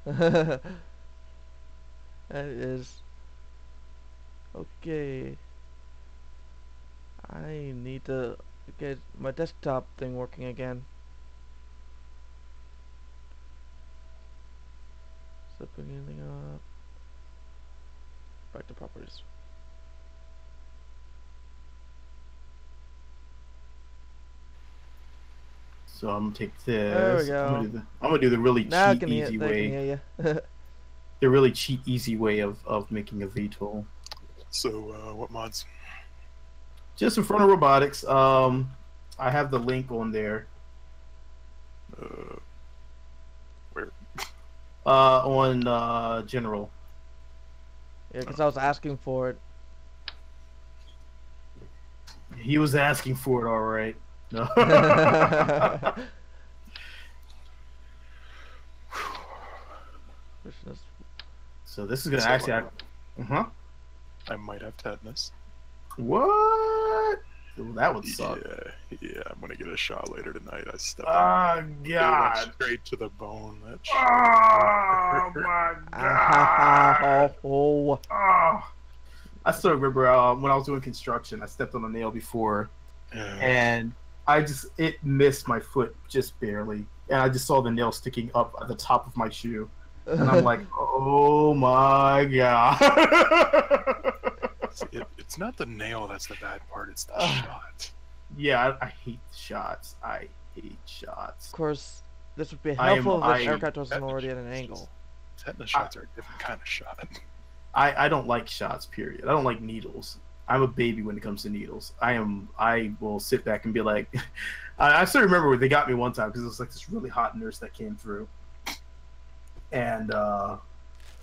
That is okay. I need to get my desktop thing working again. So putting anything up. Back to properties. So I'm gonna take There we this. go. I'm gonna do the really Now I cheap, can hear. easy They can way. hear you. The really cheap, easy way of making a VTOL. So, what mods? Just in front of robotics. I have the link on there. Uh, where? On general. Yeah, because I was asking for it. He was asking for it, all right. No. So this is gonna So, actually. Uh-huh. I might have tetanus. What? Ooh, that would suck. Yeah, I'm gonna get a shot later tonight. I stepped Oh It went God. straight to the bone. That shit. Oh my God. Oh. Oh. I still remember when I was doing construction, I stepped on a nail before, Yeah. and it missed my foot just barely, and I just saw the nail sticking up at the top of my shoe, and I'm like, oh my God. See, it's not the nail that's the bad part. It's the shot. Yeah, I hate shots. I hate shots. Of course, this would be helpful if the aircraft wasn't already at an angle. Tetanus shots are a different kind of shot. I don't like shots, period. I don't like needles. I'm a baby when it comes to needles. I will sit back and be like, I still remember when they got me one time because it was like this really hot nurse that came through, and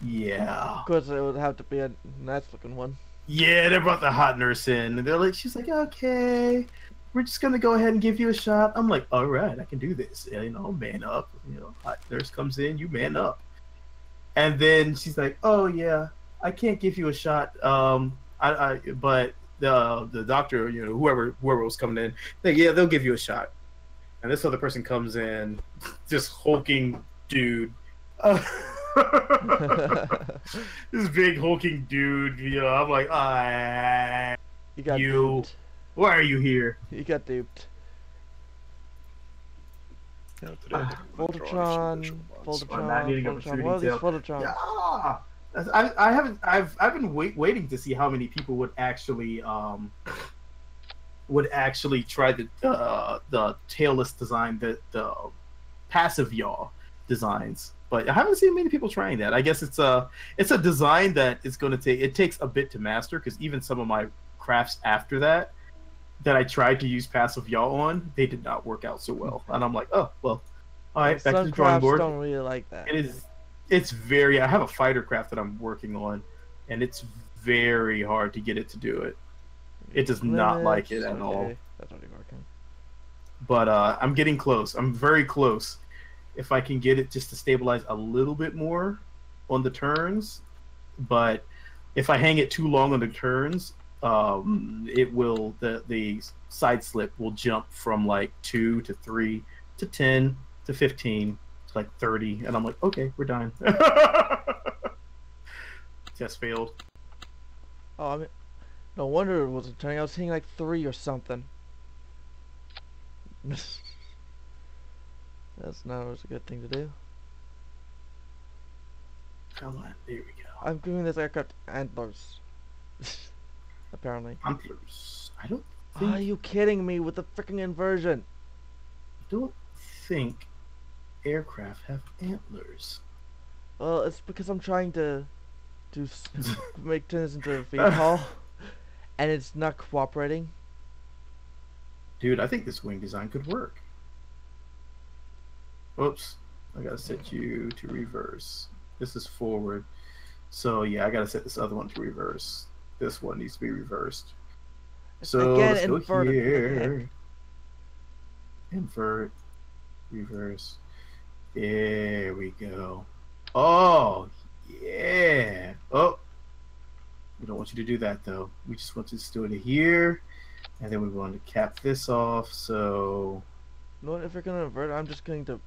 yeah. Of course, it would have to be a nice looking one. Yeah, they brought the hot nurse in, and they're like, she's like, okay, we're just gonna go ahead and give you a shot. I'm like, all right, I can do this. You know, man up. You know, hot nurse comes in, you man up. And then she's like, oh yeah, I can't give you a shot. But the doctor, you know, whoever was coming in, like, yeah, they'll give you a shot. And this other person comes in, this hulking dude. This big hulking dude, you know, I'm like, You got you, duped. why are you here? You got duped. You know, today I think I'm gonna draw Voltron, some visual mods. Well, not needing a Voltron. true What are these detail. Voltrons? Yeah. I haven't. I've been waiting to see how many people would actually try the tailless design, the passive yaw designs. But I haven't seen many people trying that. I guess it's a design that is going to take. It takes a bit to master because even some of my crafts after that I tried to use passive yaw on, they did not work out so well. And I'm like, oh well, all right, back to the drawing board. Some crafts don't really like that. It is. It's very. I have a fighter craft that I'm working on, and it's very hard to get it to do it. It does not like it at all. That's already working. But I'm getting close. I'm very close. If I can get it just to stabilize a little bit more on the turns, but if I hang it too long on the turns, it will the side slip will jump from like 2 to 3 to 10 to 15 to like 30, and I'm like, okay, we're done. Test failed. Oh, I mean, no wonder it wasn't turning. I was hitting like 3 or something. That's not always a good thing to do. Come on, there we go. I'm giving this aircraft antlers. Apparently. Antlers. I don't Are you kidding me with the freaking inversion? don't think aircraft have antlers. Well, it's because I'm trying to make this into a VTOL, and it's not cooperating. Dude, I think this wing design could work. Oops. I gotta set you to reverse. This is forward. So yeah, I gotta set this other one to reverse. This one needs to be reversed. So Again, let's go inverted. here. Invert. Reverse. There we go. Oh, yeah. Oh. We don't want you to do that, though. We just want you to do it here. And then we want to cap this off, so... You know what, if you're gonna invert, I'm just going to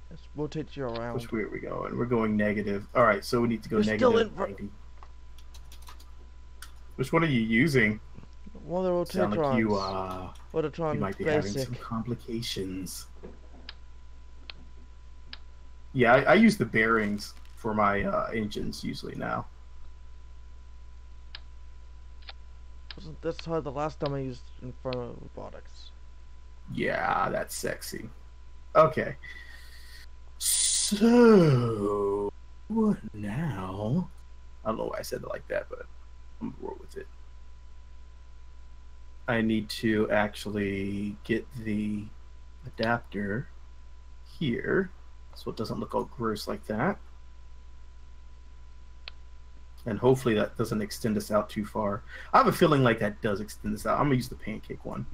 Let's rotate you around. Which way are we going? We're going negative. All right, so we need to go You're still negative in 90. Which one are you using? one of the Sound like you Rotatron might be having Basic. some complications. Yeah, I use the bearings for my engines usually now. That's how the last time I used Inferno Robotics. Yeah, that's sexy. Okay. So now, I don't know why I said it like that, but I'm gonna roll with it. I need to actually get the adapter here so it doesn't look all gross like that. And hopefully that doesn't extend us out too far. I have a feeling like that does extend us out. I'm gonna use the pancake one.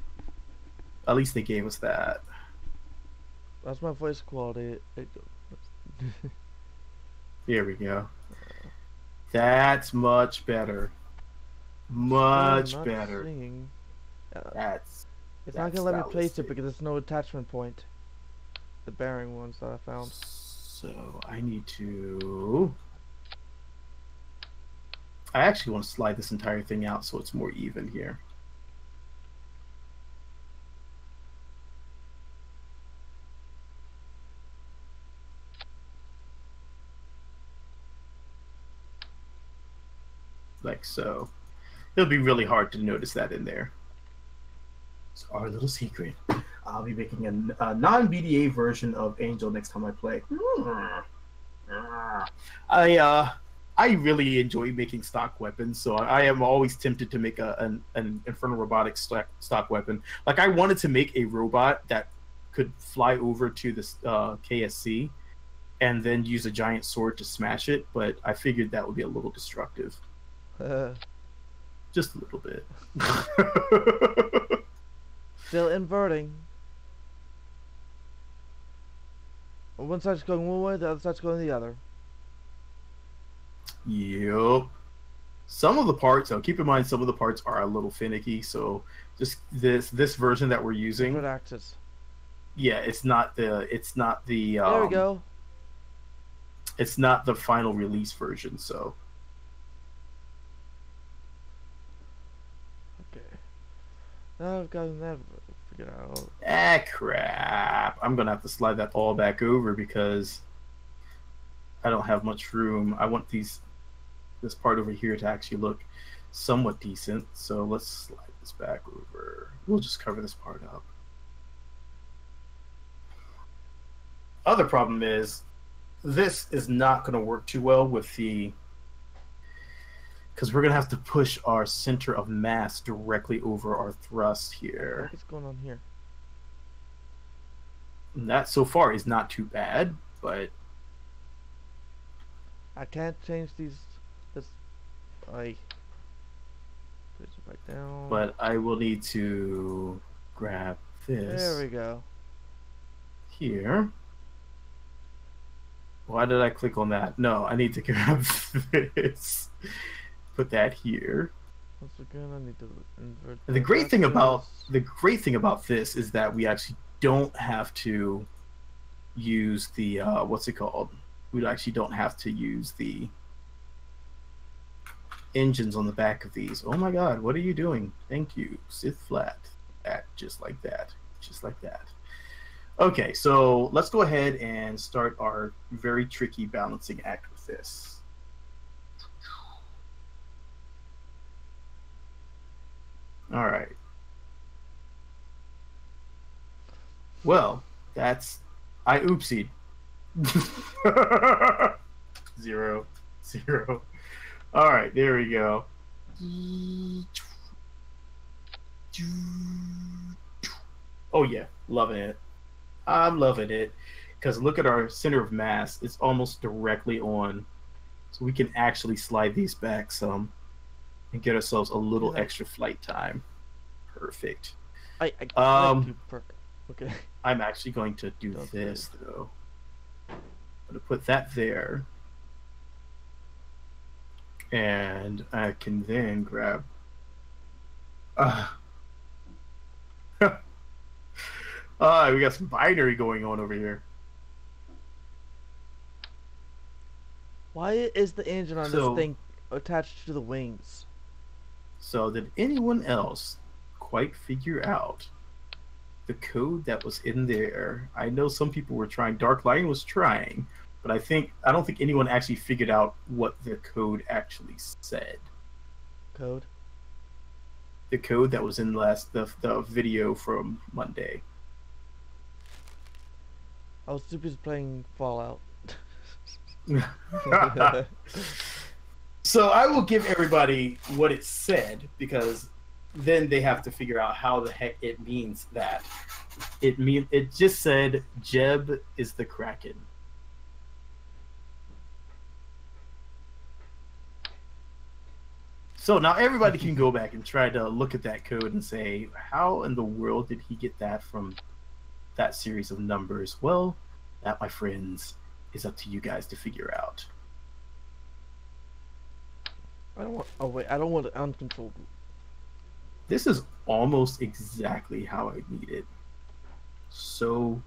At least they gave us that. That's my voice quality. Here we go. That's much better. Much not better. Singing. That's It's not gonna let me place it stylistic. because there's no attachment point. The bearing ones that I found. So I need to. I actually want to slide this entire thing out so it's more even here. Like so. It'll be really hard to notice that in there. It's our little secret. I'll be making a non-BDA version of Angel next time I play. I really enjoy making stock weapons, so I am always tempted to make an Infernal Robotics stock weapon. Like, I wanted to make a robot that could fly over to this KSC and then use a giant sword to smash it, but I figured that would be a little destructive. Just a little bit. Still inverting. One side's going one way, the other side's going the other. Yep. Some of the parts, though, keep in mind some of the parts are a little finicky, so just this version that we're using. Good axis. Yeah, it's not the There we go. It's not the final release version, so Okay. Now I've gotten that figured out. crap. I'm gonna have to slide that all back over because I don't have much room. I want this part over here to actually look somewhat decent. So let's slide this back over. We'll just cover this part up. Other problem is this is not going to work too well with because we're going to have to push our center of mass directly over our thrust here. What's going on here? And that so far is not too bad, but I can't change these. This. I. Put it back down. But I will need to grab this. There we go. Here. Why did I click on that? No, I need to grab this. Put that here. Once again, I need to invert. And the great thing about this is that we actually don't have to use the what's it called? We actually don't have to use the engines on the back of these. Oh my god, what are you doing? Thank you. Sit flat. That, just like that. Just like that. Okay, so let's go ahead and start our very tricky balancing act with this. All right. Well, I oopsied. 0, 0. All right, there we go. Oh yeah, loving it. I'm loving it because look at our center of mass. It's almost directly on, so we can actually slide these back some and get ourselves a little extra flight time. Perfect. Okay. I'm actually going to do this though. I'm going to put that there, and I can then grab. We got some binary going on over here. Why is the engine on this So, thing attached to the wings? so did anyone else quite figure out the code that was in there? I know some people were trying. Dark Lion was trying, but I don't think anyone actually figured out what the code actually said. Code? The code that was in the video from Monday. I was too busy playing Fallout. So I will give everybody what it said, because then they have to figure out how the heck it means that. It just said Jeb is the Kraken. So now everybody can go back and try to look at that code and say, how in the world did he get that from that series of numbers? Well, that, my friends, is up to you guys to figure out. I don't want. Oh wait, I don't want it uncontrolled. This is almost exactly how I need it. So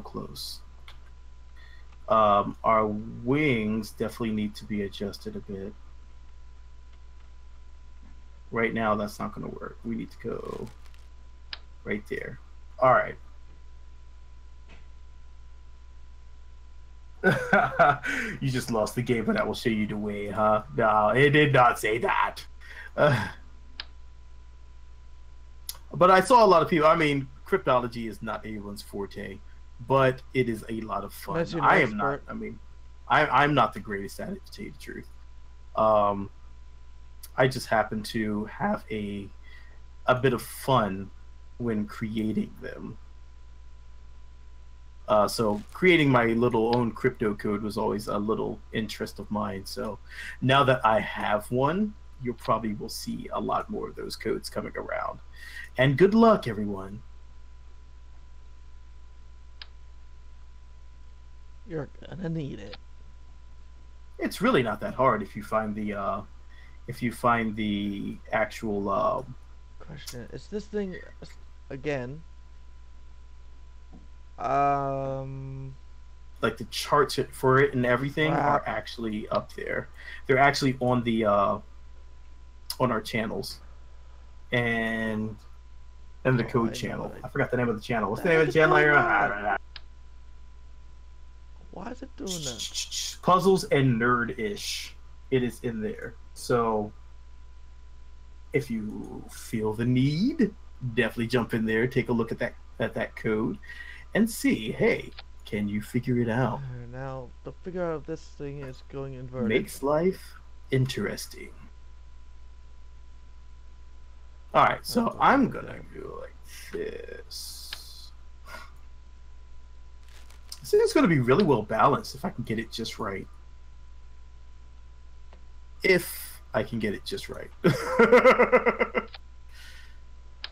close. Our wings definitely need to be adjusted a bit. Right now, that's not going to work. We need to go right there. All right. You just lost the game, but I will show you the way, huh? No, it did not say that. But I saw a lot of people. I mean, cryptology is not anyone's forte, but it is a lot of fun. Unless you're an I am expert. not. I mean, I'm not the greatest at it, to tell you the truth. I just happen to have a bit of fun when creating them. So creating my little own crypto code was always a little interest of mine. So now that I have one, you probably will see a lot more of those codes coming around. And good luck, everyone. You're gonna need it. It's really not that hard if you find the actual Question: is this thing again? like the charts for it and everything are Crap. actually up there. They're actually on the on our channels and the Oh, I code know channel. what I forgot the name of the channel. What's the The name of the heck channel? is going Here? on? Why is it doing that? Puzzles and Nerd-ish. It is in there. So if you feel the need, definitely jump in there, take a look at that code, and see, hey, can you figure it out? Now the figure out if this thing is going inverted. Makes life interesting. All right, so Oh, I'm okay. gonna go like this. I think it's gonna be really well balanced if I can get it just right. If I can get it just right.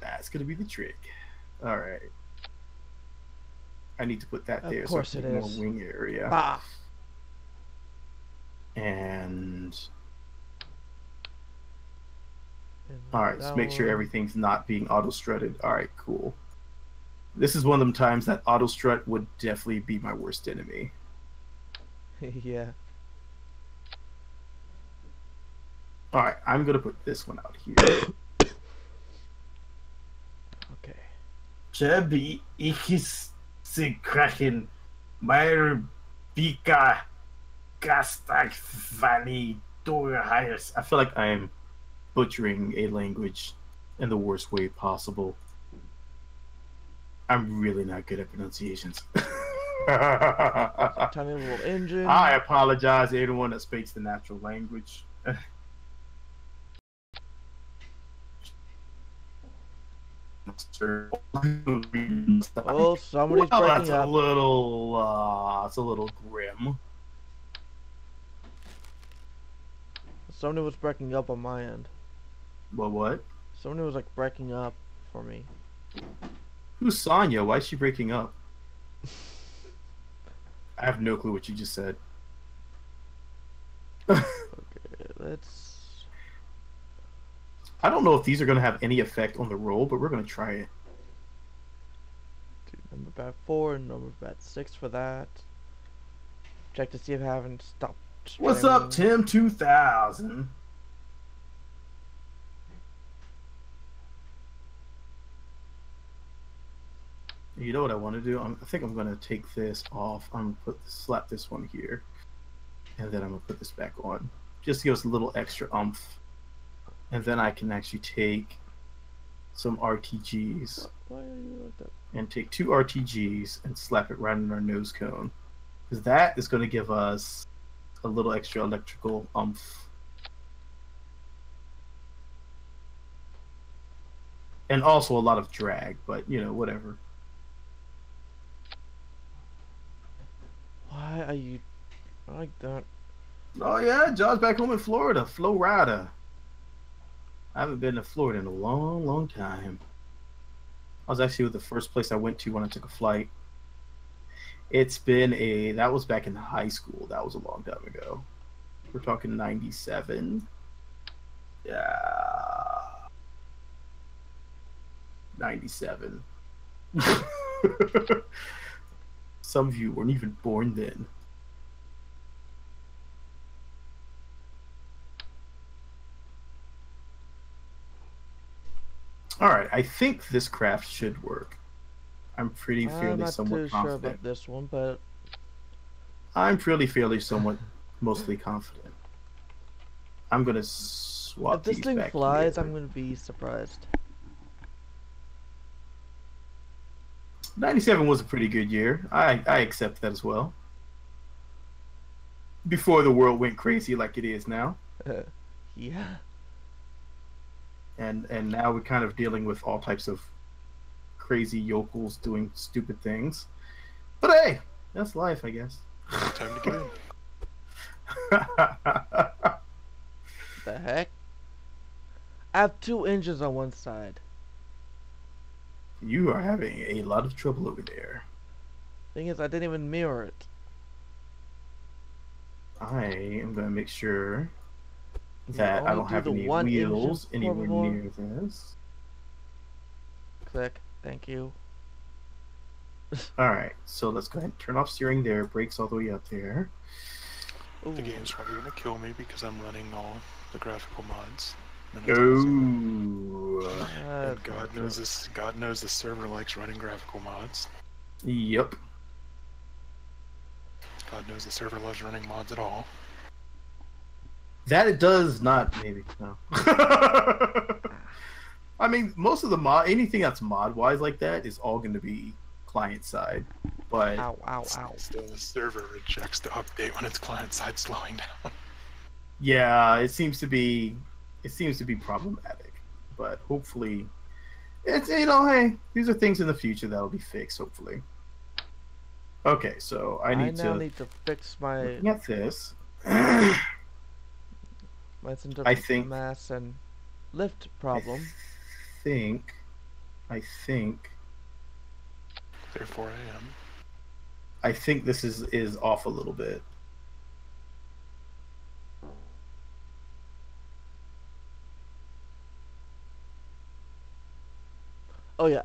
That's gonna be the trick. All right. I need to put that Of there course so I it can get more is. wing area. Bah. And And all right, let's that make sure one. everything's not being auto strutted. All right, cool. This is one of them times that auto strut would definitely be my worst enemy. Yeah. All right, I'm gonna put this one out here. Okay. Chubby ikis sig kraken maar bika kastak valley door hires. I feel like I'm butchering a language in the worst way possible. I'm really not good at pronunciations. Tiny little engine. I apologize to anyone that speaks the natural language. Oh, somebody's Well, breaking that's up. it's a little grim. Somebody was breaking up on my end. What? Somebody was like breaking up for me. Who's Sonya? Why is she breaking up? I have no clue what you just said. Okay, let's. I don't know if these are going to have any effect on the roll, but we're going to try it. Do number pad 4 and number pad 6 for that. Check to see if I haven't stopped What's up, Tim 2000? You know what I want to do? I think I'm gonna take this off. I'm gonna slap this one here, and then I'm gonna put this back on, just to give us a little extra oomph. And then I can actually take some RTGs. Why are you like that? And take 2 RTGs and slap it right in our nose cone, because that is going to give us a little extra electrical oomph. And also a lot of drag, but you know, whatever. Why are you like that? Oh yeah, John's back home in Florida, Florida. I haven't been to Florida in a long, long time. I was actually the first place I went to when I took a flight. That was back in high school. That was a long time ago. We're talking 97. Yeah. 97. Some of you weren't even born then. Alright, I think this craft should work. I'm fairly somewhat confident. I'm not too sure about this one, but I'm fairly somewhat mostly confident. I'm gonna swap if this these thing back flies, here. I'm gonna be surprised. 97 was a pretty good year. I accept that as well. Before the world went crazy like it is now. Yeah. And now we're kind of dealing with all types of crazy yokels doing stupid things. But hey, that's life, I guess. Time to get in. The heck? I have 2 engines on one side. You are having a lot of trouble over there. Thing is, I didn't even mirror it. I am going to make sure that I don't have any one wheels engine, anywhere portable. near this. Click. Thank you. Alright, so let's go ahead and turn off steering there. Brakes all the way up there. Ooh. The game's probably gonna kill me because I'm running all the graphical mods. Oh. And God knows this. God knows the server likes running graphical mods. Yep. God knows the server loves running mods at all. That it does not, maybe, no. I mean, most of the anything that's mod-wise like that is all going to be client-side, but... Ow, ow, ow. Still, the server rejects the update when it's client-side slowing down. Yeah, it seems to be problematic, but hopefully... It's, you know, hey, these are things in the future that'll be fixed, hopefully. Okay, so I now to... need to fix my... Looking at this... my center I of think- mass and lift problem. I think... Therefore, I am. I think this is off a little bit. Oh yeah,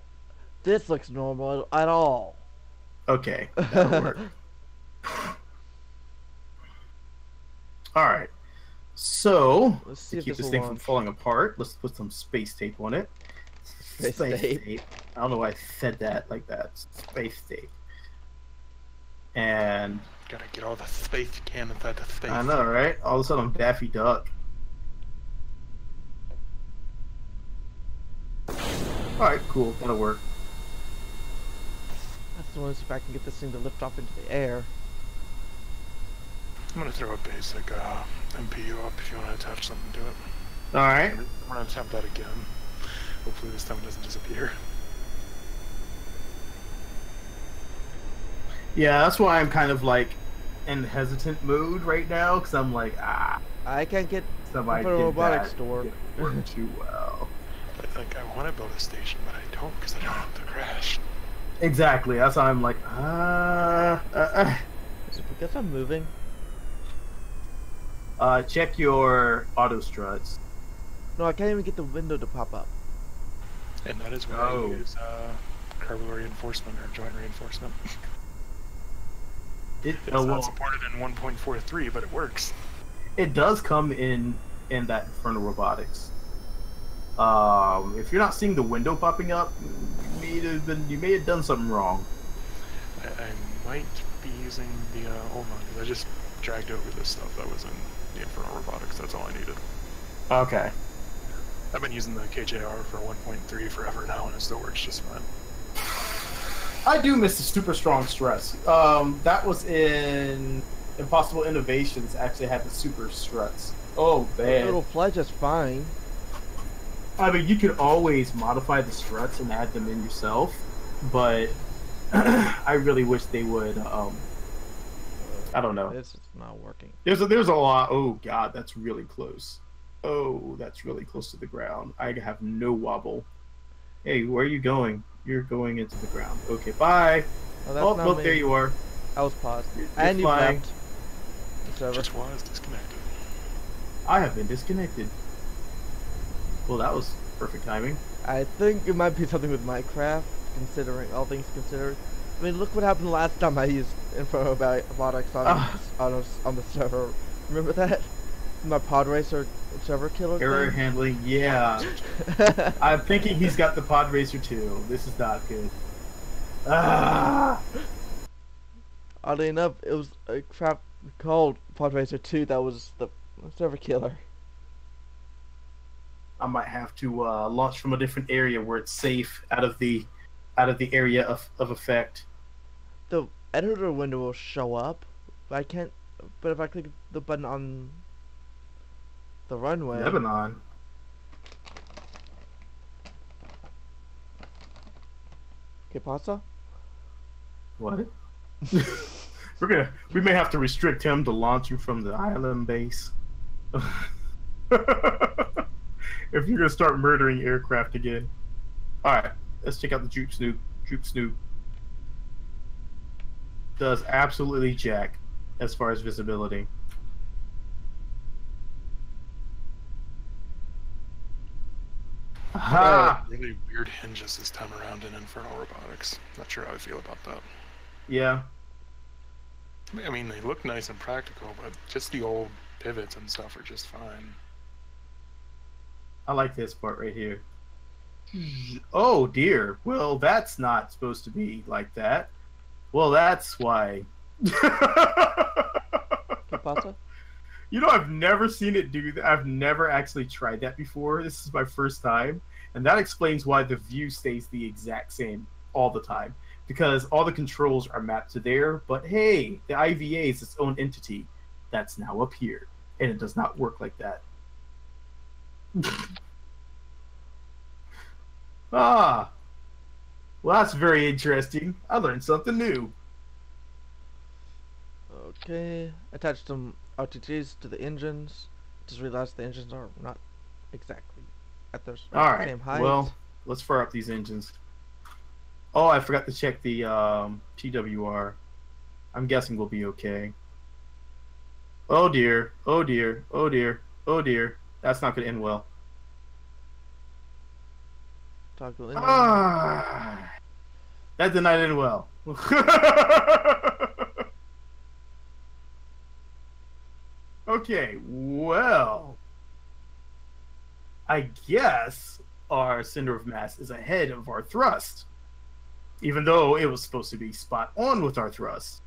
this looks normal at all. Okay, that'll work. All right. So Let's see to if keep this this will thing from launch. falling apart, let's put some space tape on it. Space tape. I don't know why I said that like that. Space tape. And Gotta get all the space you can inside the space. I know, right? All of a sudden I'm Daffy Duck. Alright, cool. That'll work. I just want to see if I can get this thing to lift off into the air. I'm gonna throw a basic MPU up if you want to attach something to it. Alright. I'm gonna attempt that again. Hopefully this time it doesn't disappear. Yeah, that's why I'm kind of like in hesitant mode right now, because I'm like, I can't get somebody from a did robotics that. store. It didn't work too well. I think I want to build a station, but I don't because I don't want it to crash. Exactly. That's why I'm like, Is it because I'm moving? check your auto struts. No, I can't even get the window to pop up. And that is why Oh. I use Kerbal reinforcement or joint reinforcement. It's not well, supported in 1.43, but it works. it does come in that Infernal Robotics. If you're not seeing the window popping up, you may have done something wrong. I might be using the, hold on, because I just dragged over this stuff that was in the Infernal Robotics. That's all I needed. Okay. I've been using the KJR for 1.3 forever now, and it still works just fine. I do miss the super strong stress. That was in Impossible Innovations. Actually, had the super struts. Oh man. It'll fly just fine. I mean, you could always modify the struts and add them in yourself, but I really wish they would. I don't know. This is not working. There's a lot. Oh god, that's really close. Oh, that's really close to the ground. I have no wobble. Hey, where are you going? You're going into the ground. Okay, bye. Oh, that's Oh, not well, me. there you are. I was paused. You're And you flying. left the server. Just was disconnected. I have been disconnected. Well, that was perfect timing. I think it might be something with Minecraft, considering all things considered. I mean, look what happened last time I used Info Robotics on the server. Remember that? My pod racer server killer Error thing? handling, yeah. I'm thinking he's got the pod racer too. This is not good. Ah! Oddly enough, it was a crap called Pod Racer 2 that was the server killer. I might have to launch from a different area where it's safe out of the area of effect. The editor window will show up, but I can't. But if I click the button on the runway, Lebanon. ¿Qué pasa? What? We may have to restrict him to launching from the island base. If you're gonna start murdering aircraft again. Alright, let's check out the Droop Snoop. Droop Snoop does absolutely jack as far as visibility. Aha! Really weird hinges this time around in Infernal Robotics. Not sure how I feel about that. Yeah. I mean, they look nice and practical, but just the old pivots and stuff are just fine. I like this part right here. Oh dear. Well, that's not supposed to be like that. Well, that's why. ¿Qué pasa? You know, I've never seen it do that. I've never actually tried that before. This is my first time. And that explains why the view stays the exact same all the time. Because all the controls are mapped to there. But hey, the IVA is its own entity that's now up here. And it does not work like that. Ah. Well, that's very interesting. I learned something new. Okay, attach some RTGs to the engines. Just realized the engines are not exactly at their All right. same height. Well, let's fire up these engines. Oh, I forgot to check the TWR. I'm guessing we'll be okay. Oh dear. Oh dear. Oh dear. Oh dear. That's not going to end well. Toggle engine. Ah, that did not end well. Okay, well, I guess our center of mass is ahead of our thrust, even though it was supposed to be spot on with our thrust.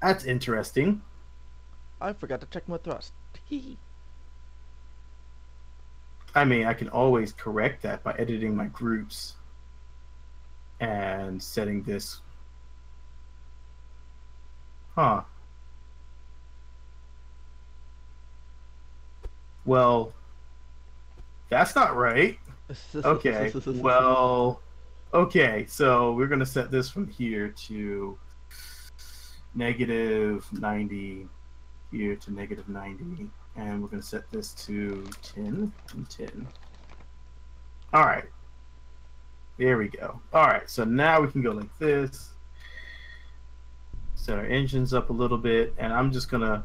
That's interesting. I forgot to check my thrust. I mean, I can always correct that by editing my groups and setting this. Huh. Well, that's not right. Okay. Well, okay. So we're going to set this from here to -90, here to -90. And we're going to set this to 10 and 10. All right. There we go. All right. So now we can go like this. Set our engines up a little bit, and I'm just gonna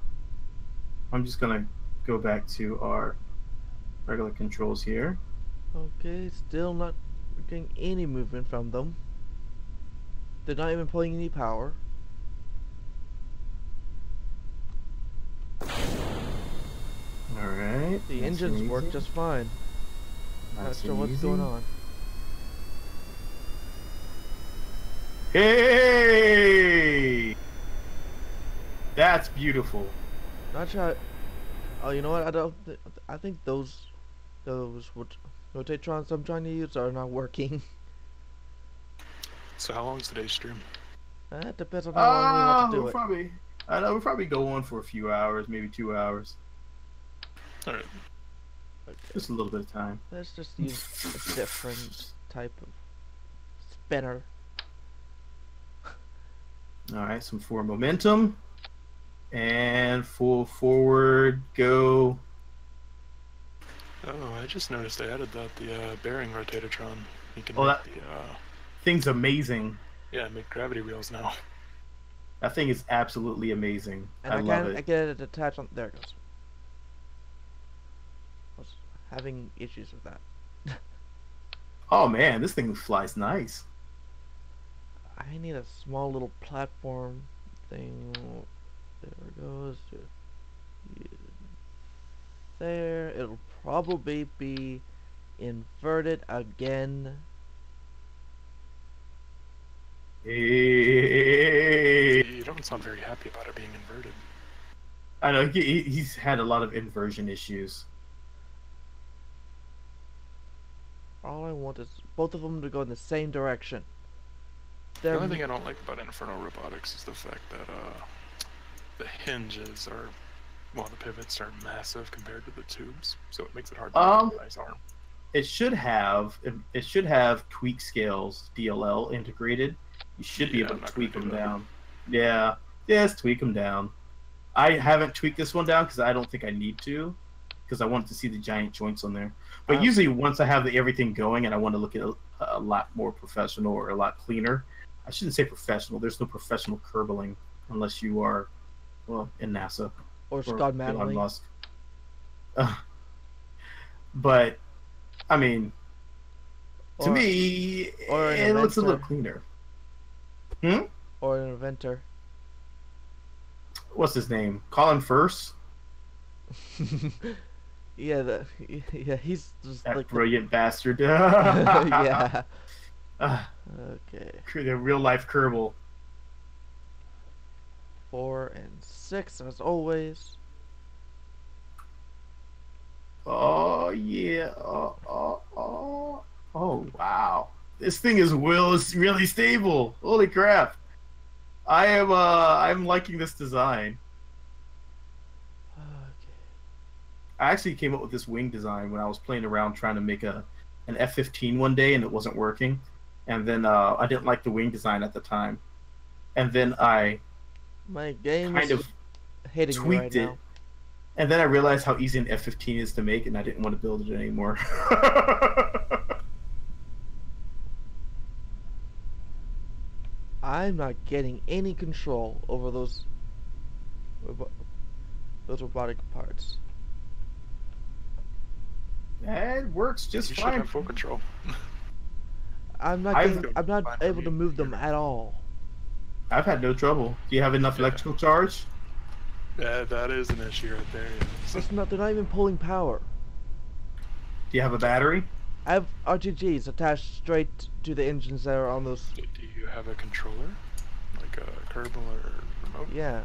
go back to our regular controls here. Okay, still not getting any movement from them. They're not even pulling any power. Alright. The engines work just fine. Not Nice sure and what's easy. going on. Hey! That's beautiful. Not sure. Oh, you know what? I think those rotatrons I'm trying to use are not working. So how long's today's stream? That depends on how long we want to do We'll it. probably. I know we'll probably go on for a few hours, maybe 2 hours. All right. Okay. Just a little bit of time. Let's just use a different type of spinner. Alright, some forward momentum. And full forward, go. Oh, I just noticed they added that the bearing rotatotron. You can Oh, make that the thing's amazing. yeah, make gravity wheels now. That thing is absolutely amazing. And I love I it. get it attached on. There it goes. I was having issues with that. Oh man, this thing flies nice. I need a small little platform thing. There it goes. There. It'll probably be inverted again. Hey. You don't sound very happy about it being inverted. I know he's had a lot of inversion issues. All I want is both of them to go in the same direction. The only thing I don't like about Inferno Robotics is the fact that the hinges are, well, the pivots are massive compared to the tubes, so it makes it hard to make a nice arm. It should have tweak scales DLL integrated. You should be able to tweak them down. Yeah, just tweak them down. I haven't tweaked this one down because I don't think I need to, because I wanted to see the giant joints on there. But usually once I have everything going and I want to look at a lot more professional or a lot cleaner, I shouldn't say professional. There's no professional Kerbaling unless you are, well, in NASA or Scott Elon Manley. Musk. But I mean, to me, it looks a little cleaner. Or an inventor. What's his name? Colin Firth. Yeah, he's just That like brilliant bastard. yeah. Okay. The real life Kerbal. 4 and 6 as always. Oh yeah. Oh wow. This thing is really stable. Holy crap. I'm liking this design. Okay. I actually came up with this wing design when I was playing around trying to make an F-15 one day and it wasn't working. And then I didn't like the wing design at the time. And then I My game kind is of hitting me tweaked right it. now. And then I realized how easy an F-15 is to make, and I didn't want to build it anymore. I'm not getting any control over those robotic parts. That works just You should fine. have full control. I'm not able to move them at all. I've had no trouble. Do you have enough electrical charge? Yeah, that is an issue right there. Yeah. They're not even pulling power. Do you have a battery? I have RTGs attached straight to the engines that are on those. Do you have a controller? Like a Kerbal or remote? Yeah,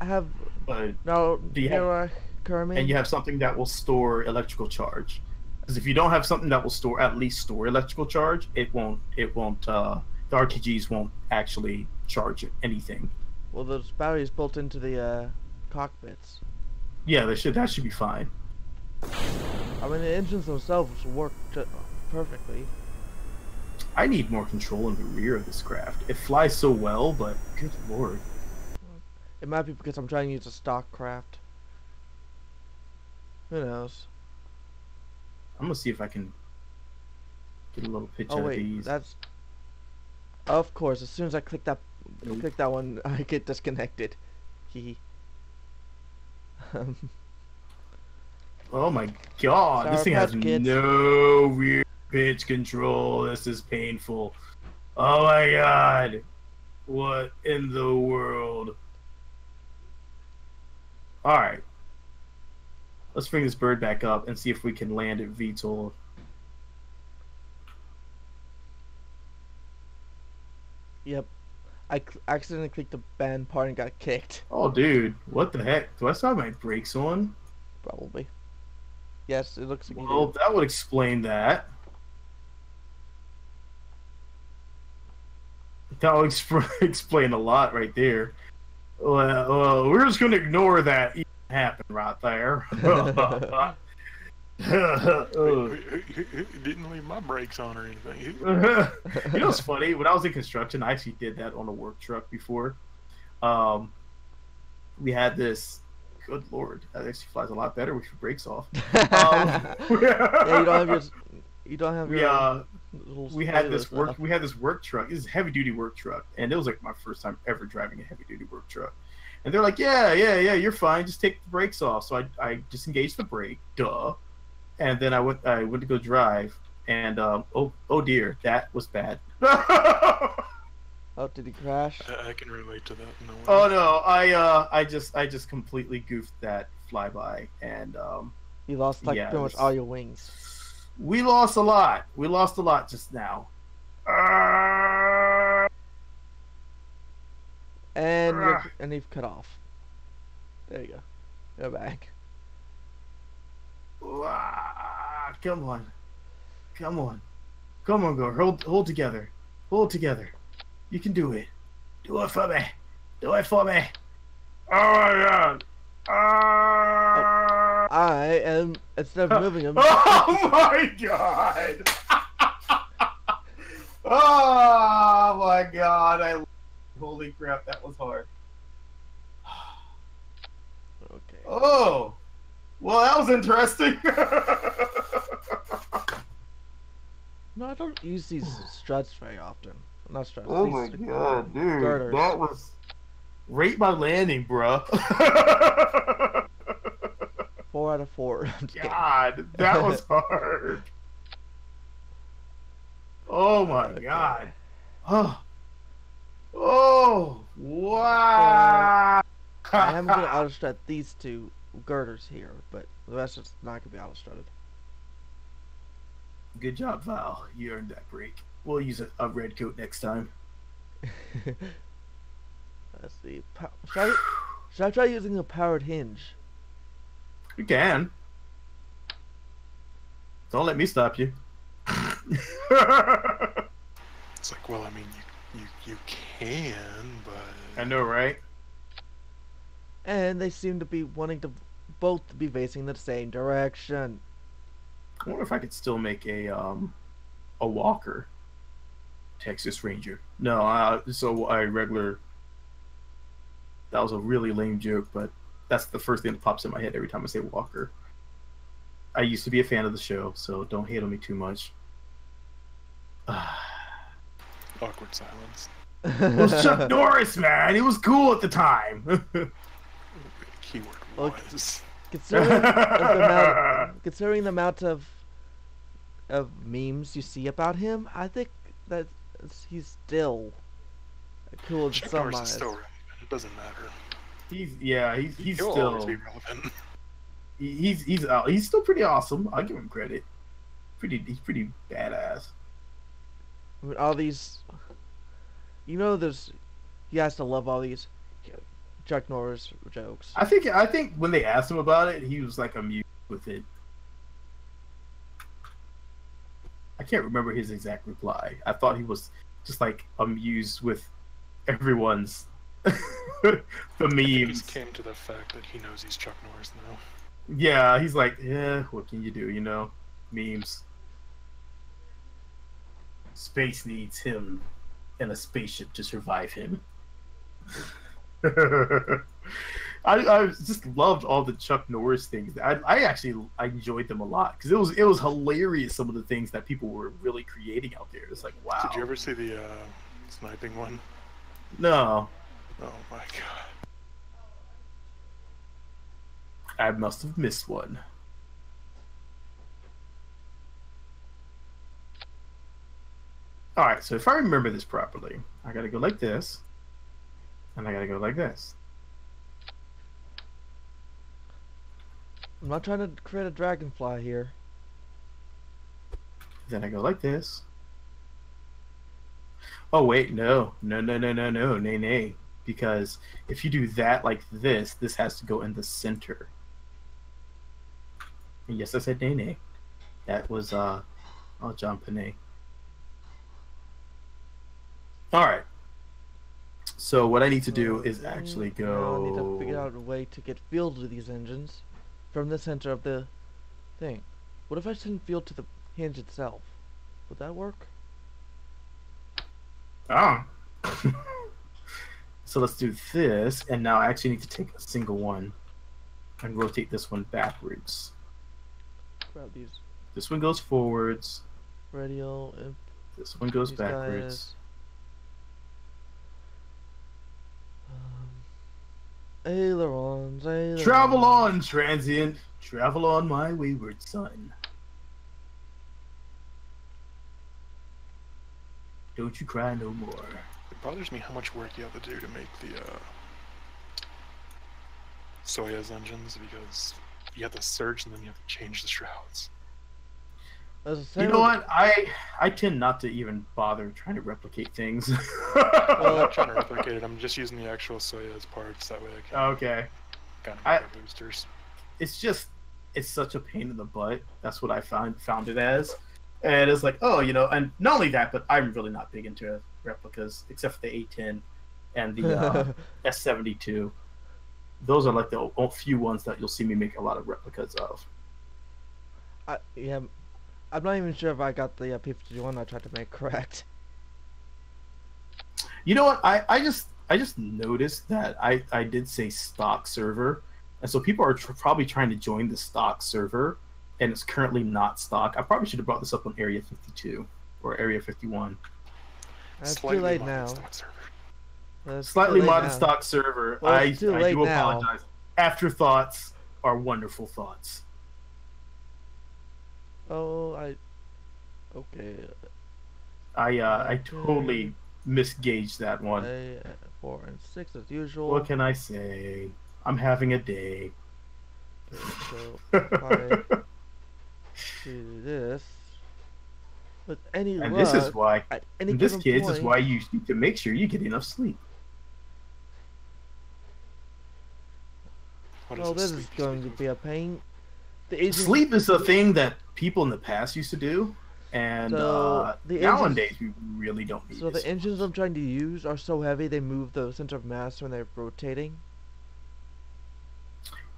I have. But No, do you have, Kermit. and you have something that will store electrical charge. Because if you don't have something that will at least store electrical charge, it won't. The RTGs won't actually charge anything. Well, those batteries built into the cockpits. Yeah, that should be fine. I mean, the engines themselves work perfectly. I need more control in the rear of this craft. It flies so well, but good lord. It might be because I'm trying to use a stock craft. Who knows? I'm gonna see if I can get a little pitch Oh out wait, of these. that's. Of course, as soon as I click that Nope. one, I get disconnected. Hee. Oh my god, Sour this thing has Patch Kids. no rear pitch control. This is painful. Oh my god. What in the world? All right. Let's bring this bird back up and see if we can land at VTOL. Yep. I accidentally clicked the ban part and got kicked. Oh, dude. What the heck? Do I still have my brakes on? Probably. Yes, it looks like you Well, do. that would explain that. That would explain a lot right there. Well, we're just going to ignore that even happened right there. Didn't leave my brakes on or anything. You know what's funny? When I was in construction, I actually did that on a work truck before. We had this. Good lord, that actually flies a lot better with your brakes off. Yeah, you don't have your. We had this work truck. This is a heavy duty work truck, and it was like my first time ever driving a heavy duty work truck. And they're like, yeah, you're fine. Just take the brakes off. So I disengaged the brake, duh. And then I went to go drive, and oh dear, that was bad. Oh, did he crash? I can relate to that. No way. Oh no, I just completely goofed that flyby, and You lost like pretty much all your wings. we lost a lot. We lost a lot just now. And you've cut off. There you go. Go back. Come on, girl. Hold together. Hold together. You can do it. Do it for me. Do it for me. Oh my god. I am, instead of moving him. Oh my god. Oh my god. Holy crap, that was hard. Okay. Oh. Well, that was interesting. No, I don't use these struts very often. Not struts. Oh these my god, dude. girders. That was... Rate my landing, bruh. 4 out of 4. God, that was hard. Oh my Okay. god. Oh, wow. I am going to auto strut these two girders here, but the rest is not going to be auto strutted. Good job, Val. You earned that break. We'll use a red coat next time. Let's see. Should I try using a powered hinge? You can. Don't let me stop you. It's like, well, I mean, you can, but I know, right? And they seem to be wanting to both be facing the same direction. I wonder if I could still make a walker. Texas Ranger. No, so a regular. That was a really lame joke, but that's the first thing that pops in my head every time I say walker. I used to be a fan of the show, so don't hate on me too much. awkward silence. It was Chuck Norris, man. He was cool at the time. Keyword Well, was. considering the amount of memes you see about him, I think that he's still cool in Chuck some Norris is eyes. still relevant. It doesn't matter. He's He'll still always be relevant. he's still pretty awesome. I'll give him credit. He's pretty badass. I mean, all these, you has to love all these Chuck Norris jokes. I think when they asked him about it, he was like amused with it. I can't remember his exact reply. I thought he was just like amused with everyone's the He memes. just came to the fact that he knows he's Chuck Norris now. Yeah, he's like, yeah, what can you do? You know, memes. Space needs him and a spaceship to survive him. I just loved all the Chuck Norris things. I enjoyed them a lot because it was hilarious. Some of the things that people were really creating out there. It's like, wow. Did you ever see the sniping one? No, Oh my god. I must have missed one. All right, so if I remember this properly, I gotta go like this. And I gotta go like this. I'm not trying to create a dragonfly here. Then I go like this. Oh wait, no, no, no, no, no, no, nay, nay. Because if you do that like this, this has to go in the center. And yes, I said nay, nay. That was John Panay. All right. So what I need to do is actually go. Now I need to figure out a way to get fuel to these engines from the center of the thing. What if I send fuel to the hinge itself? Would that work? Ah. So let's do this, and now I actually need to take a single one and rotate this one backwards. Grab these. This one goes forwards. Radial. This one goes These backwards. Ailerons, ailerons. Travel on, transient. Travel on, my wayward son. Don't you cry no more. It bothers me how much work you have to do to make the Soyuz engines, because you have to search and then you have to change the shrouds. You know what? I tend not to even bother trying to replicate things. Well, I'm not trying to replicate it. I'm just using the actual Soyuz parts. That way I can okay. kind of make our boosters. It's such a pain in the butt. That's what I found it as. And it's like, oh, you know, and not only that, but I'm really not big into replicas, except for the A10 and the S72. Those are like the few ones that you'll see me make a lot of replicas of. Yeah, I'm not even sure if I got the P-51 I tried to make correct. You know what? I just noticed that I did say stock server, and so people are probably trying to join the stock server, and it's currently not stock. I probably should have brought this up on Area 52 or Area 51. It's too late now. Slightly modded stock server. Well, I do apologize. Afterthoughts are wonderful thoughts. Oh, okay. I totally misgauged that one. 4 and 6 as usual. What can I say? I'm having a day. Okay, so if I do this with any and luck, this is why. In this case is why you need to make sure you get enough sleep. Well, this is going to be a pain. Sleep is a thing that people in the past used to do, and nowadays we really don't need it. So the engines I'm trying to use are so heavy they move the center of mass when they're rotating.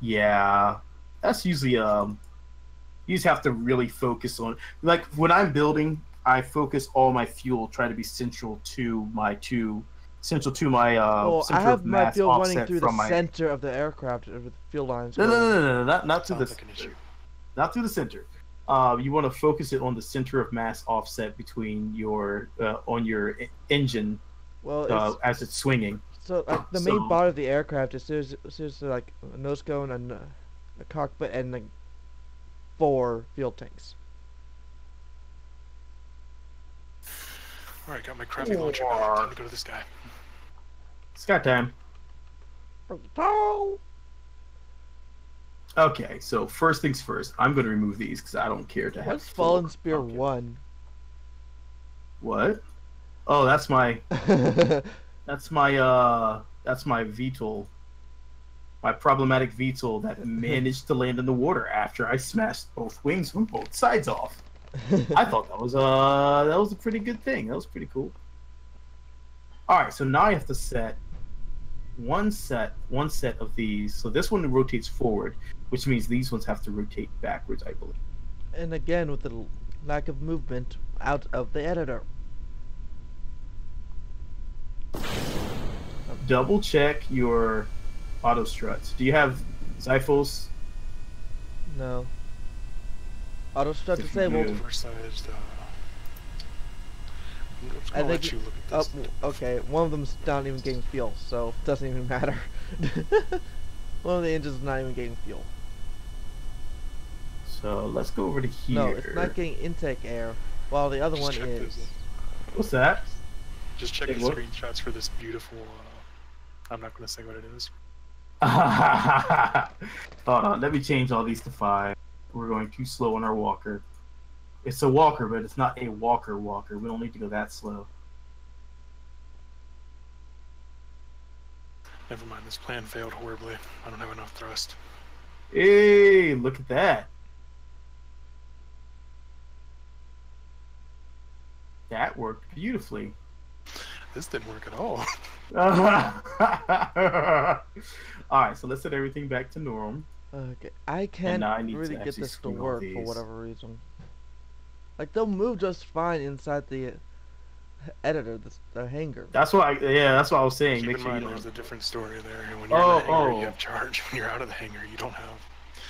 Yeah, that's usually you just have to really focus on. Like when I'm building, I focus all my fuel, try to be central to my well, I have my fuel running through the center of the aircraft with the fuel lines. No, not to the not through the center. You want to focus it on the center of mass offset between your on your engine, as it's swinging. So like the main body of the aircraft is seriously like a nose cone and a cockpit and like 4 fuel tanks. All right, got my crappy launcher. Time to go to this guy. Sky time. Okay, so first things first. I'm going to remove these because I don't care to have. What's Fallen Spear 1? What? Oh, that's my. That's my VTOL. My problematic VTOL that managed to land in the water after I smashed both wings from both sides off. I thought that was a pretty good thing. That was pretty cool. All right, so now I have to set one set of these. So this one rotates forward, which means these ones have to rotate backwards, I believe. And again, with the lack of movement out of the editor. Double check your auto struts. Do you have Zyphos? No. Auto strut disabled. Oversized. I think. Oh, okay. One of them's not even getting fuel, so it doesn't even matter. One of the engines is not even getting fuel. So let's go over to here. No, it's not getting intake air, while the other one is. What's that? Just check the screenshots for this beautiful I'm not going to say what it is. Hold on, let me change all these to 5. We're going too slow on our walker. It's a walker, but it's not a walker. We don't need to go that slow. Never mind, this plan failed horribly. I don't have enough thrust. Hey, look at that. That worked beautifully. This didn't work at all. Alright, so let's set everything back to norm. Okay, I can't really get this to work for whatever reason. Like, they'll move just fine inside the editor, the hanger. That's why, that's what I was saying. Keep Make in sure mind, you there's don't... a different story there. When you're in the hanger, you have charge. When you're out of the hanger, you don't have.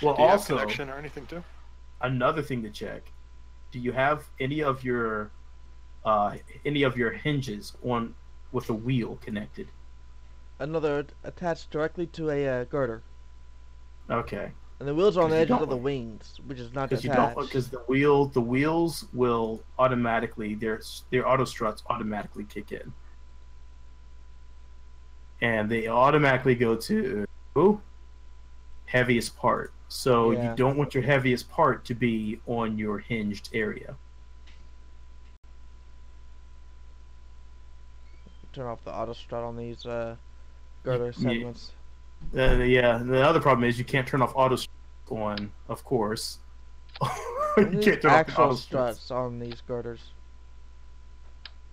Well, do you also, have connection or anything too? Another thing to check: do you have any of your hinges on with a wheel connected? Another attached directly to a girder. Okay. And the wheels are on the edges of the wings, which is not attached. Because the wheels will automatically their auto struts automatically kick in, and they automatically go to heaviest part. So you don't want your heaviest part to be on your hinged area. Turn off the auto strut on these girder segments. The other problem is you can't turn off auto on, of course. You can't turn off the auto struts on these girders.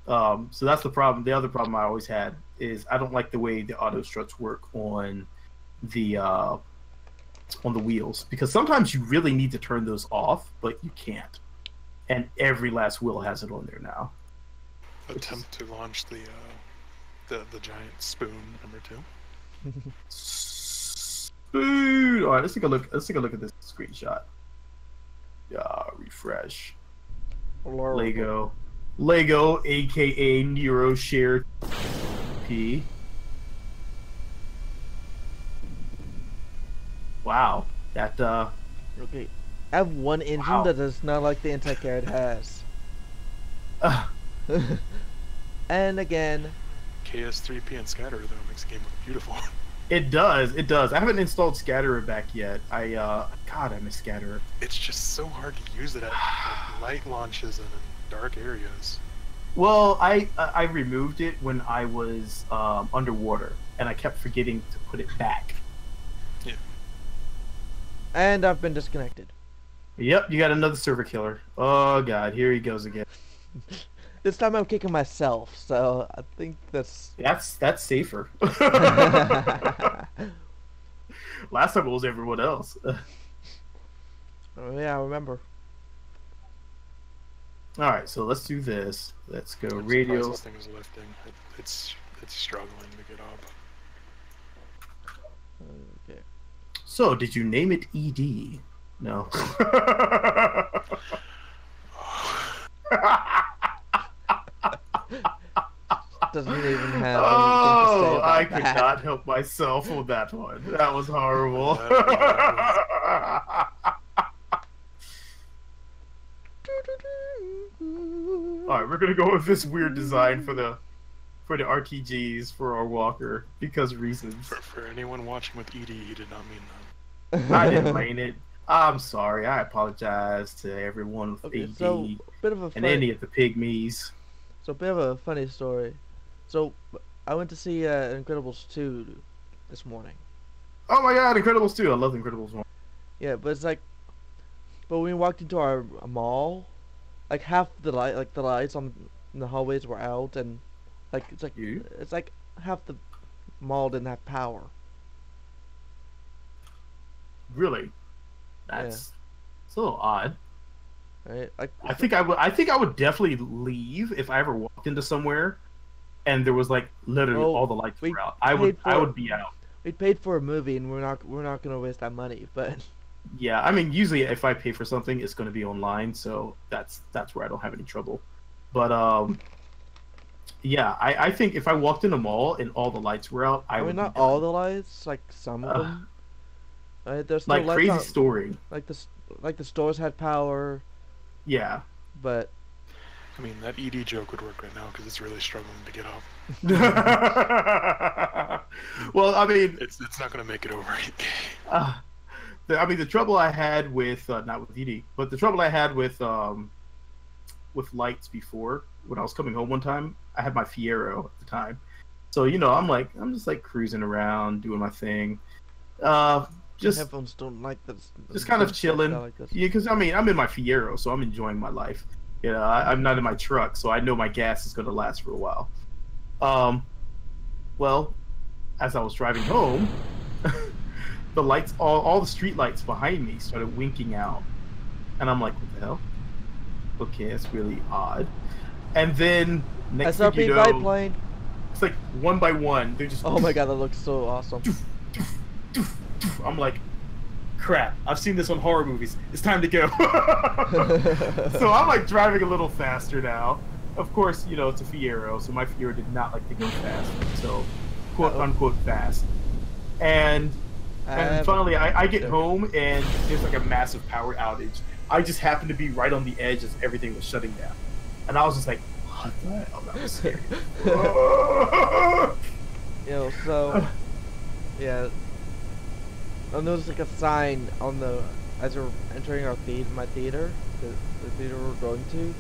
So that's the problem. The other problem I always had is I don't like the way the auto struts work on the wheels, because sometimes you really need to turn those off, but you can't. And every last wheel has it on there now. Attempt to launch the giant spoon #2. Spoon. All right, let's take a look. Let's take a look at this screenshot. Refresh. Lego, aka NeuroShare P. Wow, that Okay, I have one engine that is not like the anti-carrot has. And again, KS3P and Scatterer though makes the game look beautiful. It does. I haven't installed Scatterer back yet. God, I miss Scatterer. It's just so hard to use it at light launches and in dark areas. Well, I removed it when I was underwater, and I kept forgetting to put it back. Yeah. And I've been disconnected. Yep, you got another server killer. Oh god, here he goes again. This time I'm kicking myself, so I think that's safer. Last time it was everyone else. Oh yeah, I remember. All right, so let's do this. Let's go I'm radio. This thing is lifting. It's struggling to get up. Okay. So, did you name it ED? No. Doesn't even have anything to say about I could not help myself with that one. That was horrible. Alright, we're gonna go with this weird design for the RTGs for our walker because reasons. For anyone watching with ED, he did not mean that. I didn't mean it. I'm sorry. I apologize to everyone with AD so, and any of the pygmies. So, a bit of a funny story. So, I went to see Incredibles 2 this morning. Oh my god, Incredibles 2. I love Incredibles 1. Yeah, but it's like, but when we walked into our mall, like half the lights on the hallways were out, and like it's like half the mall didn't have power. Really? It's a little odd. Right? Like, I think I would definitely leave if I ever walked into somewhere and there was like literally all the lights were out. I would be out. We paid for a movie and we're not gonna waste that money, but yeah, I mean usually if I pay for something it's gonna be online, so that's where I don't have any trouble. But yeah, I think if I walked in a mall and all the lights were out, I would not all the lights, like some of them. There's still like lights Crazy out. Story. Like the stores had power. Yeah. But I mean, that ED joke would work right now because it's really struggling to get up. Well, I mean, It's not going to make it over 8K. The trouble I had with not with ED, but the trouble I had with lights before when I was coming home one time, I had my Fiero at the time, so I'm just like cruising around doing my thing, just headphones don't like this. just kind of chilling. Like this. Yeah, because I'm in my Fiero, so I'm enjoying my life. I'm not in my truck, so I know my gas is going to last for a while. Well, as I was driving home, the lights, all the street lights behind me started winking out, and I'm like, what the hell? Okay, that's really odd. And then next thing you know, biplane. it's like one by one, they're just. Oh my god, that looks so awesome. I'm like, crap, I've seen this on horror movies. It's time to go. So I'm like driving a little faster now. Of course, it's a Fiero, so my Fiero did not like to go fast. So, quote unquote fast. And finally, I get home and there's like a massive power outage. I just happened to be right on the edge as everything was shutting down. And I was just like, what the hell? That was scary. So, yeah. And there was like a sign on as you're entering my theater, the theater we're going to,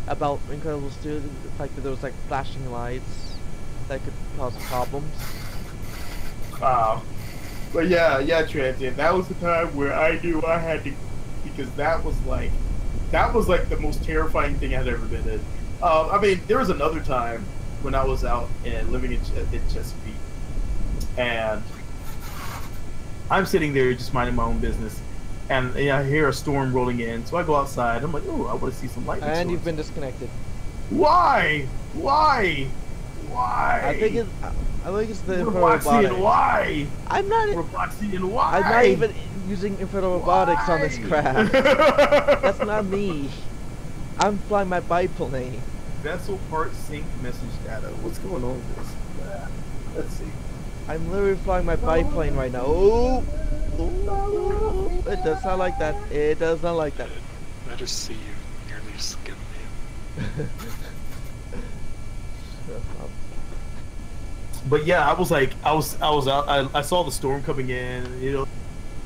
about Incredibles 2, the fact that there was like flashing lights that could cause problems. But yeah, Transient. That was the time where I knew I had to, because that was like the most terrifying thing I'd ever been in. I mean, there was another time when I was out and living in Chesapeake, and I'm sitting there just minding my own business, and I hear a storm rolling in. So I go outside. I'm like, oh, I want to see some lightning. And storms. you've been disconnected. Why? I think it's the Robloxian, why? I'm not. Robloxian, why? I'm not even using Infernal Robotics on this crap. That's not me. I'm flying my biplane. Vessel part sync message data. What's going on with this? Let's see. I'm literally flying my biplane right now. Oh! It does not like that. It does not like that. I just see you nearly skim me. But yeah, I was out. I saw the storm coming in.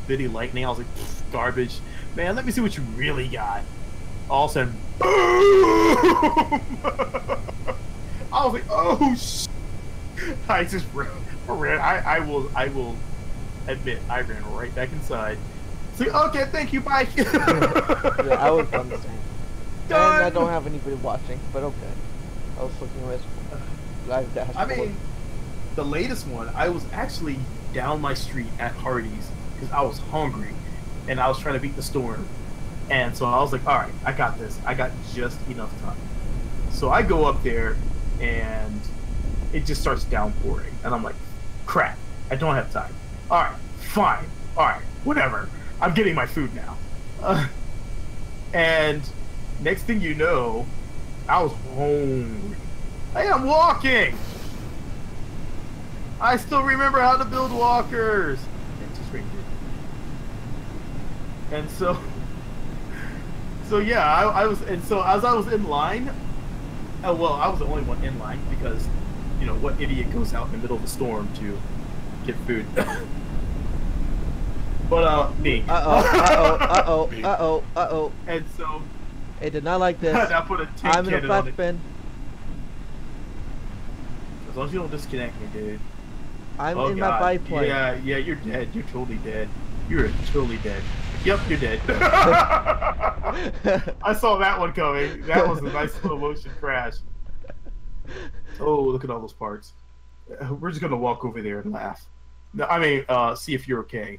Bitty lightning. I was like, garbage, man. Let me see what you really got. All of a sudden, boom! I was like, oh sh! I just ran. I will admit, I ran right back inside. So okay, thank you, bye. Yeah, I was on the same. And I don't have anybody watching, but okay. I was looking at live dashboard. I mean, the latest one, I was actually down my street at Hardee's because I was hungry and I was trying to beat the storm. And so I was like, all right, I got this. I got just enough time. So I go up there and it just starts downpouring. And I'm like, crap, I don't have time. All right, fine. All right, whatever. I'm getting my food now. And next thing you know, I was hungry. I am walking. I still remember how to build walkers. It just ringed it. And so yeah, I was, and so as I was in line, I was the only one in line because, what idiot goes out in the middle of the storm to get food? But me. Uh-oh. And so it did not like this. I put a tin I'm in a cannon on flat it. spin. As long as you don't disconnect me, dude. I'm in my biplane. Yeah, you're dead. You're totally dead. You're totally dead. Yep, you're dead. I saw that one coming. That was a nice slow motion crash. Oh, look at all those parts. We're just gonna walk over there and laugh. No, I mean, see if you're okay.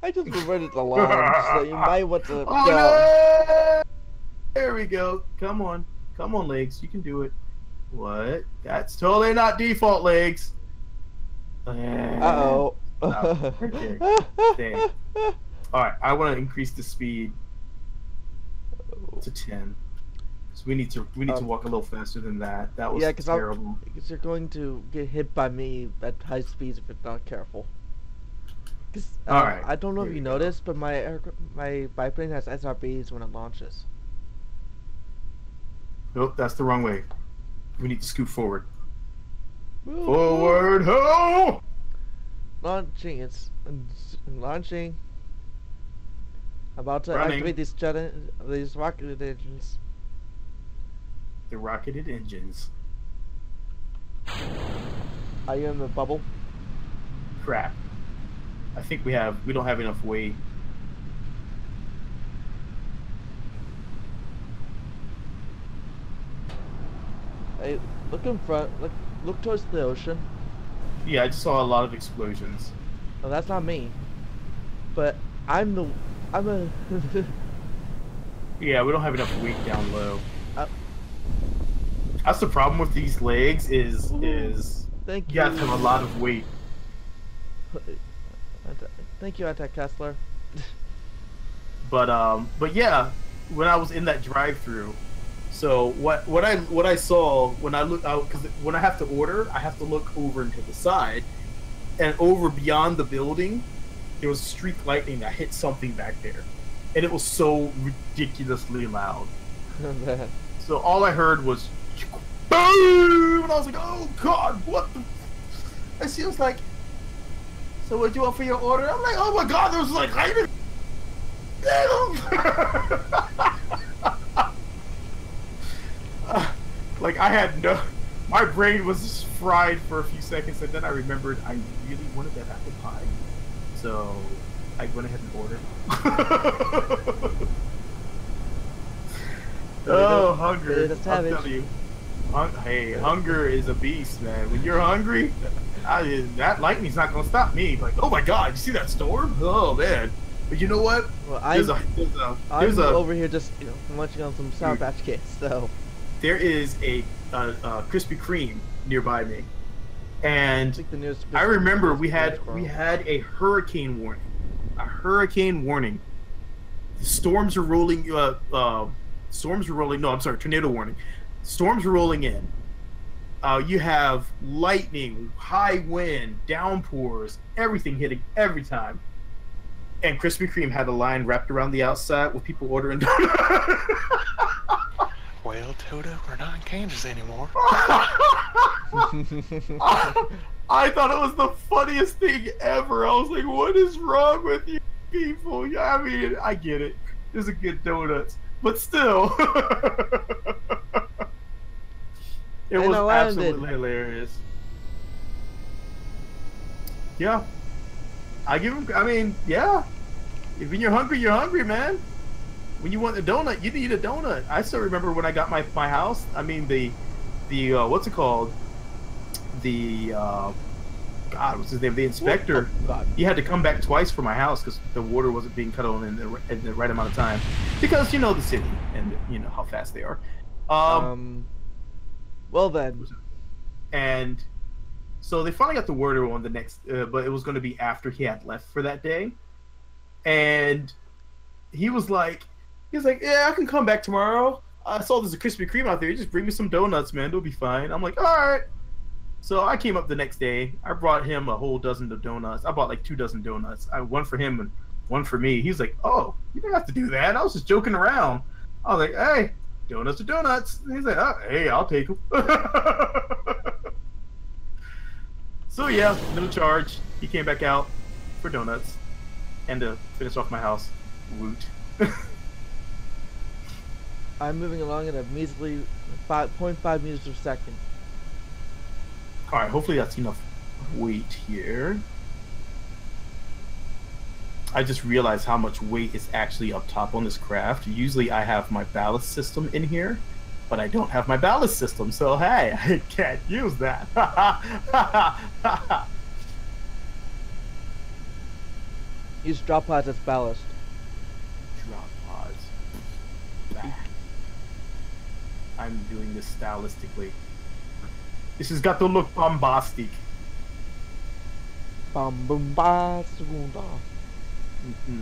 I just reverted the launch, so you might want to. Oh, no! There we go. Come on, legs. You can do it. What? That's totally not default, legs. Uh-oh. Okay. Dang. Alright, I want to increase the speed to 10. So we need to walk a little faster than that. That was terrible. Because you're going to get hit by me at high speeds if you're not careful. Alright. I don't know if you noticed, but my biplane has SRBs when it launches. Nope, that's the wrong way. We need to scoot forward. Woo, Forward, ho! Launching. It's launching. About to Running. activate these rocket engines. The rocketed engines. Are you in the bubble? Crap. I think we don't have enough weight. Hey, look in front. Look towards the ocean. Yeah, I just saw a lot of explosions. No, that's not me. But I'm a. Yeah, we don't have enough weight down low. Uh, That's the problem with these legs is Thank you have to have a lot of weight. Thank you, Attack Kessler. But yeah, when I was in that drive-through, so what I saw when I look out, because when I have to order, I have to look over into the side, and over beyond the building, there was streak lightning that hit something back there, and it was so ridiculously loud. So all I heard was boom, and I was like, oh god, what the? And she was like, so what do you want for your order? I'm like, oh my god, there was like lightning. Like I had my brain was just fried for a few seconds, and then I remembered I really wanted that apple pie, so I went ahead and ordered. Oh, hunger! I'll tell you, hey, hunger is a beast, man. When you're hungry, that lightning's not gonna stop me. Like, oh my god, you see that storm? Oh man! But you know what? Well, I'm over here just munching on some Sour Patch Kids. So there is a Krispy Kreme nearby me, and I remember we had a hurricane warning. A hurricane warning. The storms are rolling. Storms were rolling. No, I'm sorry. Tornado warning. Storms were rolling in. You have lightning, high wind, downpours, everything hitting every time. And Krispy Kreme had a line wrapped around the outside with people ordering. Well, Toto, we're not in Kansas anymore. I thought it was the funniest thing ever. I was like, what is wrong with you people? Yeah, I mean, I get it. There's a good donuts. But still, it was absolutely hilarious. Yeah, I give him. I mean, yeah. When you're hungry, man. When you want a donut, you need a donut. I still remember when I got my house. I mean, the what's it called? The God, what's his name? The inspector. He had to come back twice for my house because the water wasn't being cut on in the right amount of time. Because you know the city and you know how fast they are. Well then. And so they finally got the water on the next, but it was going to be after he had left for that day. And he was like, yeah, I can come back tomorrow. I saw there's a Krispy Kreme out there. You just bring me some donuts, man. It'll be fine. I'm like, all right. So I came up the next day. I brought him a whole dozen of donuts. I bought like 2 dozen donuts. One for him and one for me. He's like, oh, you don't have to do that. I was just joking around. I was like, hey, donuts are donuts. And he's like, oh, hey, I'll take them. So yeah, no charge. He came back out for donuts and to finish off my house. Woot. I'm moving along at a measly 5.5 meters per second. Alright, hopefully that's enough weight here. I just realized how much weight is actually up top on this craft. Usually I have my ballast system in here, but I don't have my ballast system, so hey, I can't use that. Use drop pods as ballast. Drop pods. Bah. I'm doing this stylistically. This has got to look bombastic. Bombastic.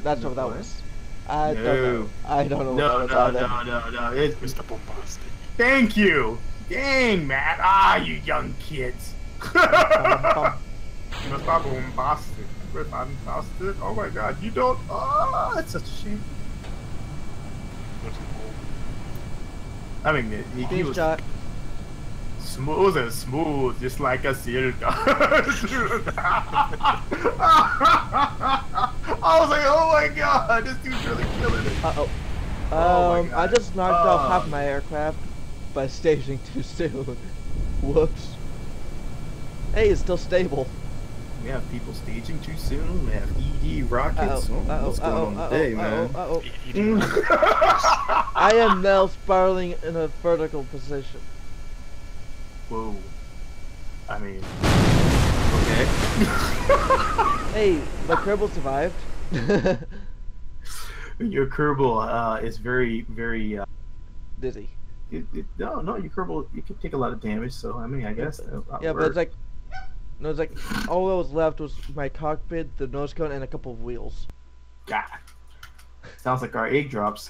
That's what that was. I don't know. I don't know. No. It's Mr. Bombastic. Thank you. Dang, Matt. Ah, you young kids. Mr. Bombastic. Fantastic. Oh my god, you don't. Oh, that's such a shame. I mean, he was shot. smooth and smooth, just like a silk. I was like, oh my god, this dude's really killing it. Uh-oh. Oh my I God. just knocked off half my aircraft by staging too soon. Whoops. Hey, it's still stable. We have people staging too soon. We have ED rockets. What's going on today, man? I am now spiraling in a vertical position. Whoa. I mean, okay. Hey, my Kerbal survived. Your Kerbal is very, very. Dizzy. No, your Kerbal, you can take a lot of damage. So I mean, I guess. Yeah, but it's like, no, it's like all that was left was my cockpit, the nose cone, and a couple of wheels. God. Sounds like our egg drops.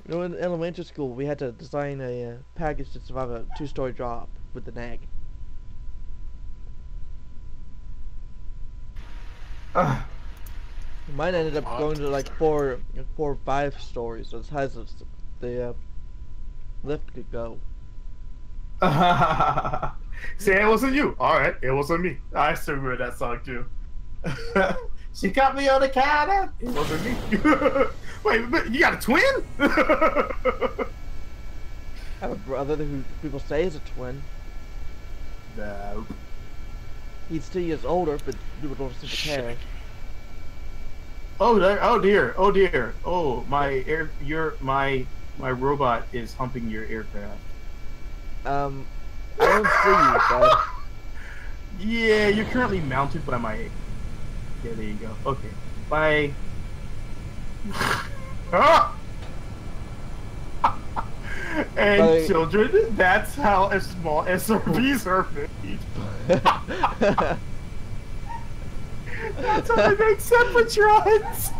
You know, in elementary school, we had to design a package to survive a 2-story drop with the nag. Mine ended up going to like 4 or 5 stories, as high as the lift could go. Say it wasn't you. All right, it wasn't me. I still remember that song too. She got me on the counter. It wasn't me. Wait, but you got a twin? I have a brother who people say is a twin. No. He's 2 years older, but people don't seem to care. Oh dear. Oh dear. Oh, my robot is humping your aircraft. I don't see you, bud. Yeah, you're currently mounted by my. Yeah, there you go. Okay. Bye. And children, that's how a small SRBs are made. That's how they make separatrons.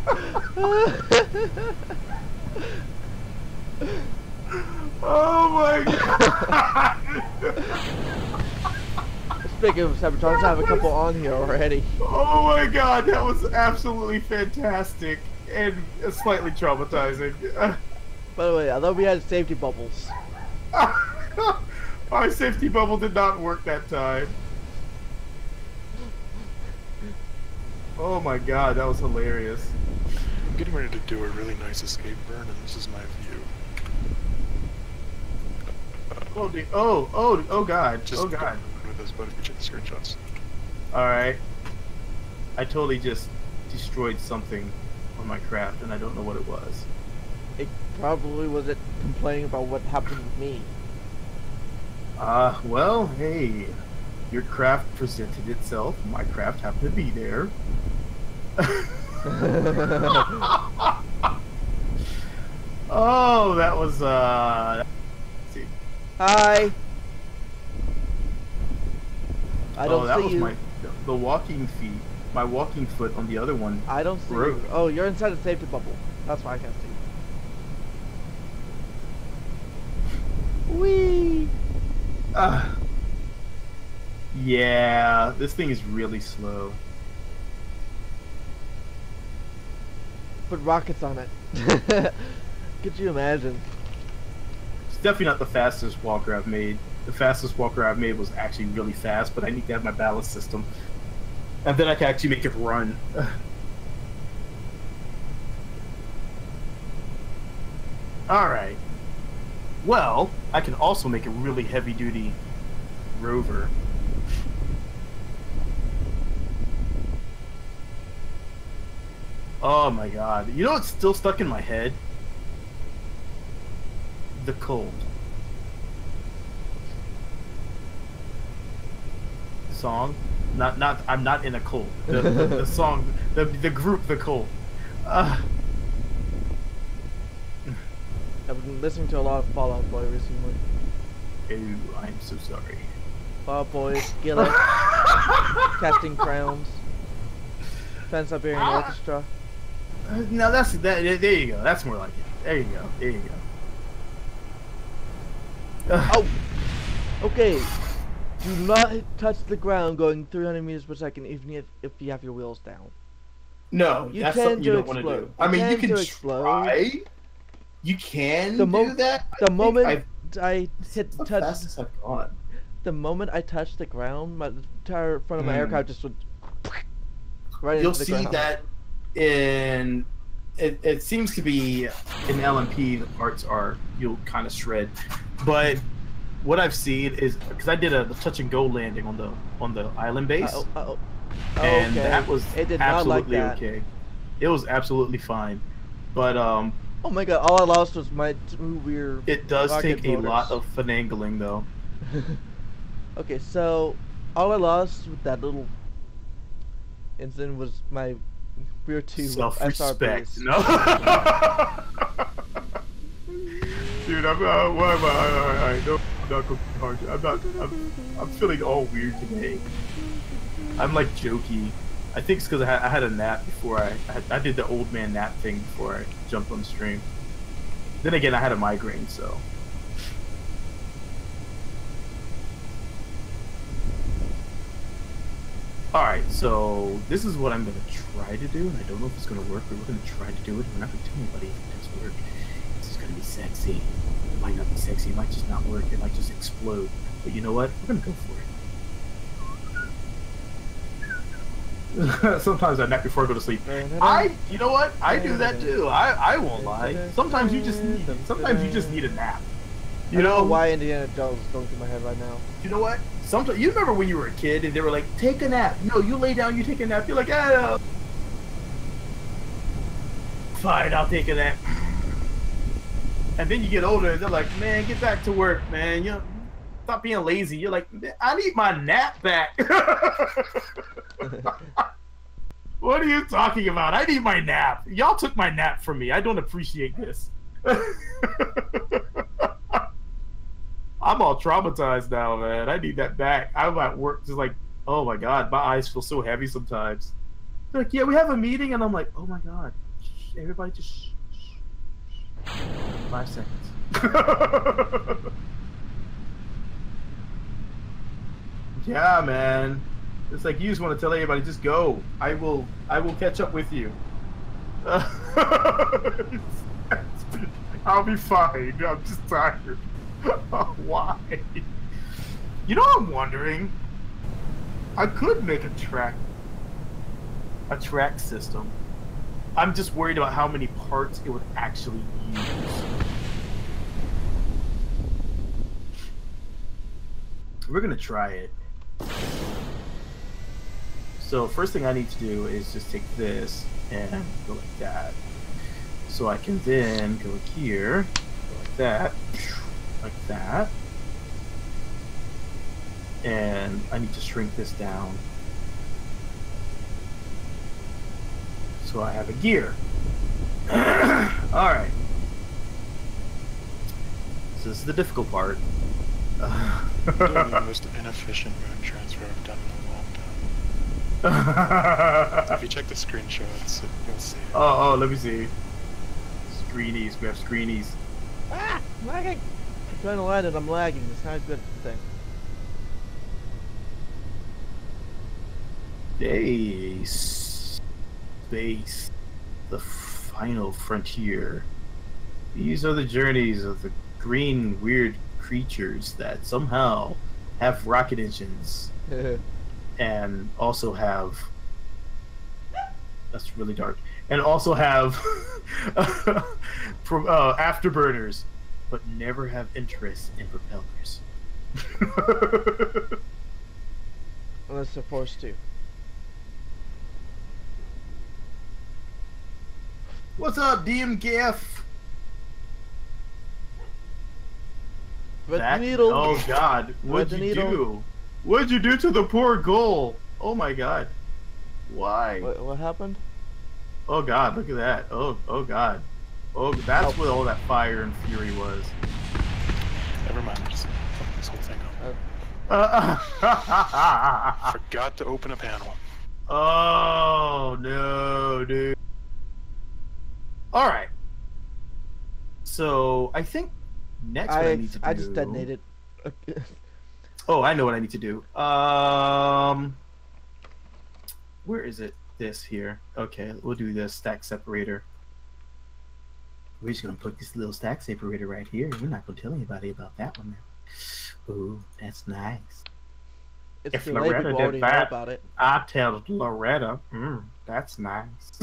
Oh my god. Speaking of Sabotage, I have a couple on here already. Oh my god, that was absolutely fantastic and slightly traumatizing. By the way, I thought we had safety bubbles. My safety bubble did not work that time. Oh my god, that was hilarious. I'm getting ready to do a really nice escape burn, and this is my view. Oh god. Just oh god. With this, but if you check the screenshots. Alright. I totally just destroyed something on my craft, and I don't know what it was. It probably wasn't complaining about what happened with me. Well, hey. Your craft presented itself. My craft happened to be there. Oh, that was, let's see. Hi! I don't that see was you. the walking feet. My walking foot on the other one. I don't see broke. you. Oh, you're inside the safety bubble. That's why I can't see you. Whee! Yeah, this thing is really slow. Put rockets on it. Could you imagine? It's definitely not the fastest walker I've made. The fastest walker I've made was actually really fast, but I need to have my ballast system. And then I can actually make it run. Alright. Well, I can also make a really heavy-duty rover. Oh my god. You know what's still stuck in my head? The cold. Song? I'm not in a cold. The song, the group, The Cold. I've been listening to a lot of Fall Out Boy recently. Oh, I'm so sorry. Fall Out Boy, Skillet, Casting Crowns, Trans-Siberian Orchestra. No, that's that. There you go. That's more like it. There you go. There you go. Oh! Okay. Do not touch the ground going 300 meters per second even if you have your wheels down. No, You that's tend something you to don't want to explode. do. I mean, you tend can to explode. try. You can The do that. The moment That's the fastest I've gone. the moment I touched the ground, my entire front of my aircraft just went right You'll into the see ground. that in it seems to be in LMP the parts are you'll kind of shred, but what I've seen is because I did the touch and go landing on the island base, and okay. that was It did absolutely not like that. okay. It was absolutely fine, but oh my god! All I lost was my 2 weird. it does take a motors. lot of finagling though. Okay, so all I lost with that little incident was my rear 2 Self-respect. SRBs. No. Dude, I'm what am I? No, I'm not going hard. I'm feeling all weird today. I'm like jokey. I think it's because I had a nap before I did the old man nap thing before I jumped on the stream. Then again, I had a migraine, so. Alright, so this is what I'm going to try to do, and I don't know if it's going to work, but we're going to try to do it. We're not going to tell anybody if it does work. This is going to be sexy. It might not be sexy, it might just not work, it might just explode. But you know what? We're going to go for it. Sometimes I nap before I go to sleep. You know what? I do that too. I won't lie. Sometimes you just need a nap. You know why Indiana Jones is going through my head right now. You know what? Sometimes you remember when you were a kid and they were like, "Take a nap." No, you lay down, you take a nap. You're like, "Ah, fine, I'll take a nap." And then you get older and they're like, "Man, get back to work, man. You know, stop being lazy." You're like, "I need my nap back." What are you talking about? I need my nap. Y'all took my nap from me. I don't appreciate this. I'm all traumatized now, man. I need that back. I'm at work just like, oh my god, my eyes feel so heavy sometimes. They're like, yeah, we have a meeting, and I'm like, oh my god, shh, everybody just shh. 5 seconds. Yeah, man. It's like you just want to tell everybody, just go. I will catch up with you. I'll be fine. I'm just tired. Why? You know what I'm wondering? I could make a track system. I'm just worried about how many parts it would actually use. We're gonna try it. So first thing I need to do is just take this and go like that. So I can then go here, go like that. Like that. And I need to shrink this down so I have a gear. Alright. So this is the difficult part. Doing the most inefficient moon transfer I've done in a long time. If you check the screenshots, you'll see it. Oh, let me see. Screenies, we have screenies. Ah! Lagging! I'm trying to land it, I'm lagging. It's not a good thing. Hey, space. The final frontier. These are the journeys of the green weird creatures that somehow have rocket engines. And also have... That's really dark. And also have afterburners, but never have interest in propellers. Unless they're forced to. What's up, DMGF? The needle. Oh God! What'd you do? What'd you do to the poor goal? Oh my God! Why? What happened? Oh God! Look at that! Oh God! Oh, that's what all that fire and fury was. Never mind. Just fuck this whole thing up. Forgot to open a panel. Oh no, dude! All right. So I think next what I need to do. I just detonated. Oh, I know what I need to do. Where is it? This here. Okay, we'll do this stack separator. We're just gonna put this little stack separator right here. We're not gonna tell anybody about that one now. Ooh, that's nice. It's If too late. Loretta People did already know that, about it. I tell Loretta, that's nice.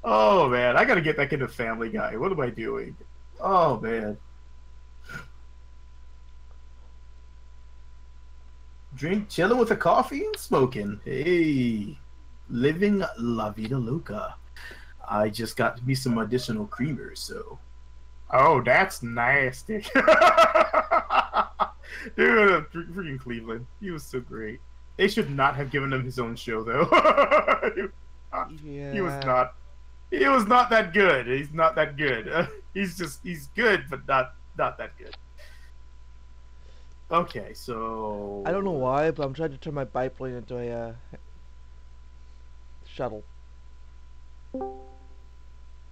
Oh man, I gotta get back into Family Guy. What am I doing? Oh man. Chilling with a coffee and smoking. Hey, living la vida loca. I just got me some additional creamers, so. Oh, that's nasty. Dude, freaking Cleveland. He was so great. They should not have given him his own show, though. Yeah. He was not. He was not that good. He's not that good. He's good, but not that good. Okay, so I don't know why, but I'm trying to turn my biplane into a shuttle.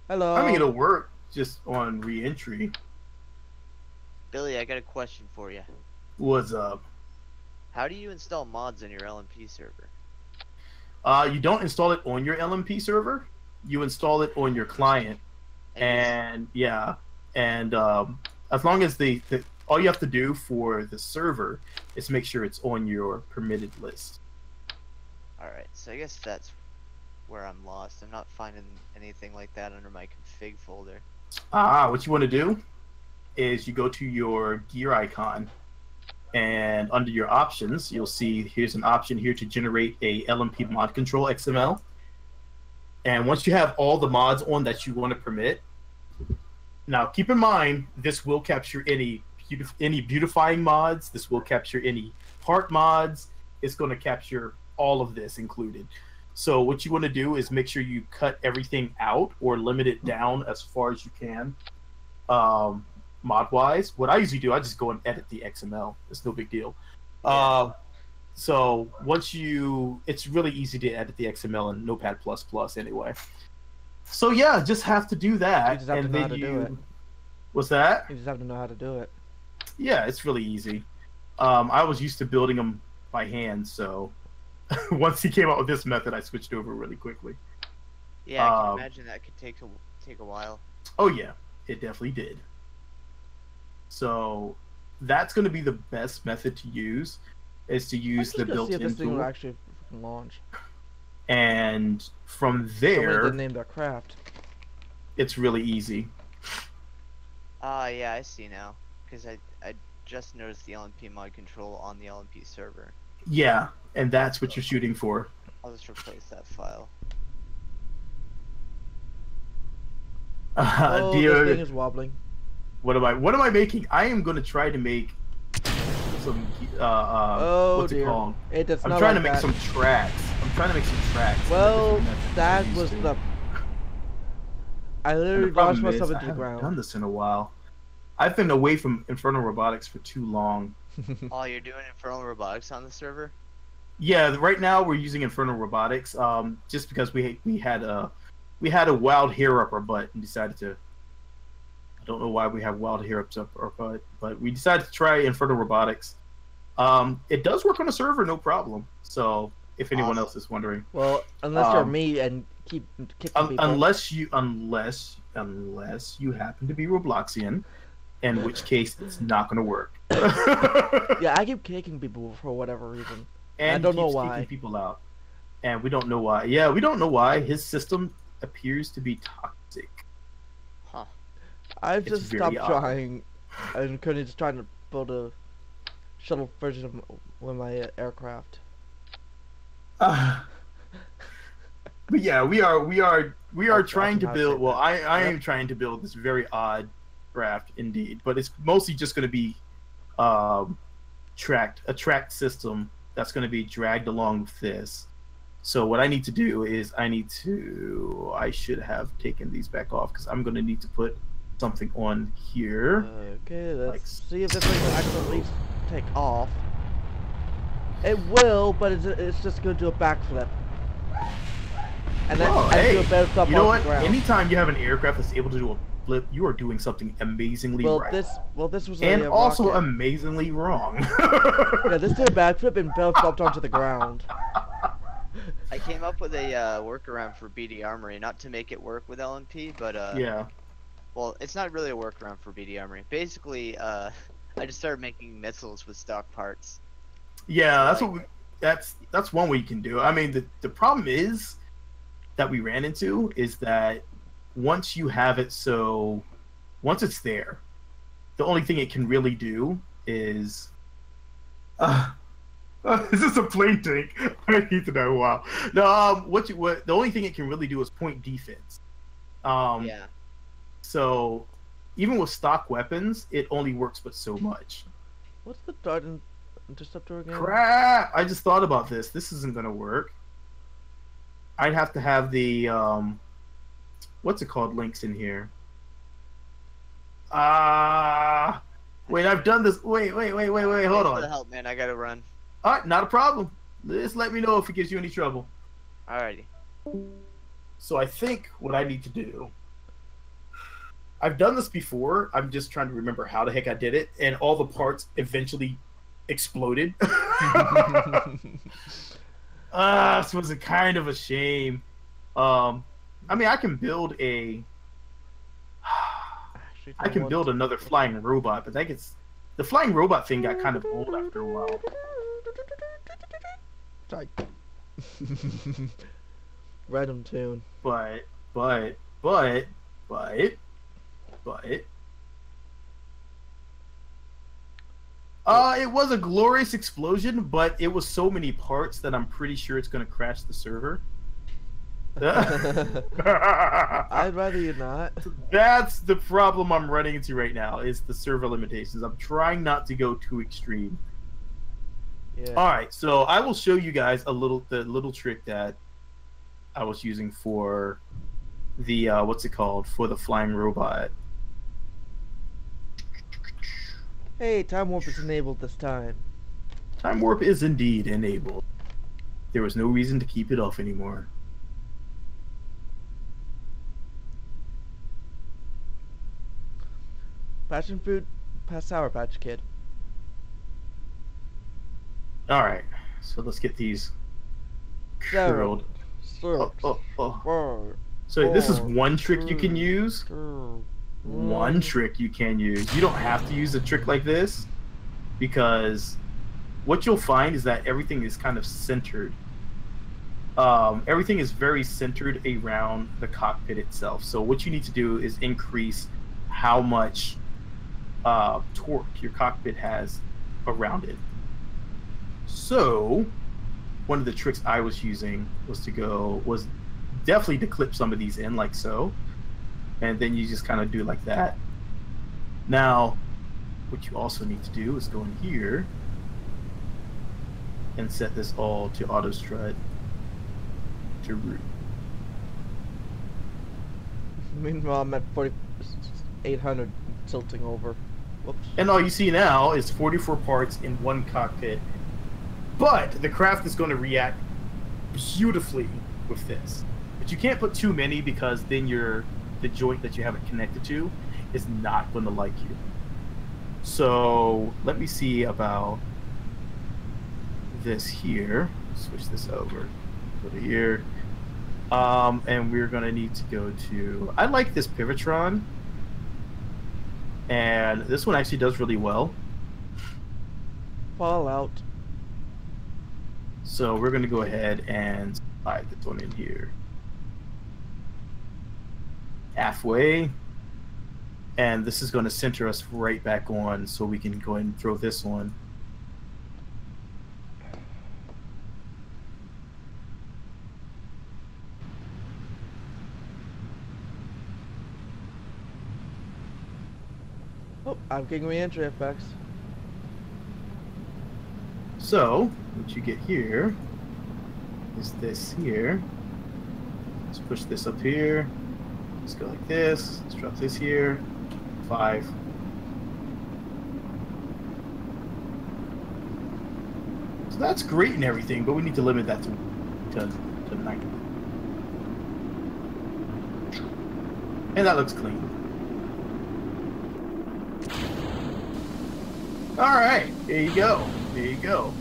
Hello. I mean, it'll work just on re-entry. Billy, I got a question for you. What's up? How do you install mods on your LMP server? You don't install it on your LMP server. You install it on your client, and yeah, and as long as all you have to do for the server is make sure it's on your permitted list. Alright, so I guess that's where I'm lost. I'm not finding anything like that under my config folder. What you want to do is you go to your gear icon, and under your options, you'll see here's an option here to generate a LMP mod control XML. And once you have all the mods on that you want to permit, now keep in mind, this will capture any beautifying mods. This will capture any part mods. It's going to capture all of this included. So what you want to do is make sure you cut everything out or limit it down as far as you can, mod-wise. What I usually do, I just go and edit the XML. It's no big deal. So once it's really easy to edit the XML in Notepad++ anyway. So yeah, just have to do that. You just have to know how to do it. What's that? You just have to know how to do it. Yeah, it's really easy. I was used to building them by hand, so once he came out with this method, I switched over really quickly. Yeah, I can imagine that could take a while. Oh yeah, it definitely did. So that's going to be the best method to use, is to use the built-in this thing will tool. actually launch. And from Somebody there, didn't name their craft. it's really easy. Yeah, I see now. Because I just noticed the LMP mod control on the LMP server. Yeah, and that's what you're shooting for. I'll just replace that file. Oh, Dear, this thing is wobbling. what am I making? I am going to try to make some what's it dear. called? It does I'm not trying like to make that. some tracks. I'm trying to make some tracks. Well, Different methods that I'm was used to. the. I And literally the problem launched myself is, I into the haven't done ground. this in a while. I've been away from Infernal Robotics for too long. Oh, you're doing Infernal Robotics on the server? Yeah, right now we're using Infernal Robotics, just because we had a wild hair up our butt and decided to. I don't know why we have wild hair ups up our butt, but we decided to try Infernal Robotics. It does work on a server, no problem. So if anyone else is wondering, Well, unless you're me and keep kicking people. unless you happen to be Robloxian, in which case it's not going to work. Yeah, I keep kicking people for whatever reason. And I don't know keeps why. kicking people out, and we don't know why. Yeah, we don't know why. His system appears to be toxic. Huh. I've It's just very stopped odd. trying, and currently just trying to build a shuttle version of one of my aircraft. But yeah, we are trying to how to build. say Well, that. I Yep. am trying to build this very odd craft indeed, but it's mostly just going to be a tracked system that's going to be dragged along with this. So what I need to do is I should have taken these back off because I'm going to need to put something on here. Okay, let's Like see if this thing will actually at least take off. It will, but it's just going to do a backflip. And then Oh, do hey, a better stuff you know off what? the ground. Anytime you have an aircraft that's able to do a flip, you are doing something amazingly Well, right. this was And a also rocket. amazingly wrong. Yeah, this did a backflip and fell dropped onto the ground. I came up with a workaround for BD Armory, not to make it work with LMP, but Yeah. well, it's not really a workaround for BD Armory. Basically, I just started making missiles with stock parts. Yeah, So, that's like, what that's one way you can do. I mean, the problem is that we ran into is that once you have it, so once it's there, the only thing it can really do is is this a plane tank? I need to know. Wow. No, what the only thing it can really do is point defense. yeah. So even with stock weapons, it only works but so much. What's the dart interceptor again? Crap! I just thought about this. This isn't gonna work. I'd have to have the what's it called links in here. Wait, I've done this. Wait, hold Thanks for on. the help, man. I gotta run. All right, not a problem. Just let me know if it gives you any trouble. Alrighty. So I think what I need to do. I've done this before. I'm just trying to remember how the heck I did it, and all the parts eventually exploded. This was a kind of a shame. I mean, I can build a. I can build another flying robot, but that gets the flying robot thing got kind of old after a while. Sorry. Random tune. But it was a glorious explosion, but it was so many parts that I'm pretty sure it's gonna crash the server. I'd rather you not. That's the problem I'm running into right now, is the server limitations. I'm trying not to go too extreme. Yeah. Alright, so I will show you guys the little trick that I was using for the what's it called? For the flying robot. Hey, time warp is enabled this time. Time warp is indeed enabled. There was no reason to keep it off anymore. Passion fruit, past Sour Patch Kid. Alright, so let's get these curled. So this is one trick you can use. One trick you can use. You don't have to use a trick like this, because what you'll find is that everything is kind of centered. Everything is very centered around the cockpit itself. So what you need to do is increase how much torque your cockpit has around it. So one of the tricks I was using was definitely to clip some of these in like so, and then you just kind of do like that. Now what you also need to do is go in here and set this all to auto strut to root. Meanwhile, I'm at 4,800 tilting over. Whoops. And all you see now is 44 parts in one cockpit. But the craft is going to react beautifully with this. But you can't put too many, because then the joint that you have it connected to is not going to like you. So let me see about this here. Switch this over. Go to here. And we're going to need to go to... I like this Pivotron. And this one actually does really well. Fallout. So we're going to go ahead and slide this one in here. Halfway. And this is going to center us right back on, so we can go ahead and throw this one. Oh, I'm getting re-entry effects. So what you get here is this here. Let's push this up here. Let's go like this. Let's drop this here. 5. So that's great and everything, but we need to limit that to 9. And that looks clean. All right, there you go. There you go.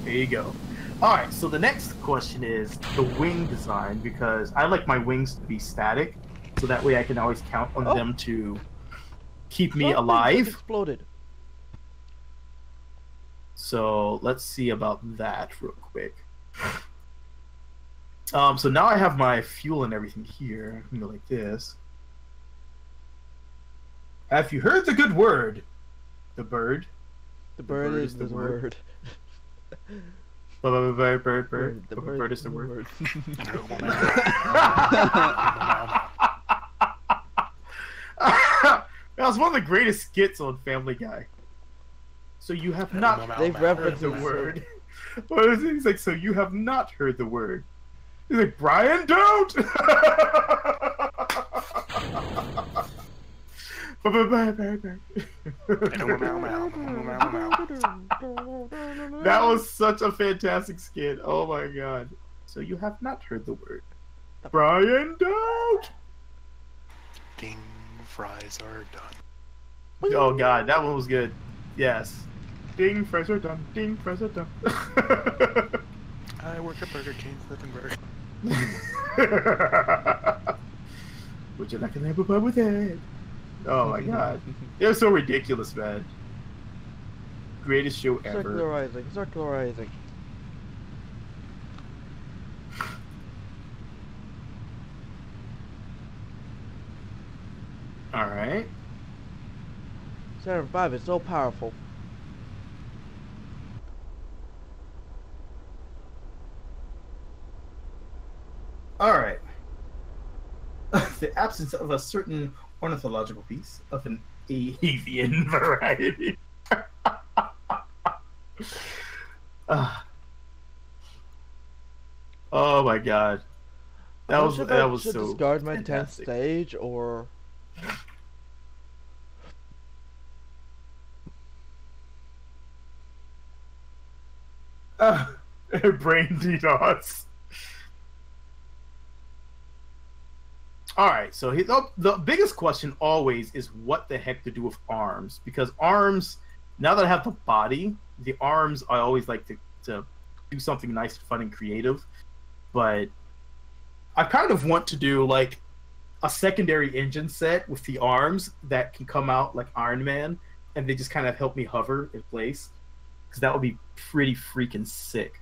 There you go. All right, so the next question is the wing design, because I like my wings to be static, so that way I can always count on them to keep me Something just alive. exploded. So let's see about that real quick. So now I have my fuel and everything here. I can go like this. Have you heard the good word? The bird. The bird is the word. Bird. The Bird is the word. That was one of the greatest skits on Family Guy. So you have not They've heard referenced the word. What is it? He's like, so you have not heard the word. He's like, Brian, don't! That was such a fantastic skit. Oh my god. So you have not heard the word. Brian, don't! Ding, fries are done. Oh god, that one was good. Yes. Ding, fries are done. Ding, fries are done. I work at Burger King, flipping burger. Would you like an apple pie with it? Oh my god. They're so ridiculous, man. Greatest show ever. Circularizing, circularizing. Alright. Saturn V is so powerful. Alright. The absence of a certain ornithological piece of an avian variety. Oh my god. That was should so discard my 10th fantastic. stage or Brain DDoS. Alright, so the biggest question always is what the heck to do with arms. Because arms, now that I have the body, the arms I always like to do something nice, fun, and creative. But I kind of want to do like a secondary engine set with the arms that can come out like Iron Man, and they just kind of help me hover in place. Because that would be pretty freaking sick.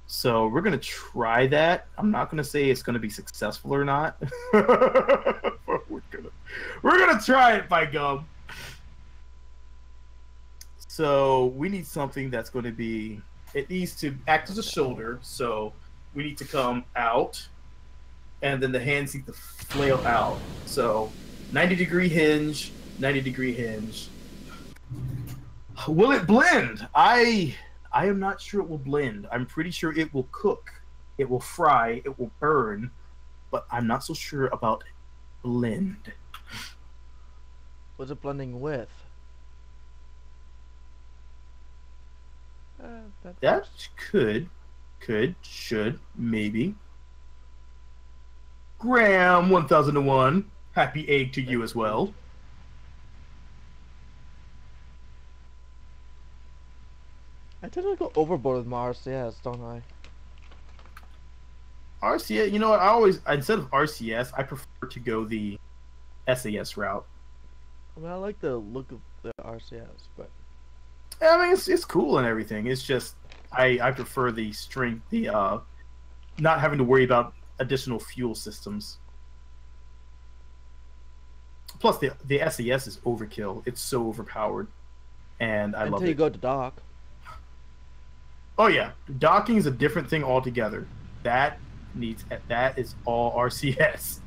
So we're gonna try that. I'm not gonna say it's gonna be successful or not. But we're gonna try it, by gum. So we need something that's gonna be. It needs to act as a shoulder. So we need to come out, and then the hands need to flail out. So 90-degree hinge, 90-degree hinge. Will it blend? I am not sure it will blend. I'm pretty sure it will cook. It will fry. It will burn. But I'm not so sure about blend. what's it blending with? That could, should, maybe. Graham 1001. Happy egg to you as well. I tend to go overboard with my RCS, don't I? RCS, you know what? I always, instead of RCS, I prefer to go the SAS route. I mean, I like the look of the RCS, but I mean, it's cool and everything. It's just I prefer the strength, the not having to worry about additional fuel systems. Plus, the SAS is overkill. It's so overpowered, and I love it. until you go to dock. Oh yeah, docking is a different thing altogether. That is all RCS.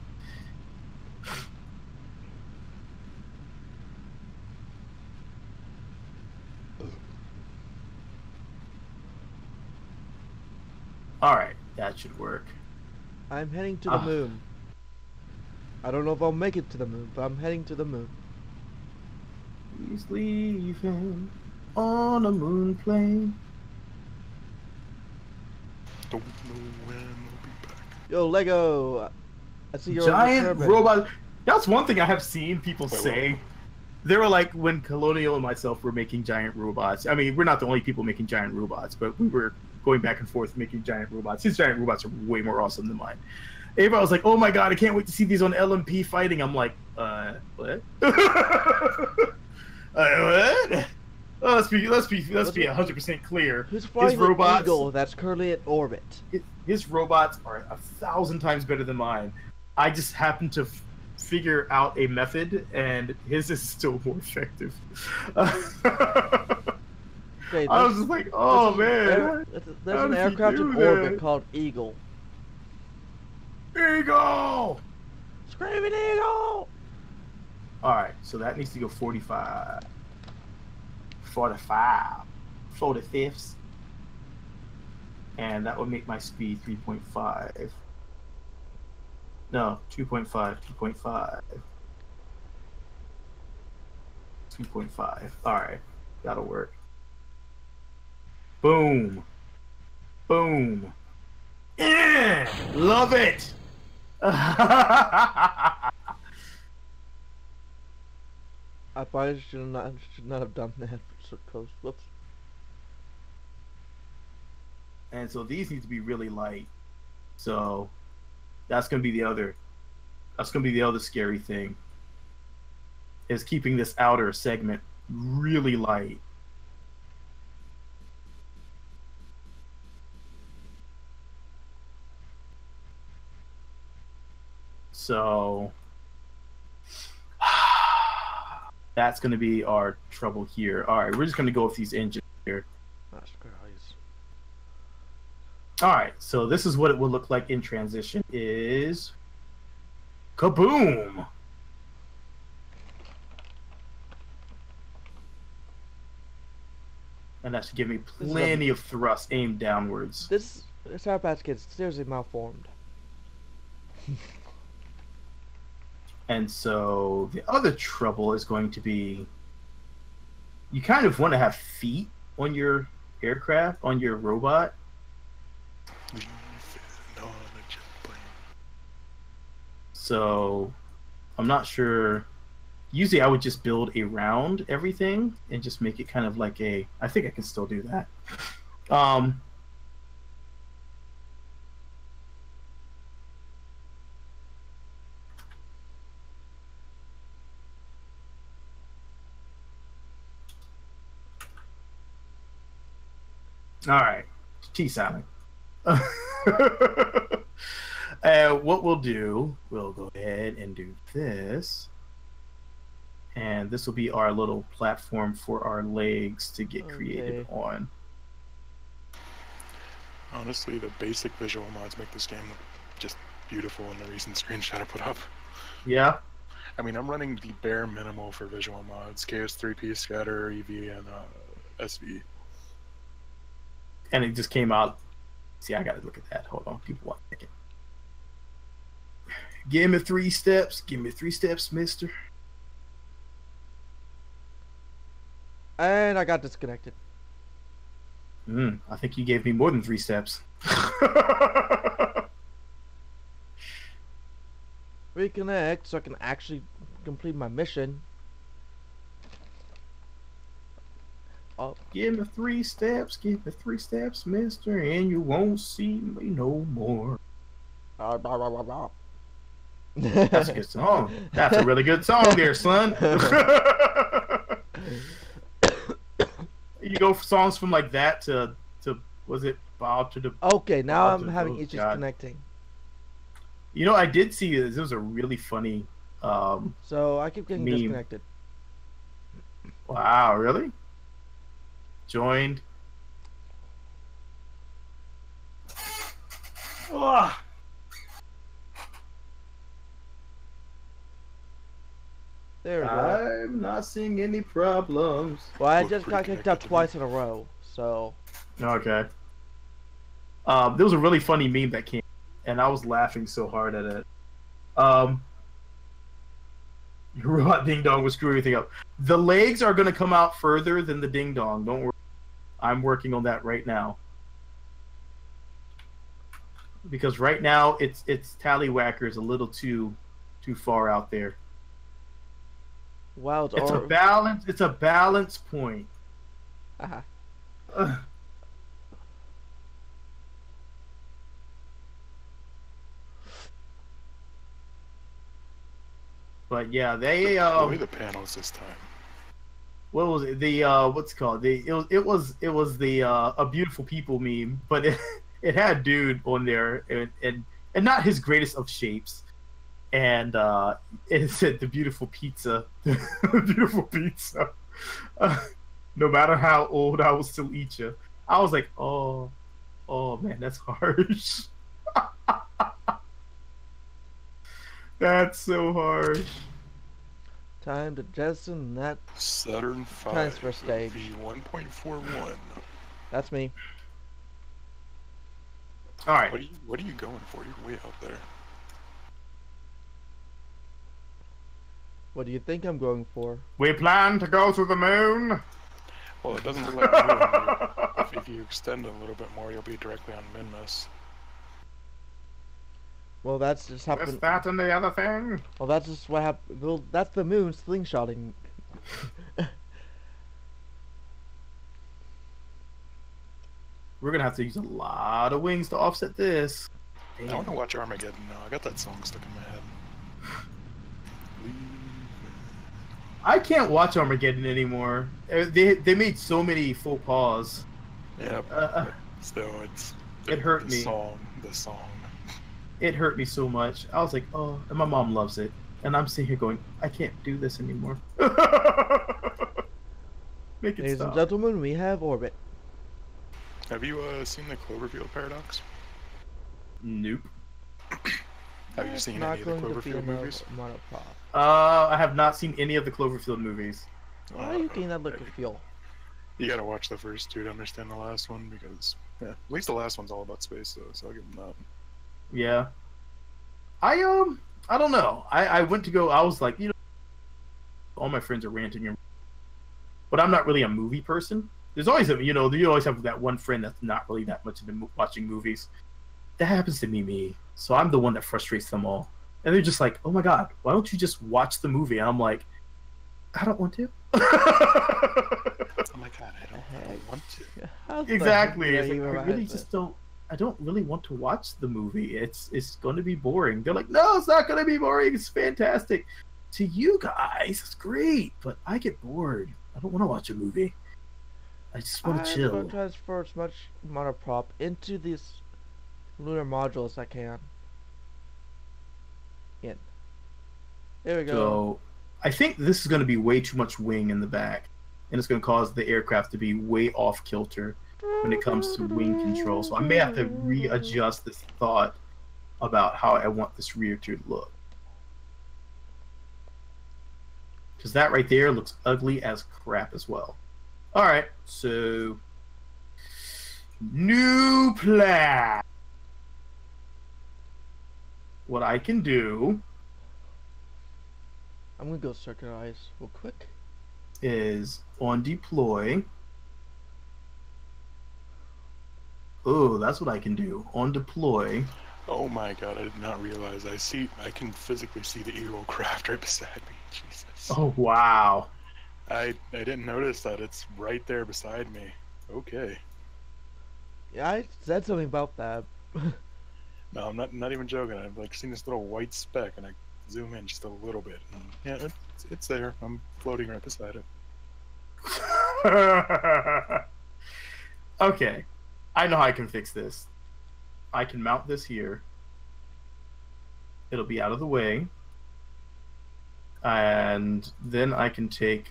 All right, that should work. I'm heading to the moon. I don't know if I'll make it to the moon, but I'm heading to the moon. He's leaving on a moon plane. Don't know when we'll be back. Yo, Lego! I see your Giant robot. That's one thing I have seen people say. They were like when Colonial and myself were making giant robots. I mean, we're not the only people making giant robots, but we were going back and forth making giant robots. His giant robots are way more awesome than mine. Everybody was like, "Oh my god, I can't wait to see these on LMP fighting." I'm like, what? What? Let's be 100% clear. Who's flying His robots, the Eagle that's currently in orbit? His robots are 1,000 times better than mine. I just happen to figure out a method, and his is still more effective. Okay, I was just like, oh man. There's an aircraft in orbit called Eagle. Eagle! Screaming Eagle! Alright, so that needs to go 45. 45. 45ths. And that would make my speed 3.5. No, 2.5, 2.5. 2.5. Alright, that'll work. Boom. Boom. Yeah! Love it! I probably should not have done that. Whoops. And so these need to be really light. So that's gonna be the other scary thing. Is keeping this outer segment really light. So that's going to be our trouble here. All right, we're just going to go with these engines here. All right, so this is what it will look like in transition is kaboom. And that should give me plenty of thrust aimed downwards. This Sour Patch Kids seriously malformed. And so the other trouble is going to be you kind of want to have feet on your aircraft, on your robot. So I'm not sure. Usually I would just build around everything and just make it kind of like a, I think I can still do that. All right, T sounding. What we'll do, we'll go ahead and do this. And this will be our little platform for our legs to get created on. Honestly, the basic visual mods make this game look just beautiful in the recent screenshot I put up. Yeah? I mean, I'm running the bare minimal for visual mods. KS3P, Scatter, EV, and SV. And it just came out. See, I gotta look at that. Hold on, people want to take it. Give me 3 steps. Give me 3 steps, mister. And I got disconnected. I think you gave me more than 3 steps. Reconnect so I can actually complete my mission. Oh. Give me 3 steps. Give me 3 steps, mister, and you won't see me no more. That's a good song. That's a really good song there, son. You go for songs from like that to was it Bob to the... Okay, now I'm having issues connecting. You know, I did see this. It was a really funny so I keep getting disconnected. Wow, really? Joined. Oh. There we go. I'm not seeing any problems. Well, I just got kicked out twice in a row, so... Okay. There was a really funny meme that came, and I was laughing so hard at it. Your robot ding dong will screw everything up. The legs are going to come out further than the ding dong. Don't worry. I'm working on that right now. Because right now its tallywhacker is a little too far out there. Wow, It's a balance. It's a balance point. Uh-huh. But yeah, they Deploy the panels this time. What was it? The what's it called? It was the a beautiful people meme, but it had dude on there and not his greatest of shapes. And it said the beautiful pizza. The beautiful pizza. No matter how old, I will still eat you. I was like, oh man, that's harsh. That's so harsh. Time to jettison that Saturn V transfer stage. V1.41. That's me. All right. What are you going for? You're way out there. What do you think I'm going for? We plan to go to the moon. Well, it doesn't look like the moon. If you extend a little bit more, you'll be directly on Minmus. Well, that's just happened. Is that and the other thing? Well, that's just what happened. Well, that's the moon slingshotting. We're gonna have to use a lot of wings to offset this. I want to watch Armageddon now. I got that song stuck in my head. I can't watch Armageddon anymore. They made so many faux pas. Yeah. So it hurt me. The song. It hurt me so much. I was like, oh, and my mom loves it, and I'm sitting here going, I can't do this anymore. Make it Ladies stop. and gentlemen, we have orbit. Have you seen the Cloverfield paradox? Nope. Have you seen any of the Cloverfield movies? I have not seen any of the Cloverfield movies. Why are you getting that look and feel? You gotta watch the first two to understand the last one, because at least the last one's all about space, though, so I'll give them that. Yeah. I don't know. I went to go. I was like, all my friends are ranting, but I'm not really a movie person. There's always you always have that one friend that's not really that much into watching movies. That happens to be me. So I'm the one that frustrates them all. And they're just like, oh my God, why don't you just watch the movie? And I'm like, I don't want to. Oh my God, I don't want to. Exactly. It's like, I really just don't. I don't really want to watch the movie. It's going to be boring. They're like, no, it's not going to be boring. It's fantastic. To you guys, it's great, but I get bored. I don't want to watch a movie. I just want to chill. I'm going to transfer as much monoprop into this lunar module as I can. In. There we go. So, I think this is going to be way too much wing in the back, and it's going to cause the aircraft to be way off kilter when it comes to wing control. So I may have to readjust this thought about how I want this rear to look. Because that right there looks ugly as crap as well. Alright, so new plan. What I can do, I'm gonna go circularize real quick. Is on deploy. Oh, that's what I can do. On deploy. Oh my God, I did not realize. I can physically see the Eagle craft right beside me. Jesus. Oh, wow. I didn't notice that. It's right there beside me. Okay. Yeah, I said something about that. No, I'm not even joking. I've like seen this little white speck, and I zoom in just a little bit. And yeah, it's there. I'm floating right beside it. Okay. I know how I can fix this. I can mount this here. It'll be out of the way. And then I can take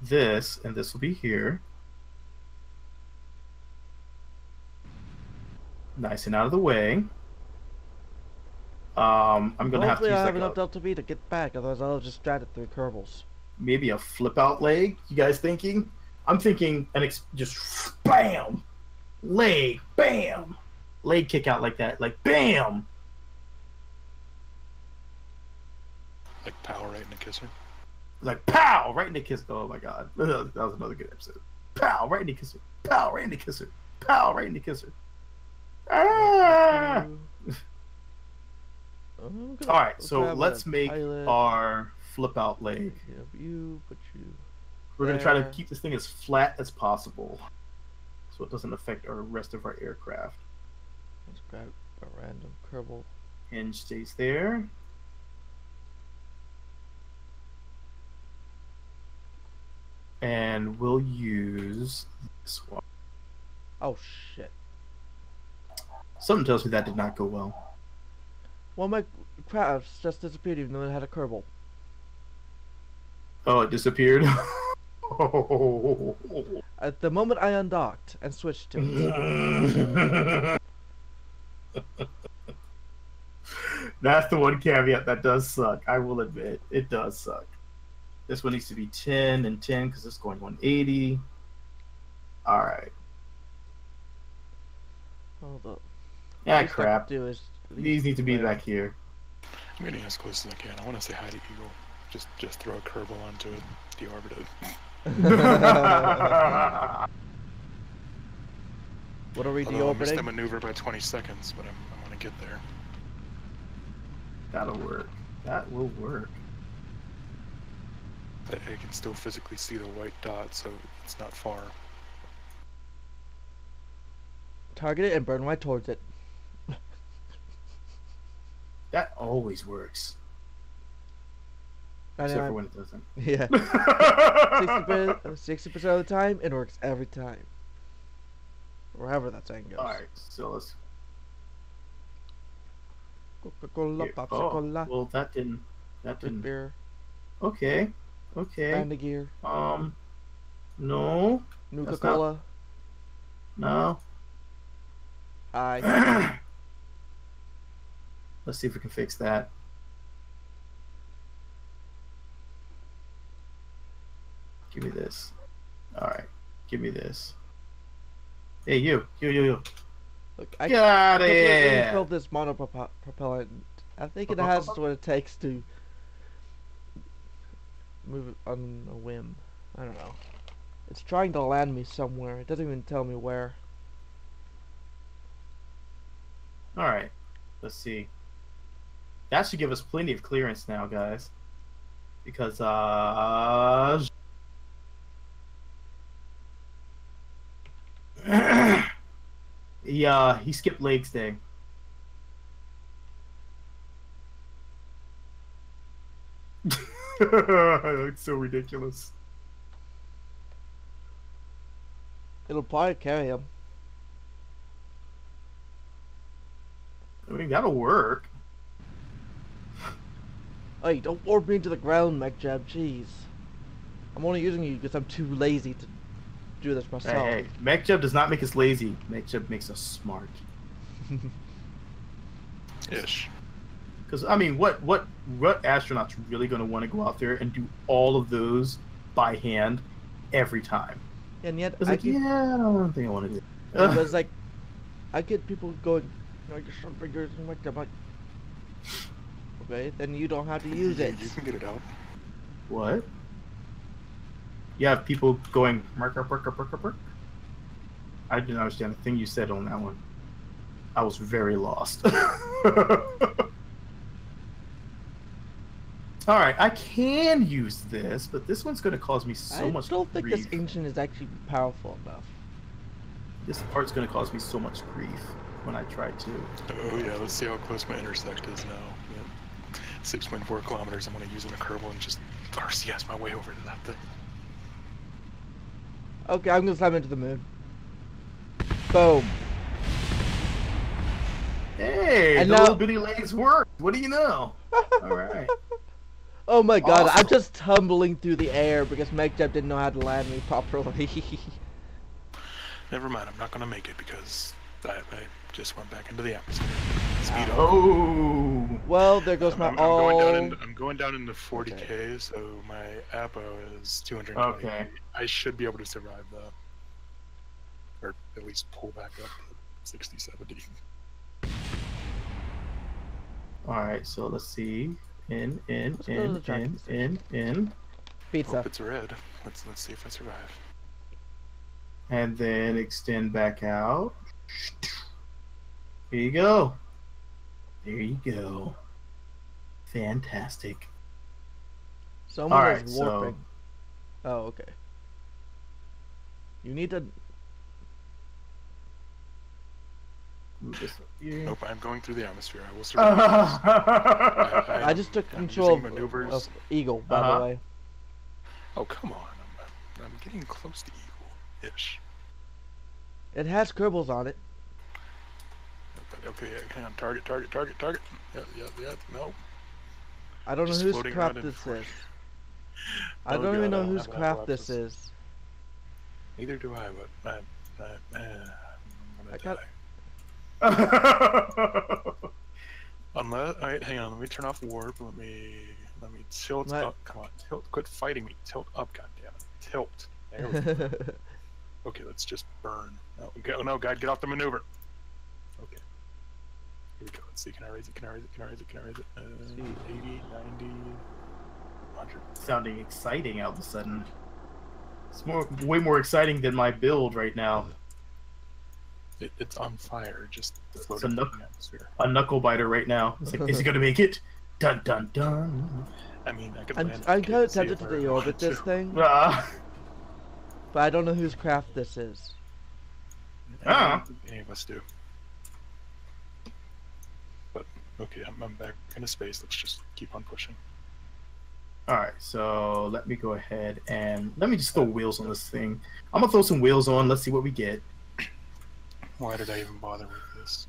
this, and this will be here. Nice and out of the way. I'm gonna have to use I have like enough Delta V to get back, otherwise I'll just drag it through Kerbals. Maybe a flip out leg. You guys thinking? I'm thinking just bam, leg, bam, leg kick out like that, like bam. Like pow right in the kisser. Like pow right in the kisser. Oh my God, that was another good episode. Pow right in the kisser. Pow right in the kisser. Pow right in the kisser. Ah! All right, so let's make our flip out leg. You put you. We're gonna try to there. keep this thing as flat as possible, so it doesn't affect our rest of our aircraft. Let's grab a random Kerbal. Hinge stays there. And we'll use this one. Oh shit. Something tells me that did not go well. Well, my crafts just disappeared even though it had a Kerbal. Oh, it disappeared. At the moment I undocked and switched to it. That's the one caveat that does suck. I will admit, it does suck. This one needs to be 10 and 10 because it's going 180. All right. Hold up. Yeah, crap. Is These need to be back here. I'm getting as close as I can. I want to say hi to Eagle. Just throw a Kerbal onto it, deorbit it. What are we Although I missed deorbiting? that maneuver by 20 seconds, but I want to get there. That'll work. That will work. I can still physically see the white dot, so it's not far. Target it and burn right towards it. That always works. Except for when it doesn't. Yeah. 60% of the time, it works every time. Wherever that saying goes. Alright, so let's... Coca-Cola, Here. Popsicola, Well, that didn't... root beer, Okay. Okay. Panda Gear, No. Nuka-Cola. No. I. Let's see if we can fix that. Give me this. Alright. Give me this. Hey, you. Look, I Get out of completely here! filled this monopropellant. I think it has what it takes to move it on a whim. I don't know. It's trying to land me somewhere. It doesn't even tell me where. Alright. Let's see. That should give us plenty of clearance now, guys. Because, yeah, he skipped legs day. It's so ridiculous. It'll probably carry him. I mean, that'll work. Hey, don't orb me into the ground, MechJab. Jeez. I'm only using you because I'm too lazy to do this myself. Hey, MechJeb does not make us lazy. MechJeb makes us smart. Ish. Because I mean, what astronaut's really going to want to go out there and do all of those by hand every time? And yet, It's like, yeah, I don't think I want to do it. It was like, I get people going, you know, you're so big, you're like that. I'm like, okay, then you don't have to use it. You can get it out. What? You have people going, mark. I didn't understand a thing you said on that one. I was very lost. Alright, I can use this, but this one's going to cause me so much I don't think grief. this engine is actually powerful enough. This part's going to cause me so much grief when I try to. Oh yeah, let's see how close my intersect is now. Yep. 6.4 kilometers. I'm gonna use a Kerbal and just RCS my way over to that thing. Okay, I'm gonna slam into the moon. Boom. Hey, And the now- little bitty legs work. What do you know? Alright. Oh my god, Awesome. I'm just tumbling through the air because MechJeb didn't know how to land me properly. Never mind, I'm not gonna make it because I just went back into the atmosphere. Speed up. Oh. Well, there goes my I'm going down into 40k, Okay. so my APO is 220. Okay. I should be able to survive that. Or at least pull back up to 60, 70. Alright, so let's see. In. Let's go to the tracking station. Pizza. Hope it's red. Let's see if I survive. And then extend back out. Here you go. There you go. Fantastic. Someone Alright, is so- warping. Oh, okay. You need to. Move this up here. Nope, I'm going through the atmosphere. I will survive. I I just took I'm control using maneuvers. of Eagle, by the way. Oh, come on. I'm getting close to Eagle-ish. It has Kerbals on it. Okay, yeah, hang on. Target. Yeah. No. I don't know Just whose floating crap around in this front. is. I Oh don't even God, I know don't whose have craft this lapses. is. Neither do I, but I'm I gonna got- die. Unless, alright, hang on, let me turn off warp, let me tilt What? up, come on, tilt, quit fighting me, tilt up, goddammit, tilt, there we go. Okay, let's just burn, no, God, get off the maneuver. Okay, here we go, let's see, can I raise it, 80, 90, 100. Sounding exciting all of a sudden. It's way more exciting than my build right now. It's on fire, just It's floating in the atmosphere. a knuckle biter right now. It's like, is he gonna make it? Dun dun dun. I mean, I could I'm land kind of see tempted if to I really deorbit wanted this to. thing, Ah. but I don't know whose craft this is. Any of us do. But, okay, I'm back into space, let's just keep on pushing. Alright, so let me go ahead and let me just throw wheels on this thing. I'm gonna throw some wheels on, let's see what we get. Why did I even bother with this?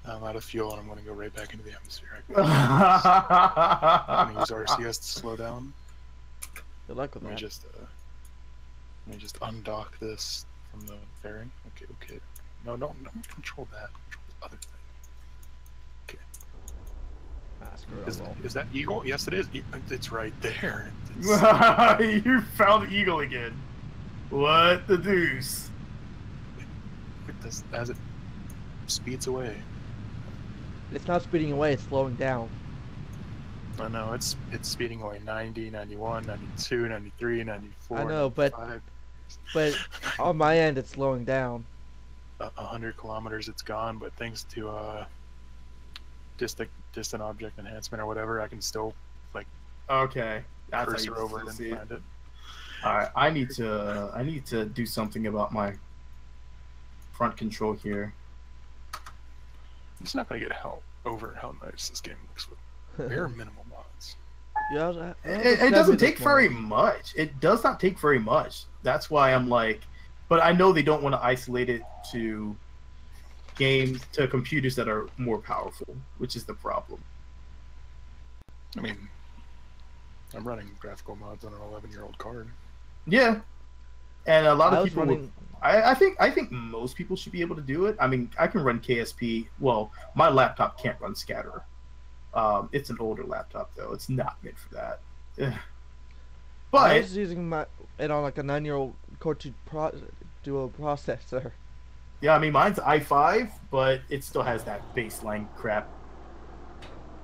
I'm out of fuel and I'm going to go right back into the atmosphere. I'm going to use RCS to slow down. Good luck with Let me that. just undock this from the fairing. Okay. No, don't control that. Control the other thing. Ah, screw it, I'll roll. Is that Eagle? Yes, it is. It's right there. You found Eagle again. What the deuce? As it speeds away. It's not speeding away, it's slowing down. I know, it's speeding away 90, 91, 92, 93, 94. I know, but 95. but on my end it's slowing down. 100 kilometers it's gone, but thanks to distant object enhancement or whatever, I can still like Okay, that's cursor how you over it and see it. find it. All right, I need to do something about my front control here. It's not gonna get over how nice this game looks with bare minimal mods. Yeah, It doesn't take very much. It does not take very much. That's why I'm like, but I know they don't want to isolate it to games, to computers that are more powerful, which is the problem. I mean, I'm running graphical mods on an 11-year-old card. Yeah, and a lot of people. running. I think most people should be able to do it. I mean, I can run KSP. Well, my laptop can't run Scatterer. It's an older laptop though. It's not meant for that. I But was using it on like a 9-year-old Core 2 dual processor. yeah, I mean mine's i5, but it still has that baseline crap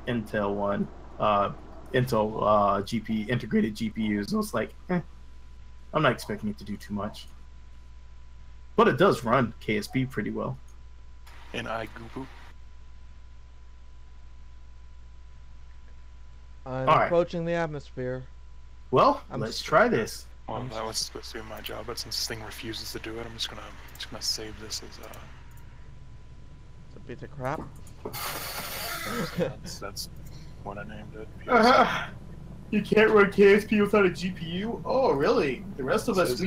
Intel one. Intel GP integrated GPUs. So it's like, I'm not expecting it to do too much. But it does run KSP pretty well. And iGupu. I'm All right. approaching the atmosphere. Well, I'm let's just- try this. Well, that was supposed to be my job, but since this thing refuses to do it, I'm just gonna save this as It's a bit of crap. that's what I named it. You can't run KSP without a GPU? Oh, really? The rest of us,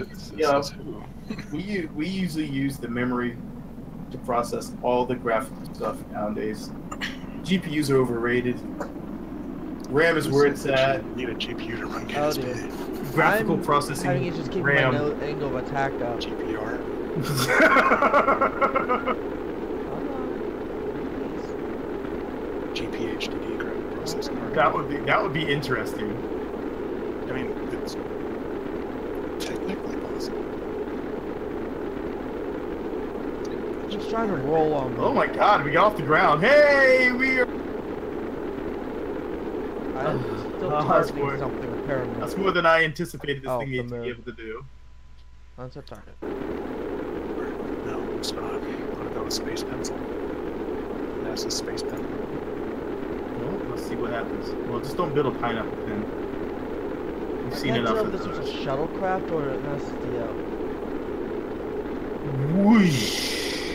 we usually use the memory to process all the graphical stuff nowadays. GPUs are overrated. RAM is where it's at. You need a GPU to run Oh, KSP. dude. Graphical I'm processing. having issues keeping my RAM. angle of attack up. GPR. GPHDD graphic processing. that would be interesting. I mean, it's technically possible. He's trying to roll on me. Oh my god, we got off the ground. Hey, we are. I'm still that's targeting more- something apparently. That's more than I anticipated this Oh, thing the to be moon. able to do. That's a target. No, I'm just gonna go with Space Pencil. NASA's Space Pen. Well, Let's see what happens. Well, just don't build a pineapple pin. We've I seen can't enough tell of if this was a those. shuttlecraft or an STL. Whoosh!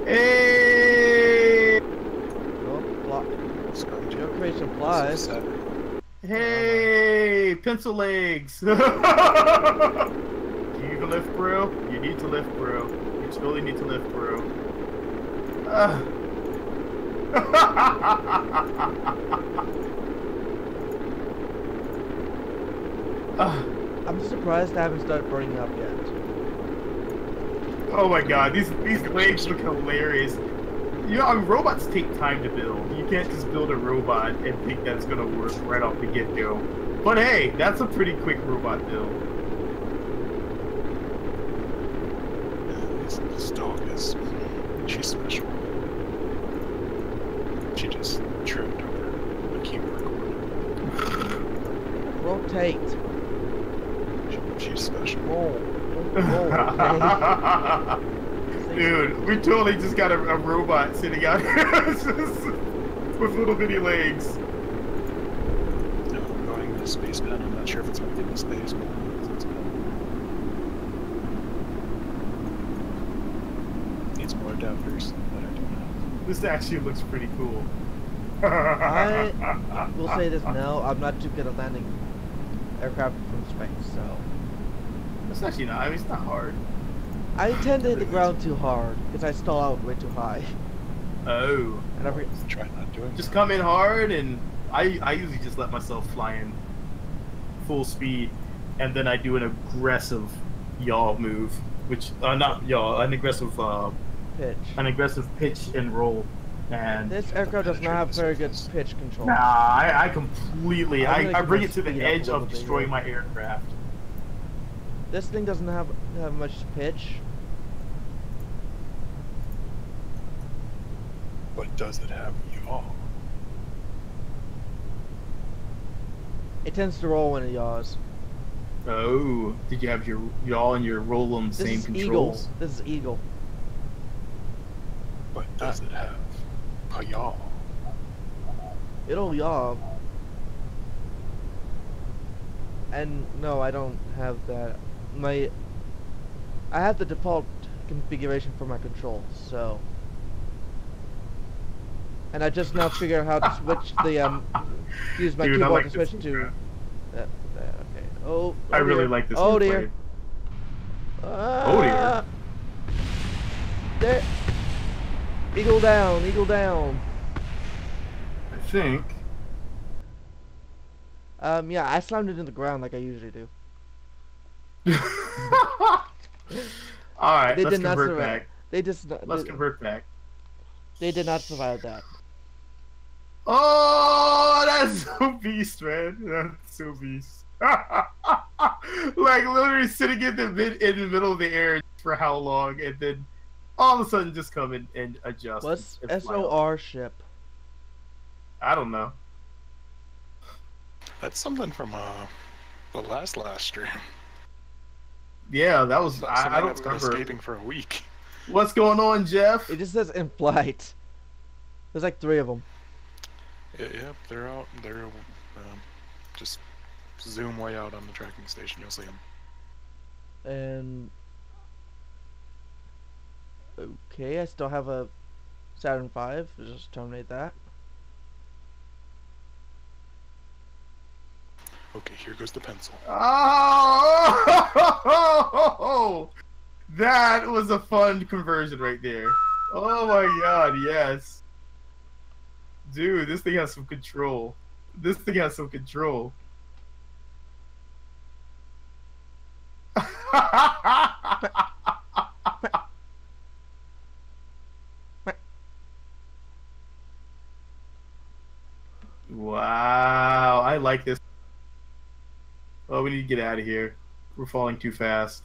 Hey! Oh, your creation flies. Hey! Pencil legs! Do you even lift, bro? You need to lift, bro. You totally need to lift, bro. I'm surprised I haven't started burning up yet. Oh my god, these legs look hilarious. You know, robots take time to build. You can't just build a robot and think that it's gonna work right off the get-go. But hey, that's a pretty quick robot build. This dog is... she's special. She just tripped over a keyboard cord. Rotate. She's special. Roll. Roll. Okay. Dude, we totally just got a robot sitting out here with little bitty legs. No, I'm going to space pen. I'm not sure if it's going to give me space, but it's good. Needs more adapters that I don't have. This actually looks pretty cool. I will say this now, I'm not too good at landing aircraft from space, so... It's actually not, I mean, it's not hard. I tend to hit the ground too hard, because I stall out way too high. Oh. And every... Try not doing Just that. come in hard, and I usually just let myself fly in full speed, and then I do an aggressive yaw move, which, not yaw, an aggressive pitch and roll. And This aircraft does not have very good pitch control. nah, I completely, I'm gonna I keep bring my it to the speed up a edge little of bit destroying here. my aircraft. This thing doesn't have much pitch. But does it have yaw? It tends to roll when it yaws. Oh, did you have your yaw and your roll on the This same is controls? Eagle. This is Eagle. But does it have a yaw? It'll yaw. And no, I don't have that. I have the default configuration for my controls, so. And I just now figure out how to switch the use my Dude, I keyboard like to this switch to. aircraft. Okay. Oh. I really dear. like this. Oh gameplay. dear. Oh dear. There. Eagle down. Eagle down. I think. Yeah, I slammed it in the ground like I usually do. All right, They let's did not convert survive. back. They just. Let's convert back. They did not survive that. Oh, that's so beast, man. That's so beast. Like literally sitting in the middle of the air for how long, and then all of a sudden just come in and adjust. What's and fly off. SOR ship? I don't know. That's something from the last stream. Yeah, that was. I Something don't that's been remember. escaping for a week. What's going on, Jeff? It just says in flight. There's like 3 of them. Yeah, they're out. They're just zoom way out on the tracking station. You'll see them. And okay, I still have a Saturn V. Just terminate that. Okay, here goes the pencil. Oh, that was a fun conversion right there. Oh my god, yes. Dude, this thing has some control. This thing has some control. Wow, I like this. Oh, we need to get out of here. We're falling too fast.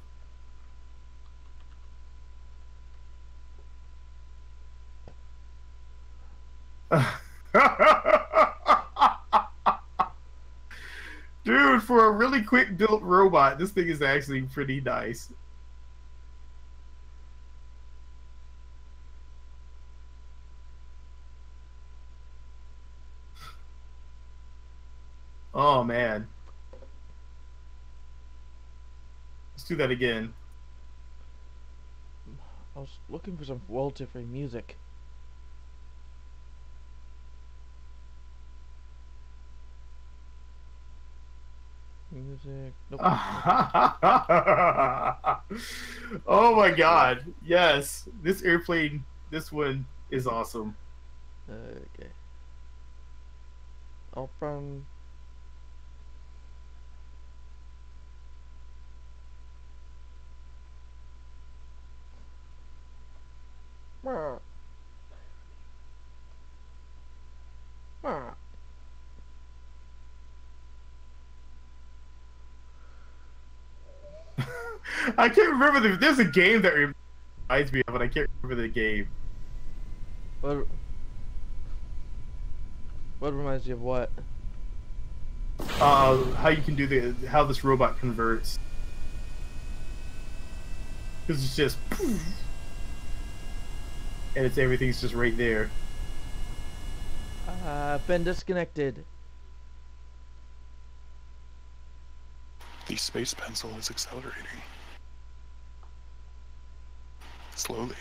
Dude, for a really quick built robot, this thing is actually pretty nice. Oh man. Let's do that again. I was looking for some royalty-free music. Music. Nope. Oh my god. Yes. This airplane, this one is awesome. Okay. Open. Meow. Meow. I can't remember there's a game that reminds me of it. I can't remember the game. What reminds you of what? How you can do how this robot converts. Because it's just and everything's just right there. Been disconnected. The space pencil is accelerating. Slowly.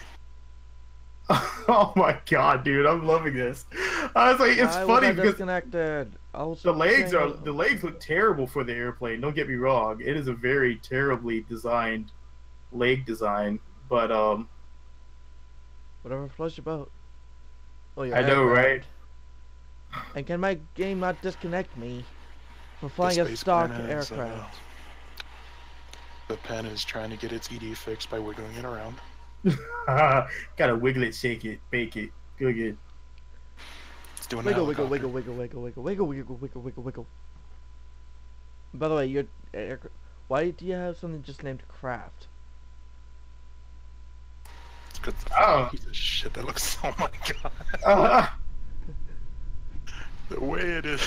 Oh my god, dude, I'm loving this. I was like, it's funny because disconnected. the legs look terrible for the airplane. Don't get me wrong; it is a very terribly designed leg design. But whatever floats your boat. Oh yeah. I know, right? And can my game not disconnect me from flying a stock aircraft? The pen is trying to get its ED fixed by wiggling it around. Gotta wiggle it, shake it, bake it, cook it. It's doing wiggle, wiggle, wiggle, wiggle, wiggle, wiggle, wiggle, wiggle, wiggle, wiggle, wiggle. By the way, why do you have something just named Craft? It's piece of shit that looks. Oh my god. The way it is,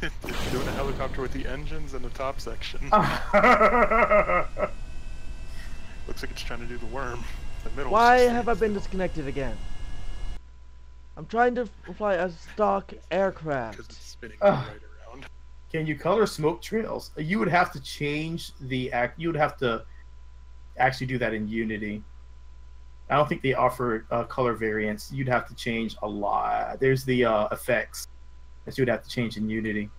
it's doing a helicopter with the engines and the top section. Looks like it's trying to do the worm. The middle. Why have I been disconnected again? I'm trying to fly a stock aircraft. Because it's spinning right around. Can you color smoke trails? You would have to change the act. You would have to actually do that in Unity. I don't think they offer color variants. You'd have to change a lot. There's the effects that you would have to change in Unity.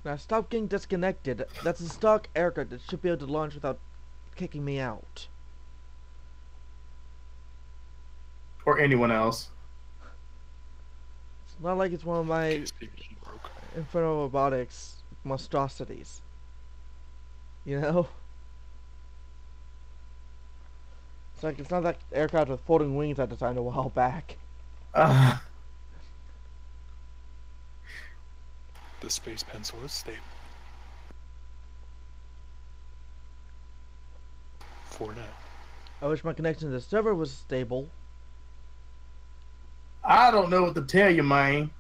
Now stop getting disconnected. That's a stock aircraft that should be able to launch without kicking me out. Or anyone else. It's not like it's one of my Inferno Robotics monstrosities. You know? It's like it's not that aircraft with folding wings I designed a while back. The space pencil is stable. For now. I wish my connection to the server was stable. I don't know what to tell you, man.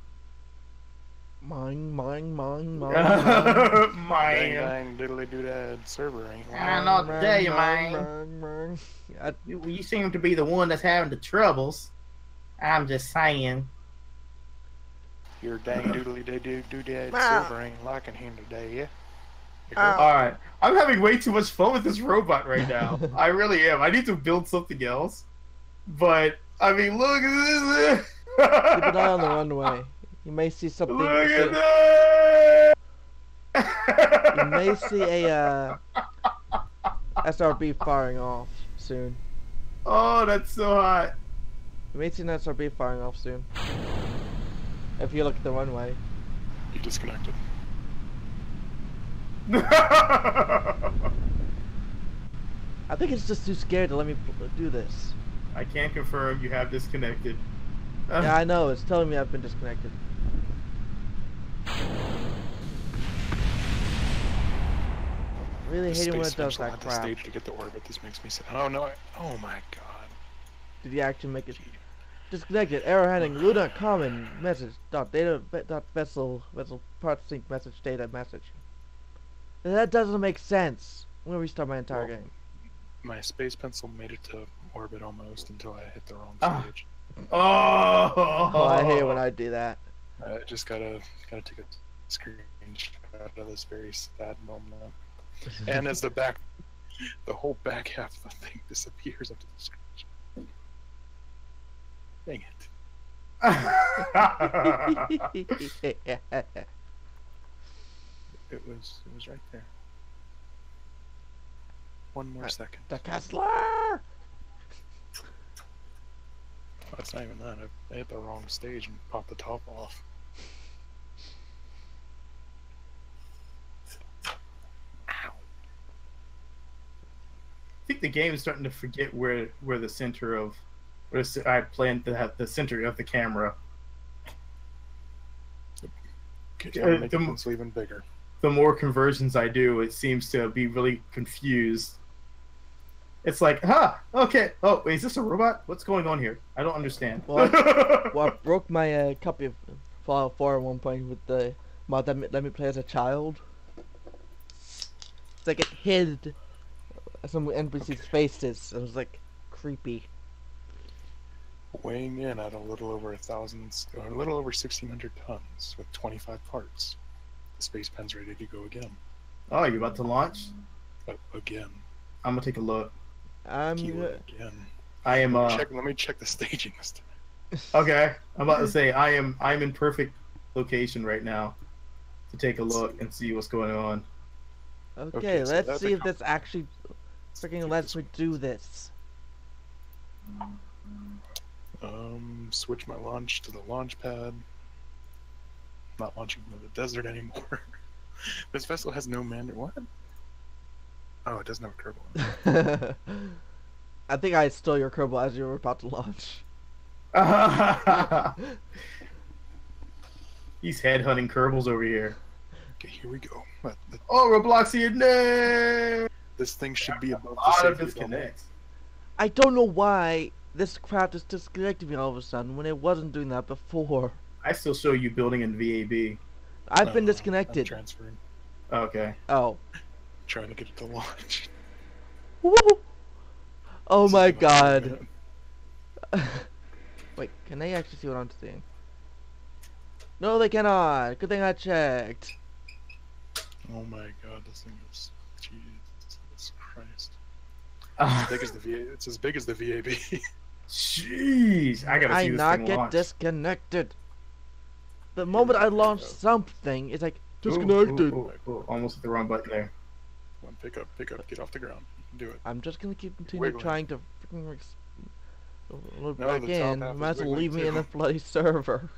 Mine. Man. Bang, diddly doodad, server ain't. I don't know what to tell you, man. You seem to be the one that's having the troubles. I'm just saying. Your dang doodly doodad server ain't liking him today, yeah? Alright. I'm having way too much fun with this robot right now. I really am. I need to build something else. But, I mean, look at this. Keep an eye on the runway. You may see something. Look at that. You may see a SRB firing off soon. Oh, that's so hot. You may see an SRB firing off soon. If you look at the runway. You disconnected. I think it's just too scared to let me do this. I can't confirm you have disconnected. Yeah, I know. It's telling me I've been disconnected. Really hating when it does that crap. Stage to get the orbit. This makes me sad. Oh no! Oh my god! Did he actually make it? Disconnected. Error handling. Luna common message. Data vessel part sync message data message. That doesn't make sense. I'm gonna restart my entire game. My space pencil made it to orbit almost until I hit the wrong stage. Oh, I hate when I do that. I just gotta take a screenshot of this very sad moment. And as the whole back half of the thing disappears into the screenshot. Dang it. It was right there. One more second. The Kessler! Oh, it's not even that. I hit the wrong stage and popped the top off. I think the game is starting to forget where the center of I planned to have the center of the camera. Make it even bigger. The more conversions I do, it seems to be really confused. It's like, okay. Oh, wait, is this a robot? What's going on here? I don't understand. Well, I broke my copy of Fallout 4 at one point with the mod that let me play as a child. It's like it hid some NPC's faces. It was like creepy. Weighing in at a little over 1,600 tons with 25 parts. The space pen's ready to go again. Oh, you about to launch? Again. I'm gonna take a look. Again. I am. Let me check the staging this time. Okay, I'm about to say I'm in perfect location right now to take a look and see what's going on. Okay, let's see if this actually freaking lets me do this. Switch my launch to the launch pad. Not launching into the desert anymore. This vessel has no what? Oh, it doesn't have a Kerbal. I think I stole your Kerbal as you were about to launch. He's headhunting Kerbals over here. Okay, here we go. Oh, Robloxian, no! This thing should be above the safety disconnect. I don't know why this craft is disconnecting me all of a sudden when it wasn't doing that before. I still show you building in VAB. I've been disconnected. I'm transferring. Okay. Oh. Trying to get it to launch. Woo! Oh my god. Wait, can they actually see what I'm seeing? No, they cannot. Good thing I checked. Oh my god, this thing is... Jesus Christ. It's as big as the VAB. Jeez, I gotta see this not thing get launch. disconnected. The moment I launch something, it's like disconnected. Ooh, almost hit the wrong button there. Come on, pick up, get off the ground. You can do it. I'm just gonna continue trying to freaking load No, back in. You might as well leave me in the bloody server.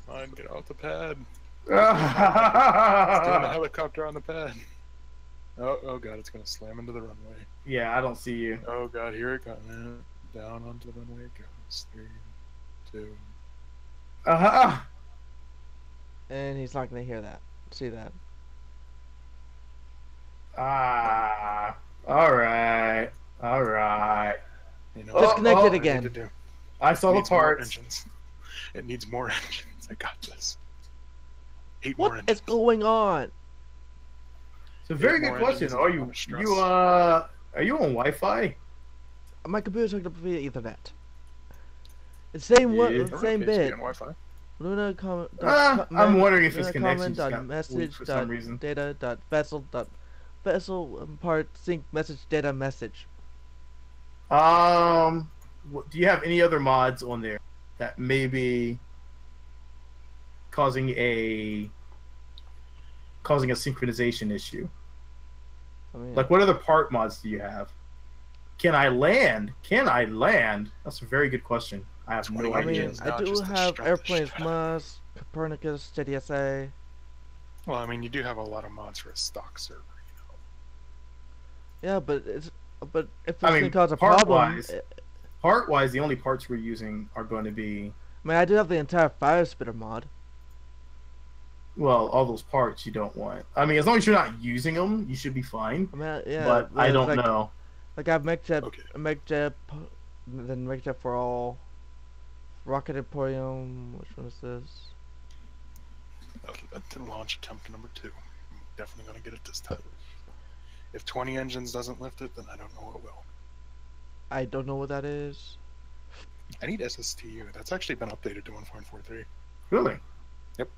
Come on, get off the pad. Doing a helicopter on the pad. Oh god, it's gonna slam into the runway. Yeah, I don't see you. Oh god, here it comes. Down onto the runway it goes. 3, 2. And he's not gonna hear that. See that. Alright. You know, disconnected again. I saw the parts. It needs more engines. I got this. 8 what more engines. is going on? It's a very good question. Are you on Wi-Fi? My computer's hooked up via Ethernet. The same same bit. Wi-Fi. Luna comment. I'm wondering if his comment connection message for some reason. Data vessel part sync message data message. Do you have any other mods on there that may be causing a synchronization issue? I mean, like, what other part mods do you have? Can I land? That's a very good question. I have no idea. I do have Airplanes Must, Copernicus, Steady SA. Well, I mean, you do have a lot of mods for a stock server, you know. Yeah, but if it's going to cause a problem... Part-wise, the only parts we're using are going to be... I mean, I do have the entire Fire Spitter mod. Well, all those parts you don't want. I mean, as long as you're not using them, you should be fine. I mean, yeah, but I don't know. Like, I have MechJet, then MechJet for all, Rocket Emporium, which one is this? Launch attempt number 2. I'm definitely going to get it this time. If 20 engines doesn't lift it, then I don't know what will. I don't know what that is. I need SSTU. That's actually been updated to 1.43. Really? Yep.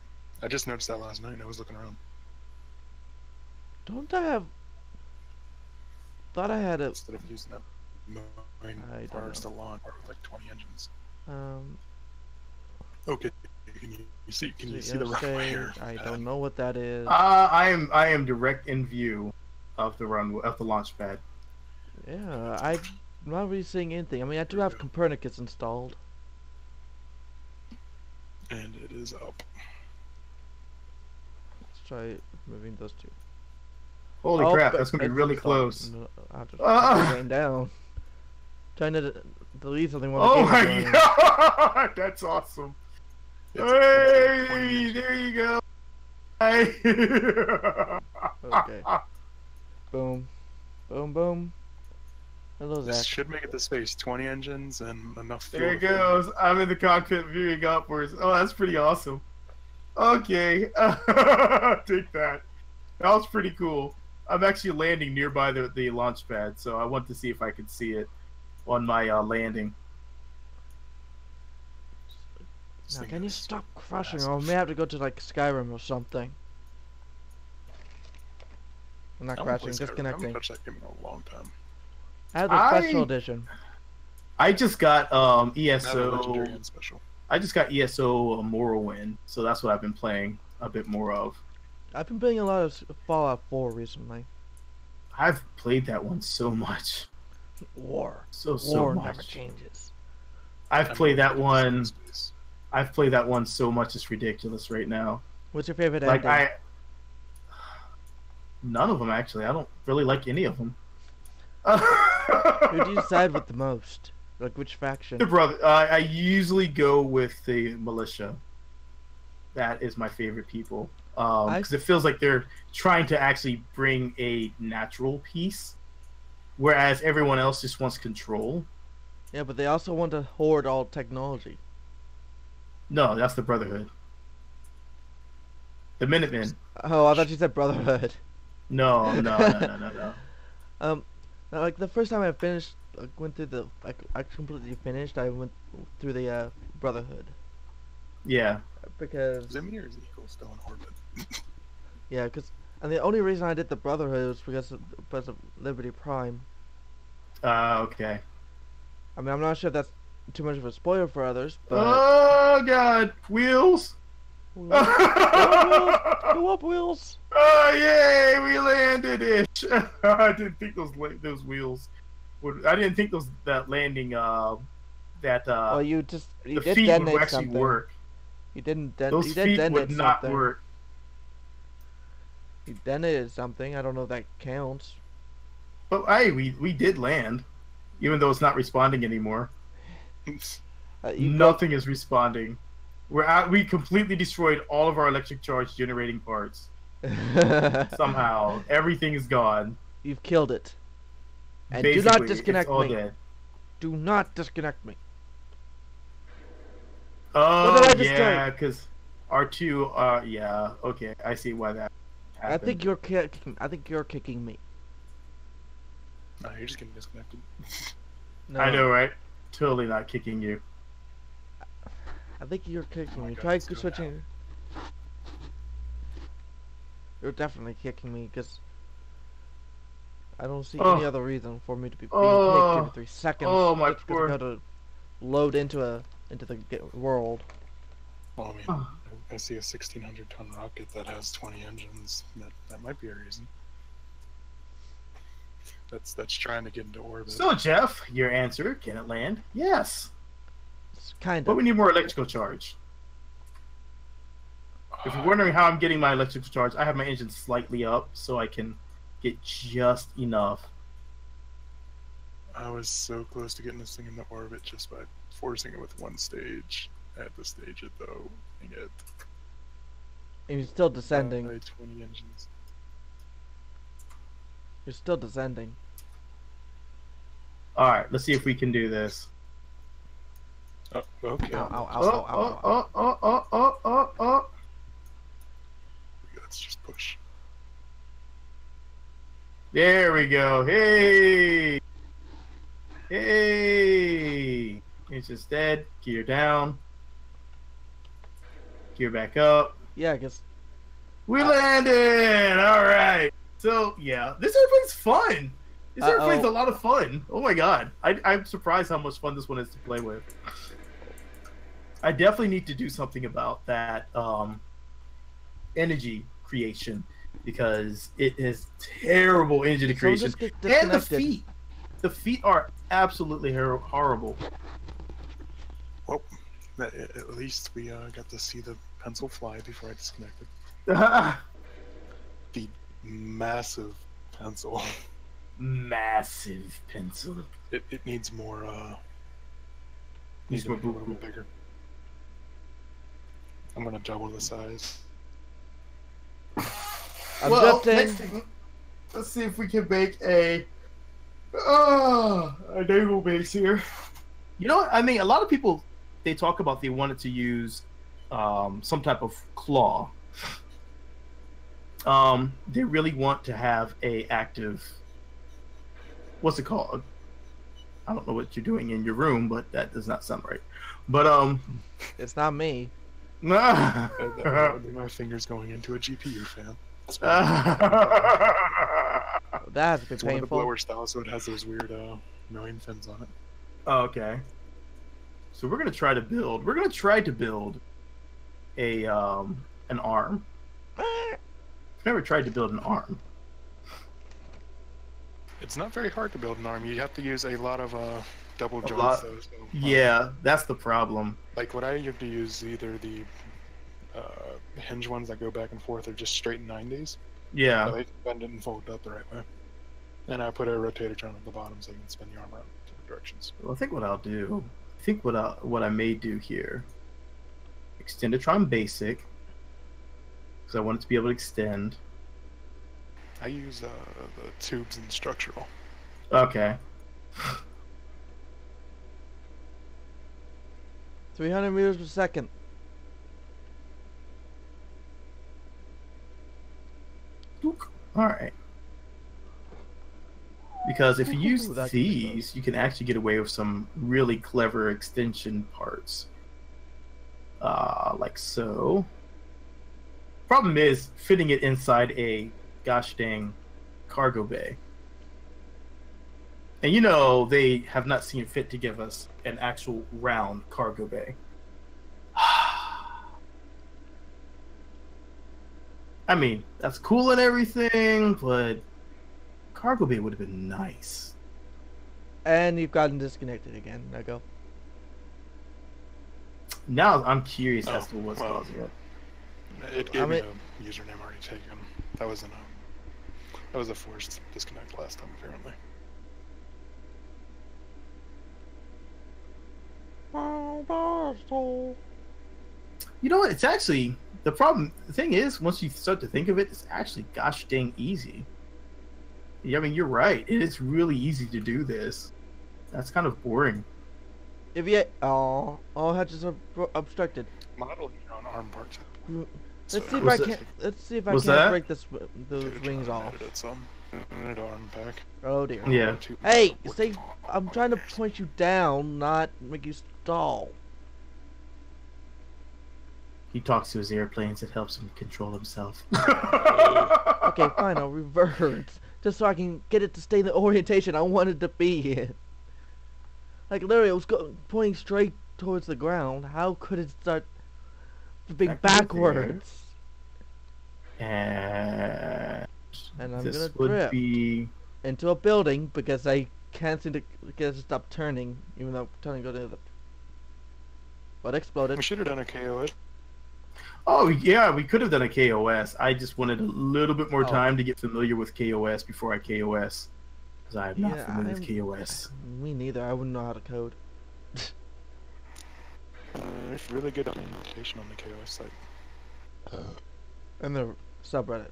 I just noticed that last night and I was looking around. Don't I have... Thought I had a... Instead of using that mine I don't parts to know. launch with like 20 engines. Um... Okay, can you see the runway here? I don't know what that is. I am direct in view of the launch pad. Yeah, I'm not really seeing anything. I mean, I do have Copernicus installed. And it is up. Let's try moving those two. Holy crap, that's gonna be it's really installed. close. No, I'll just put it down. Trying to delete something while the Oh game's my running. god, that's awesome. Hey, there you go. Hey. Okay. Boom. Boom, boom. Hello, This Zach. should make it to space. 20 engines and enough fuel. There it goes. I'm in the cockpit viewing upwards. Oh, that's pretty awesome. Okay. Take that. That was pretty cool. I'm actually landing nearby the launch pad, so I want to see if I can see it on my landing. Now, can you stop crushing, or we may have to go to like Skyrim or something. I'm not crashing, disconnecting. I haven't touched that game in a long time. I have the special edition. I just got Not a ESO. legendary and special. I just got ESO Morrowind, so that's what I've been playing a bit more of. I've been playing a lot of Fallout 4 recently. I've played that one so much. War. So War much. never changes. I've played that one. Space. I've played that one so much it's ridiculous right now. What's your favorite Like ending? none of them actually. I don't really like any of them. Who do you side with the most? Like which faction? The brother. I usually go with the militia. That is my favorite people. Because it feels like they're trying to actually bring a natural peace, whereas everyone else just wants control. Yeah, but they also want to hoard all technology. No, that's the Brotherhood. The Minutemen. Oh, I thought you said Brotherhood. No. Now, like the first time I finished, went through the, I completely finished. I went through the Brotherhood Yeah. because Zimmy or Eagle still in orbit? yeah, and the only reason I did the Brotherhood was because of Liberty Prime. Okay. I mean, I'm not sure if that's too much of a spoiler for others, but Oh God, wheels! Go up, Wheels! Oh yay, we landed it! I didn't think those wheels would. I didn't think that landing Well, you did the feet detonate would actually something. work. You didn't Those you did feet detonate would not something. work. You detonated something. I don't know if that counts. But hey, we did land, even though it's not responding anymore. Nothing is responding. We completely destroyed all of our electric charge generating parts. Somehow, everything is gone. You've killed it. And Basically, do not disconnect it's all me. dead. Do not disconnect me. Oh What did I just yeah, because R2. Yeah. Okay, I see why that happened. I think you're kicking. I think you're kicking me. No, you're just getting disconnected. No, I know, right? Totally not kicking you. I think you're kicking my me. God, Try let's do it switching. You're definitely kicking me because I don't see any other reason for me to be being kicked every 3 seconds. Oh, my just because I've got to load into the world. Well, I mean, I see a 1,600-ton rocket that has 20 engines. That might be a reason. That's trying to get into orbit. So Jeff, your answer: can it land? Yes. It's kind But of. we need more electrical charge. If you're wondering how I'm getting my electrical charge, I have my engine slightly up so I can get just enough. I was so close to getting this thing into orbit just by forcing it with one stage. I had to stage it though. Dang it. And you're still descending. 20 engines. You're still descending. All right, let's see if we can do this. Oh, okay. Ow, ow, ow, ow, ow, ow. Oh. Let's just push. There we go. Hey. It's just dead. Gear down. Gear back up. Yeah, I guess. We landed! Alright. So, yeah. This airplane's fun. This airplane's a lot of fun. Oh my god. I'm surprised how much fun this one is to play with. I definitely need to do something about that energy creation. Because it is terrible energy creation. And the feet. The feet are absolutely horrible. Well, at least we got to see the pencil fly before I disconnected. The massive pencil. Massive pencil. It needs more. Needs more a little bit bigger. I'm gonna double the size. Well, next thing, let's see if we can make a naval base here. You know what? I mean, a lot of people, they talk about they wanted to use some type of claw. They really want to have a active, what's it called? I don't know what you're doing in your room, but that does not sound right. But it's not me. That would be my fingers going into a GPU fan. That's a bit it's painful. One of the blower style, so it has those weird million fins on it. Oh, okay. So we're gonna try to build. We're gonna try to build a an arm. I've never tried to build an arm. It's not very hard to build an arm. You have to use a lot of double joints, though. So, yeah, that's the problem. Like what I have to use, either the hinge ones that go back and forth, or just straight 90s. Yeah. So they bend it and fold it up the right way. And I put a rotator joint at the bottom so you can spin the arm around in different directions. Well, I think what I'll do, what I may do here, Extenditron Basic, because I want it to be able to extend. I use the tubes and structural. Okay. 300 meters per second. All right. Because if you use That these, you can actually get away with some really clever extension parts. Like so. Problem is fitting it inside a gosh dang cargo bay. And you know, they have not seen fit to give us an actual round cargo bay. I mean, that's cool and everything, but cargo bay would have been nice. And you've gotten disconnected again. Now go. Now I'm curious as to what's causing it. It gave me a username already taken. That was a forced disconnect last time, apparently. You know what? It's actually the problem. The thing is, once you start to think of it, it's actually gosh dang easy. I mean, you're right. It is really easy to do this. That's kind of boring. If you all hatches are obstructed. Model your own arm parts. Let's see if I can. Let's see if I can break those wings off. An arm pack. Oh dear. Yeah. Hey, stay. I'm trying to point you down, not make you stall. He talks to his airplanes. It helps him control himself. Okay, fine. I'll revert just so I can get it to stay in the orientation I wanted to be in. Like literally, it was pointing straight towards the ground. How could it start flipping backwards? And I'm this gonna would trip be into a building because I can't seem to get it to stop turning, even though turning go to the. What exploded? We should have done a KOS. Oh yeah, we could have done a KOS. I just wanted a little bit more time to get familiar with KOS before I KOS, because I am not familiar with KOS. Me neither. I wouldn't know how to code. It's really good documentation on the KOS site. And the subreddit.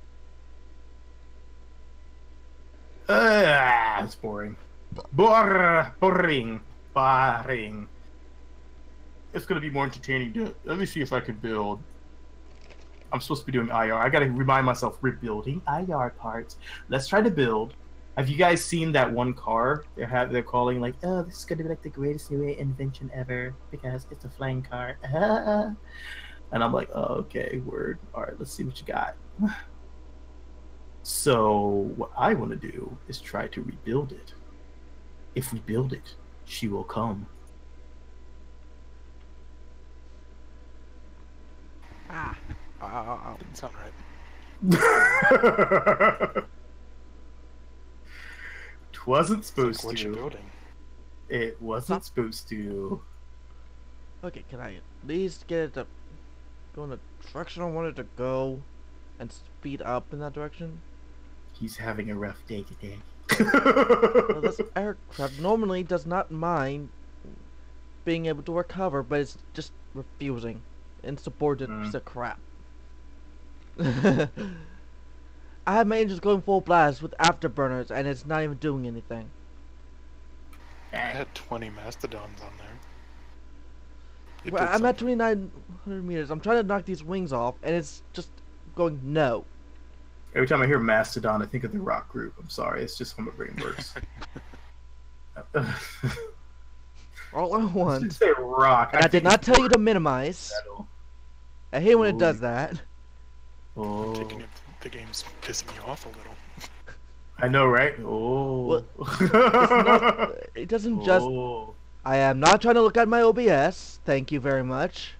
It's boring. Boring. It's gonna be more entertaining. Let me see if I can build. I'm supposed to be doing IR. I gotta remind myself, rebuilding IR parts. Let's try to build. Have you guys seen that one car they're calling like, oh, this is gonna be like the greatest new invention ever because it's a flying car. And I'm like, oh, okay, word. All right, let's see what you got. So what I want to do is try to rebuild it. If we build it, she will come. Didn't sound right. Twasn't supposed What you to. building? It wasn't supposed to. Okay, can I at least get it to go in the direction I wanted to go and speed up in that direction? He's having a rough day today. Well, this aircraft normally does not mind being able to recover, but it's just refusing. Insubordinate piece of crap. I have my engines going full blast with afterburners, and it's not even doing anything. I had 20 mastodons on there. It Well, did I'm at something. 2,900 meters. I'm trying to knock these wings off, and it's just going no. Every time I hear Mastodon, I think of the rock group. I'm sorry, it's just how my brain works. All I want. Just say rock. And I did not tell you to minimize. Metal. I hate when it Ooh. does that. Oh, The game's pissing me off a little. I know, right? Oh, Well, it doesn't just. Oh. I am not trying to look at my OBS. Thank you very much.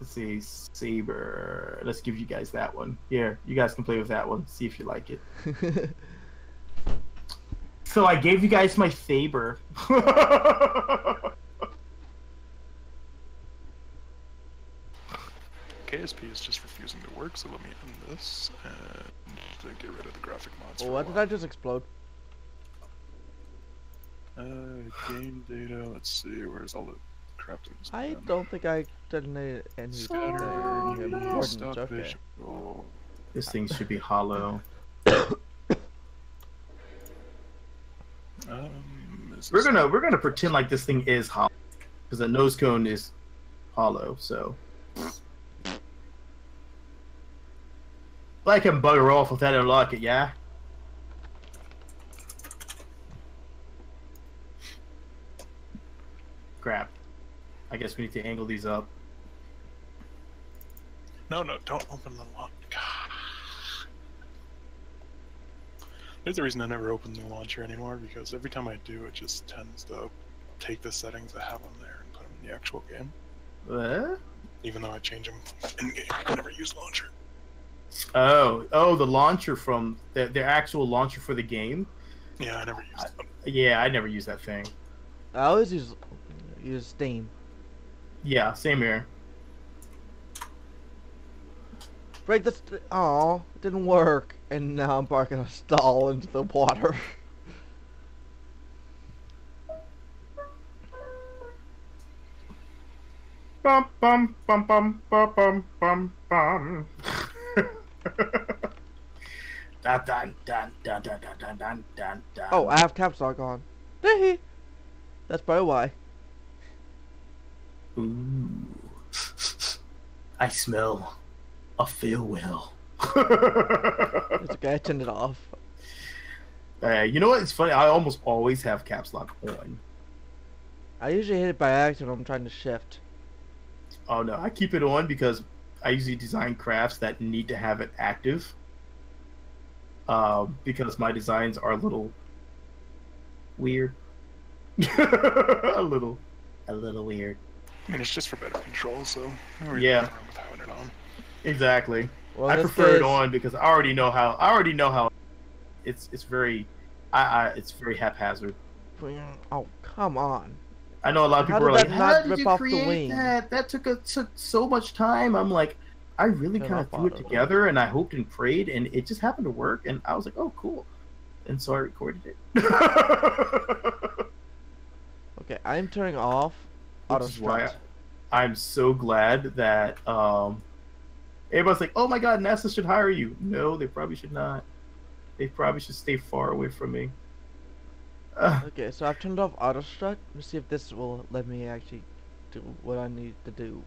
Let's see, Saber. Let's give you guys that one. Here, you guys can play with that one. See if you like it. So I gave you guys my Saber. KSP is just refusing to work, so let me end this and get rid of the graphic mods. Well, for a what did while. I just explode? Game data. Let's see. Where's all the crap that was I done? don't think I detonated any important. Stop Okay. visual. This thing should be hollow. Is We're this- gonna pretend like this thing is hollow, because the nose cone is hollow. So, I can bugger off if I don't like it. Yeah. Crap. I guess we need to angle these up. No, don't open the launch. There's a reason I never open the launcher anymore, because every time I do, it just tends to take the settings I have on there and put them in the actual game. What? Even though I change them in game, I never use launcher. Oh, the launcher from the actual launcher for the game. Yeah, I never use them. Yeah, I never use that thing. I always use Steam. Yeah, same here. Break this. Oh, it didn't work, and now I'm parking a stall into the water. Bum bum bum bum bum bum bum bum. Dun dun dun dun dun dun dun dun dun. Oh, I have caps lock on. That's probably why. Ooh. I smell a farewell. It's okay, I turned it off. You know what? It's funny. I almost always have caps lock on. I usually hit it by accident when I'm trying to shift. Oh no, I keep it on because I usually design crafts that need to have it active. Because my designs are a little weird. a little weird. I mean, it's just for better control, so I don't really Yeah. have a problem with having it on. Exactly. Well, I in this prefer it case- on because I already know how. It's very, it's very haphazard. Oh, come on. I know a lot of How people are did like, that "How not did rip you off the create wing?" that? That took so much time." I'm like, I really Turn kind of off threw it auto. together, and I hoped and prayed, and it just happened to work, and I was like, "Oh, cool," and so I recorded it. Okay, I'm turning off auto Which is why strut. I'm so glad that everybody's like, "Oh my God, NASA should hire you." No, they probably should not. They probably should stay far away from me. Okay, so I've turned off auto strut. Let's see if this will let me actually do what I need to do.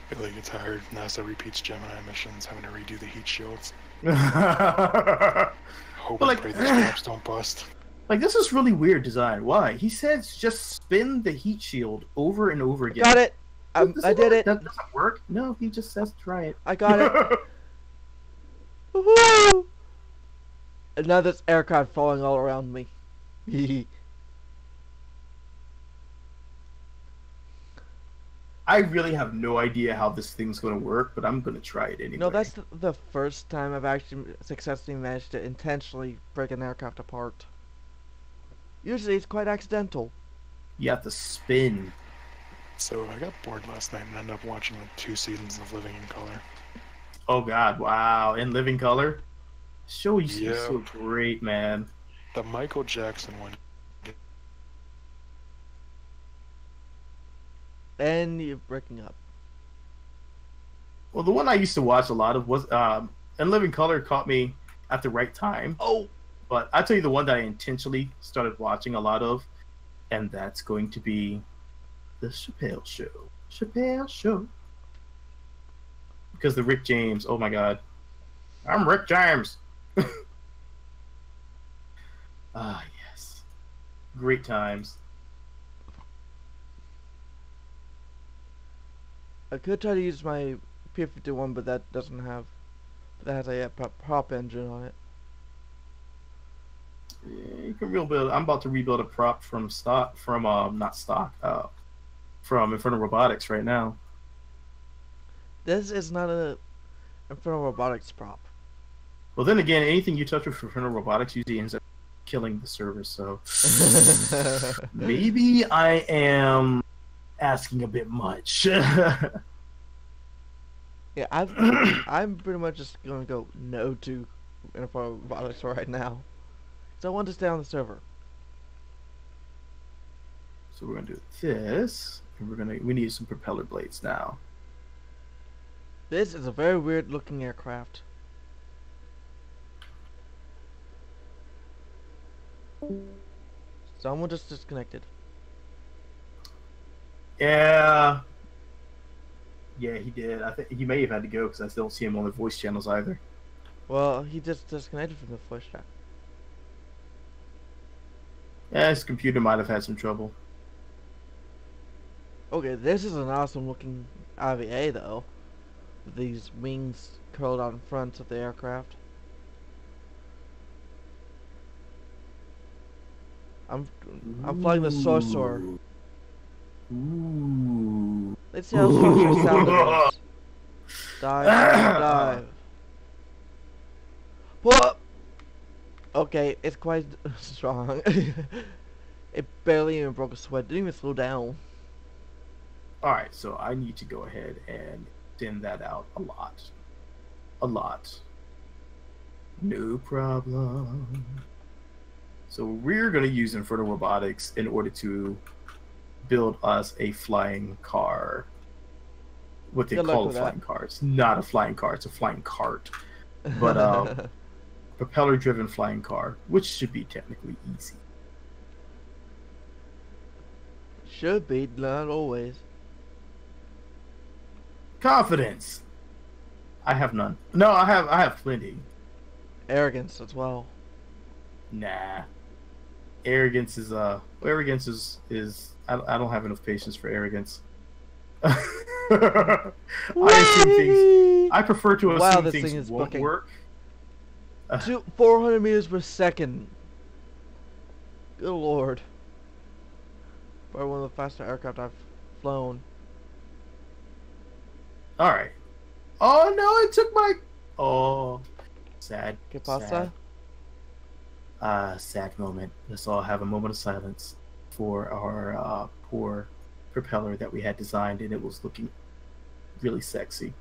Billy gets hired. NASA repeats Gemini missions, having to redo the heat shields. But Hope and like- pray the straps don't bust. Like, this is really weird design. Why? He says just spin the heat shield over and over again. Got it. Does I did it. That doesn't work. No, he just says try it. I got it. Woohoo! And now there's aircraft falling all around me. I really have no idea how this thing's going to work, but I'm going to try it anyway. No, that's the first time I've actually successfully managed to intentionally break an aircraft apart. Usually it's quite accidental. You have to spin. So I got bored last night and ended up watching like 2 seasons of Living in Color. Oh god, wow. In living color? Show used to be so Yep. great, man. The Michael Jackson one. And you're breaking up. Well, the one I used to watch a lot of was In Living Color caught me at the right time. Oh! But I'll tell you the one that I intentionally started watching a lot of, and that's going to be The Chappelle Show. Chappelle Show. Because the Rick James, oh my god. I'm Rick James! Ah, yes. Great times. I could try to use my P-51, but that doesn't have... That has a prop engine on it. Yeah, you can rebuild. I'm about to rebuild a prop from stock, from not stock, from Infernal Robotics right now. This is not a Infernal Robotics prop. Well, then again, anything you touch with Infernal Robotics usually ends up killing the server. So maybe I am asking a bit much. Yeah, I'm pretty much just gonna go no to Infernal Robotics right now. So I want to stay on the server. So we're gonna do this, and we need some propeller blades now. This is a very weird looking aircraft. Someone just disconnected. Yeah. Yeah, he did. I think he may have had to go because I still don't see him on the voice channels either. Well, he just disconnected from the voice chat. Yeah, his computer might have had some trouble. Okay, this is an awesome looking IVA though. With these wings curled out in front of the aircraft. I'm flying the Sorcerer. Ooh. Let's see how Sorcerer sound goes. Dive, dive. What? Okay, it's quite strong. It barely even broke a sweat. Didn't even slow down. Alright, so I need to go ahead and thin that out a lot. A lot. No problem. So we're going to use Infernal Robotics in order to build us a flying car. What they call a flying car. It's not a flying car, it's a flying cart. But propeller-driven flying car, which should be technically easy. Should be, not always. Confidence. I have none. No, I have plenty. Arrogance as well. Nah. Arrogance is I don't have enough patience for arrogance. I prefer to assume things won't work. 400 meters per second. Good lord. Probably one of the faster aircraft I've flown. Alright. Oh no, it took my... Oh. Sad. ¿Qué pasa? Sad moment. Let's all have a moment of silence for our poor propeller that we had designed, and it was looking really sexy.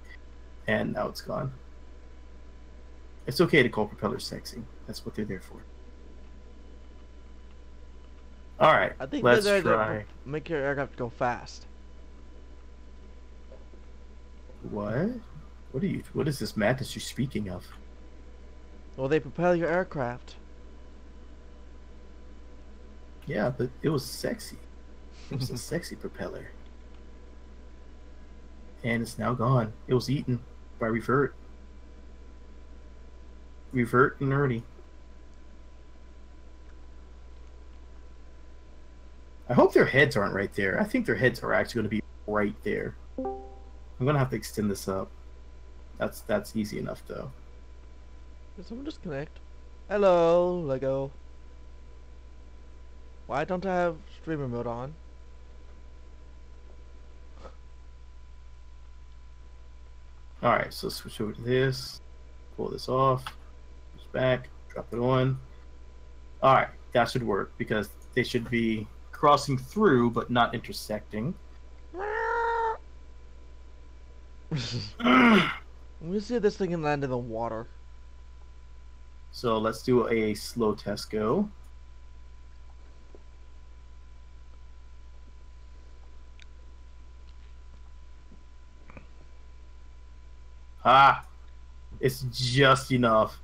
And now it's gone. It's okay to call propellers sexy. That's what they're there for. Alright, I think let's they're there try. to make your aircraft go fast. What? What is this madness you're speaking of? Well, they propel your aircraft. Yeah, but it was sexy. It was a sexy propeller. And it's now gone. It was eaten by Revert. Revert and Ernie. I hope their heads aren't right there. I think their heads are actually going to be right there. I'm going to have to extend this up. That's easy enough, though. Did someone disconnect? Hello, Lego. Why don't I have streamer mode on? Alright, so switch over to this. Pull this off. Push back. Drop it on. Alright, that should work because they should be crossing through but not intersecting. Let me see if this thing can land in the water. So let's do a slow test go. Ah, it's just enough.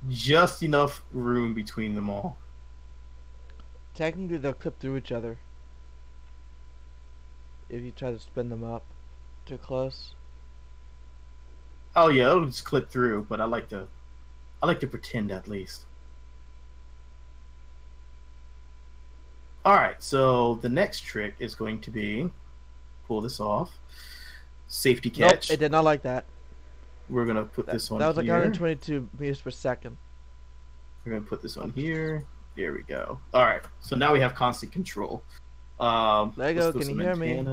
Just enough room between them all. Technically, they'll clip through each other if you try to spin them up too close. Oh yeah, it'll just clip through, but I like to pretend at least. Alright, so the next trick is going to be pull this off. Safety catch. Nope, it did not like that. We're gonna put this on here. That was like 122 meters per second. We're gonna put this on here. There we go. Alright, so now we have constant control. Lego, can you hear me?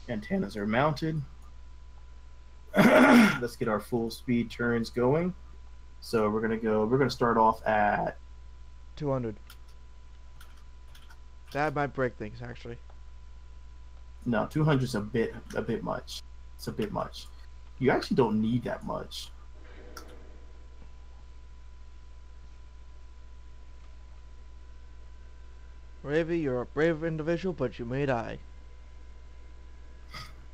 Antennas are mounted. Let's get our full speed turns going. So we're gonna start off at 200. That might break things, actually. No, 200 is a bit much. It's a bit much. You actually don't need that much. Ravy, you're a brave individual, but you may die.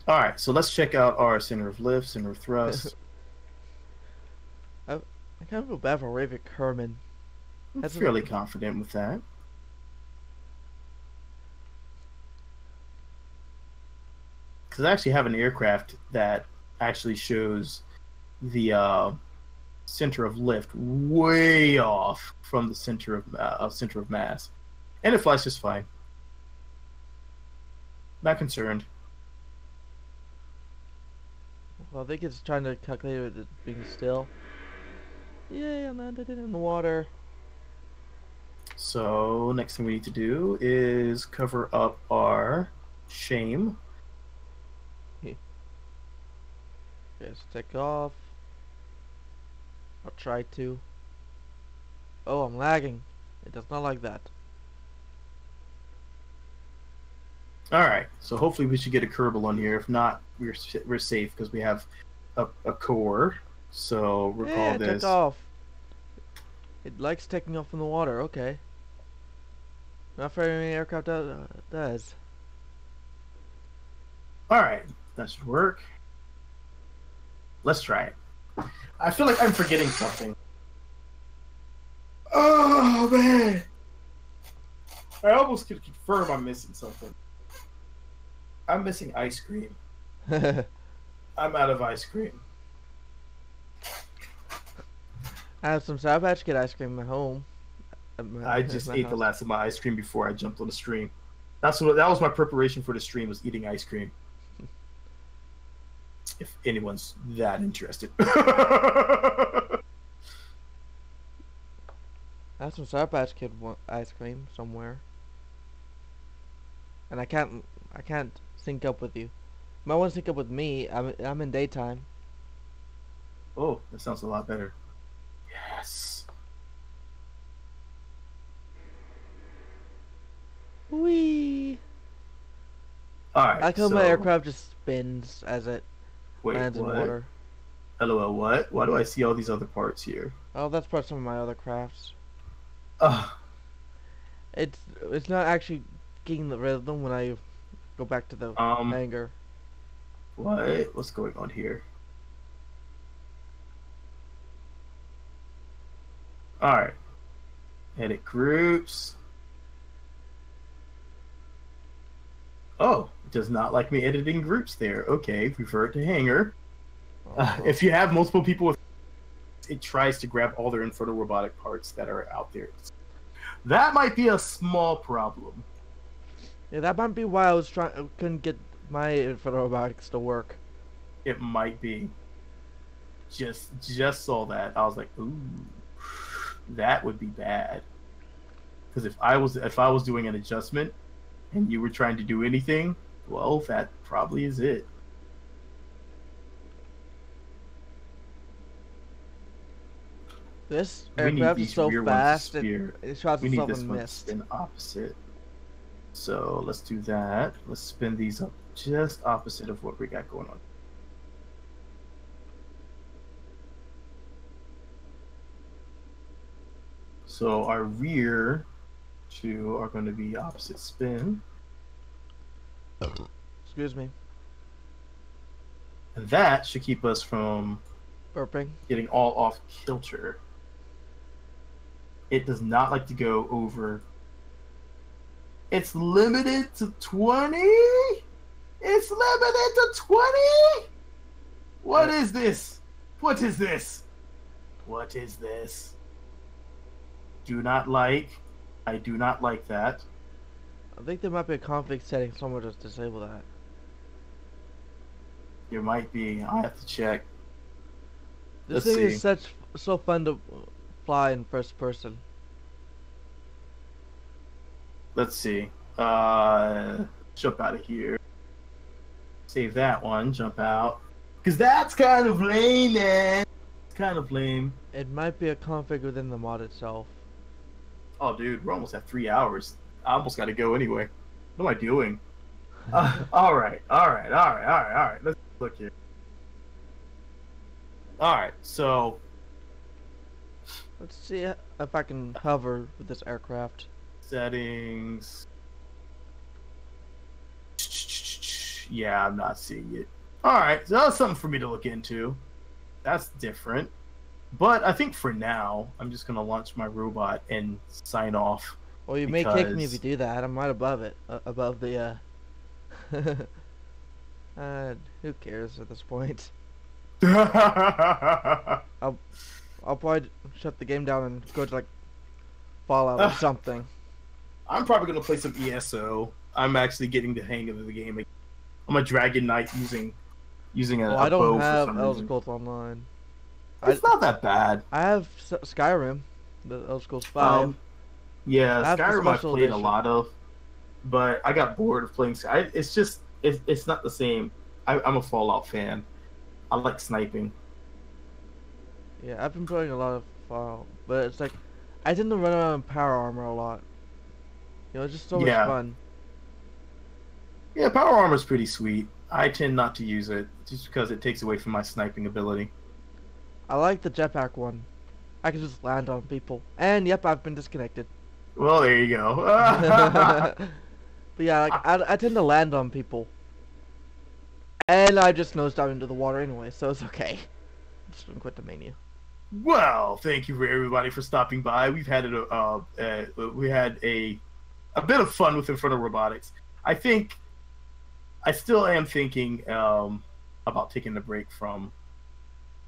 Alright, so let's check out our center of lift, center of thrust. I kind of feel bad for Ravy Kerman. I'm fairly confident with that. Because I actually have an aircraft that actually shows the center of lift way off from the center of mass, and it flies just fine. Not concerned. Well, I think it's trying to calculate it being still. Yay, I landed it in the water. So next thing we need to do is cover up our shame. Just take off. I'll try to. Oh, I'm lagging. It does not like that. Alright, so hopefully we should get a Kerbal on here. If not, we're safe because we have a core. So we'll call it this. took off. It likes taking off in the water. Okay. Not very many aircraft does. Alright, that should work. Let's try it. I feel like I'm forgetting something. Oh man! I almost could confirm I'm missing something. I'm missing ice cream. I'm out of ice cream. I have some Sour Patch Kid ice cream at home. I just ate the last of my ice cream before I jumped on the stream. That was my preparation for the stream, was eating ice cream. If anyone's that interested. I have some Sour Patch Kid ice cream somewhere, and I can't sync up with you. You might want to sync up with me. I'm in daytime. Oh, that sounds a lot better. Yes. Whee! Alright. I like how my aircraft just spins as it lands in water. LOL, what? Why do I see all these other parts here? Oh, that's probably some of my other crafts. Ugh. It's not actually getting the rhythm when I go back to the hangar. What? What's going on here? Alright. Edit groups. Oh, it does not like me editing groups there. Okay, revert to hangar. If you have multiple people with, it tries to grab all their Inferno robotic parts that are out there. That might be a small problem. Yeah, that might be why I was couldn't get my Inferno robotics to work. It might be. Just saw that. I was like, ooh, that would be bad. Because if I was doing an adjustment and you were trying to do anything, well, that probably is it. This We need aircraft is these so rear fast, ones to it steer. shots We need itself this in one to mist. spin opposite. So let's do that. Let's spin these up just opposite of what we got going on. So our rear two are going to be opposite spin. Excuse me. And that should keep us from Burping. getting all off kilter. It does not like to go over. It's limited to 20? It's limited to 20? What is this? What is this? What is this? Do not like. I do not like that. I think there might be a config setting somewhere to disable that. There might be. I have to check. This Let's thing see. is so fun to fly in first person. Let's see. Jump out of here. Save that one. Jump out. Because that's kind of lame, man. It's kind of lame. It might be a config within the mod itself. Oh, dude, we're almost at 3 hours. I almost got to go anyway. What am I doing? All right. Let's look here. All right, so Let's see if I can hover with this aircraft. settings. Yeah, I'm not seeing it. All right, so that's something for me to look into. That's different. But I think for now, I'm just going to launch my robot and sign off. Well, you may kick me if you do that. I'm right above it. Above the, who cares at this point? I'll probably shut the game down and go to, like, Fallout or something. I'm probably going to play some ESO. I'm actually getting the hang of the game. I'm a Dragon Knight using a I bow don't for have some Elder reason. Scrolls Online. It's not that bad. I have Skyrim, the Elder Scrolls 5. Yeah, I have the Skyrim I special played edition. a lot of, but I got bored of playing Skyrim. It's just, it's not the same. I'm a Fallout fan. I like sniping. Yeah, I've been playing a lot of Fallout, but it's like, I tend to run around in power armor a lot. You know, it's just so much Yeah. fun. Yeah, power armor's pretty sweet. I tend not to use it just because it takes away from my sniping ability. I like the jetpack one. I can just land on people. And yep, I've been disconnected. Well, there you go. But yeah, like, I tend to land on people. And I just nose dive into the water anyway, so it's okay. Just gonna quit the menu. Well, thank you for everybody for stopping by. We've had we had a bit of fun with Inferno Robotics. I still am thinking about taking a break from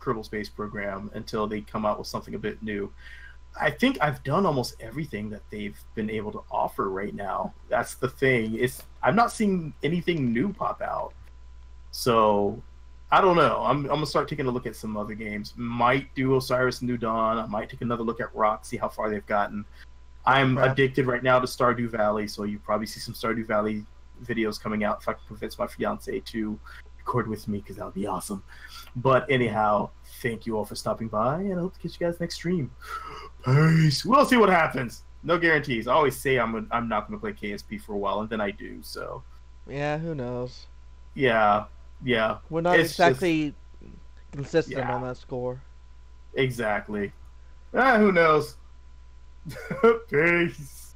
Kerbal Space Program until they come out with something a bit new. I think I've done almost everything that they've been able to offer right now. That's the thing. I'm not seeing anything new pop out. So I don't know. I'm gonna start taking a look at some other games. Might do Osiris New Dawn. I might take another look at Rock, see how far they've gotten. I'm addicted right now to Stardew Valley, so you probably see some Stardew Valley videos coming out if I can convince my fiance to record with me, because that would be awesome. But anyhow, thank you all for stopping by, and I hope to catch you guys next stream. Peace. We'll see what happens. No guarantees. I always say I'm not going to play KSP for a while, and then I do. So Yeah, who knows? yeah. We're not It's exactly consistent Yeah. on that score. Exactly. Who knows? Peace.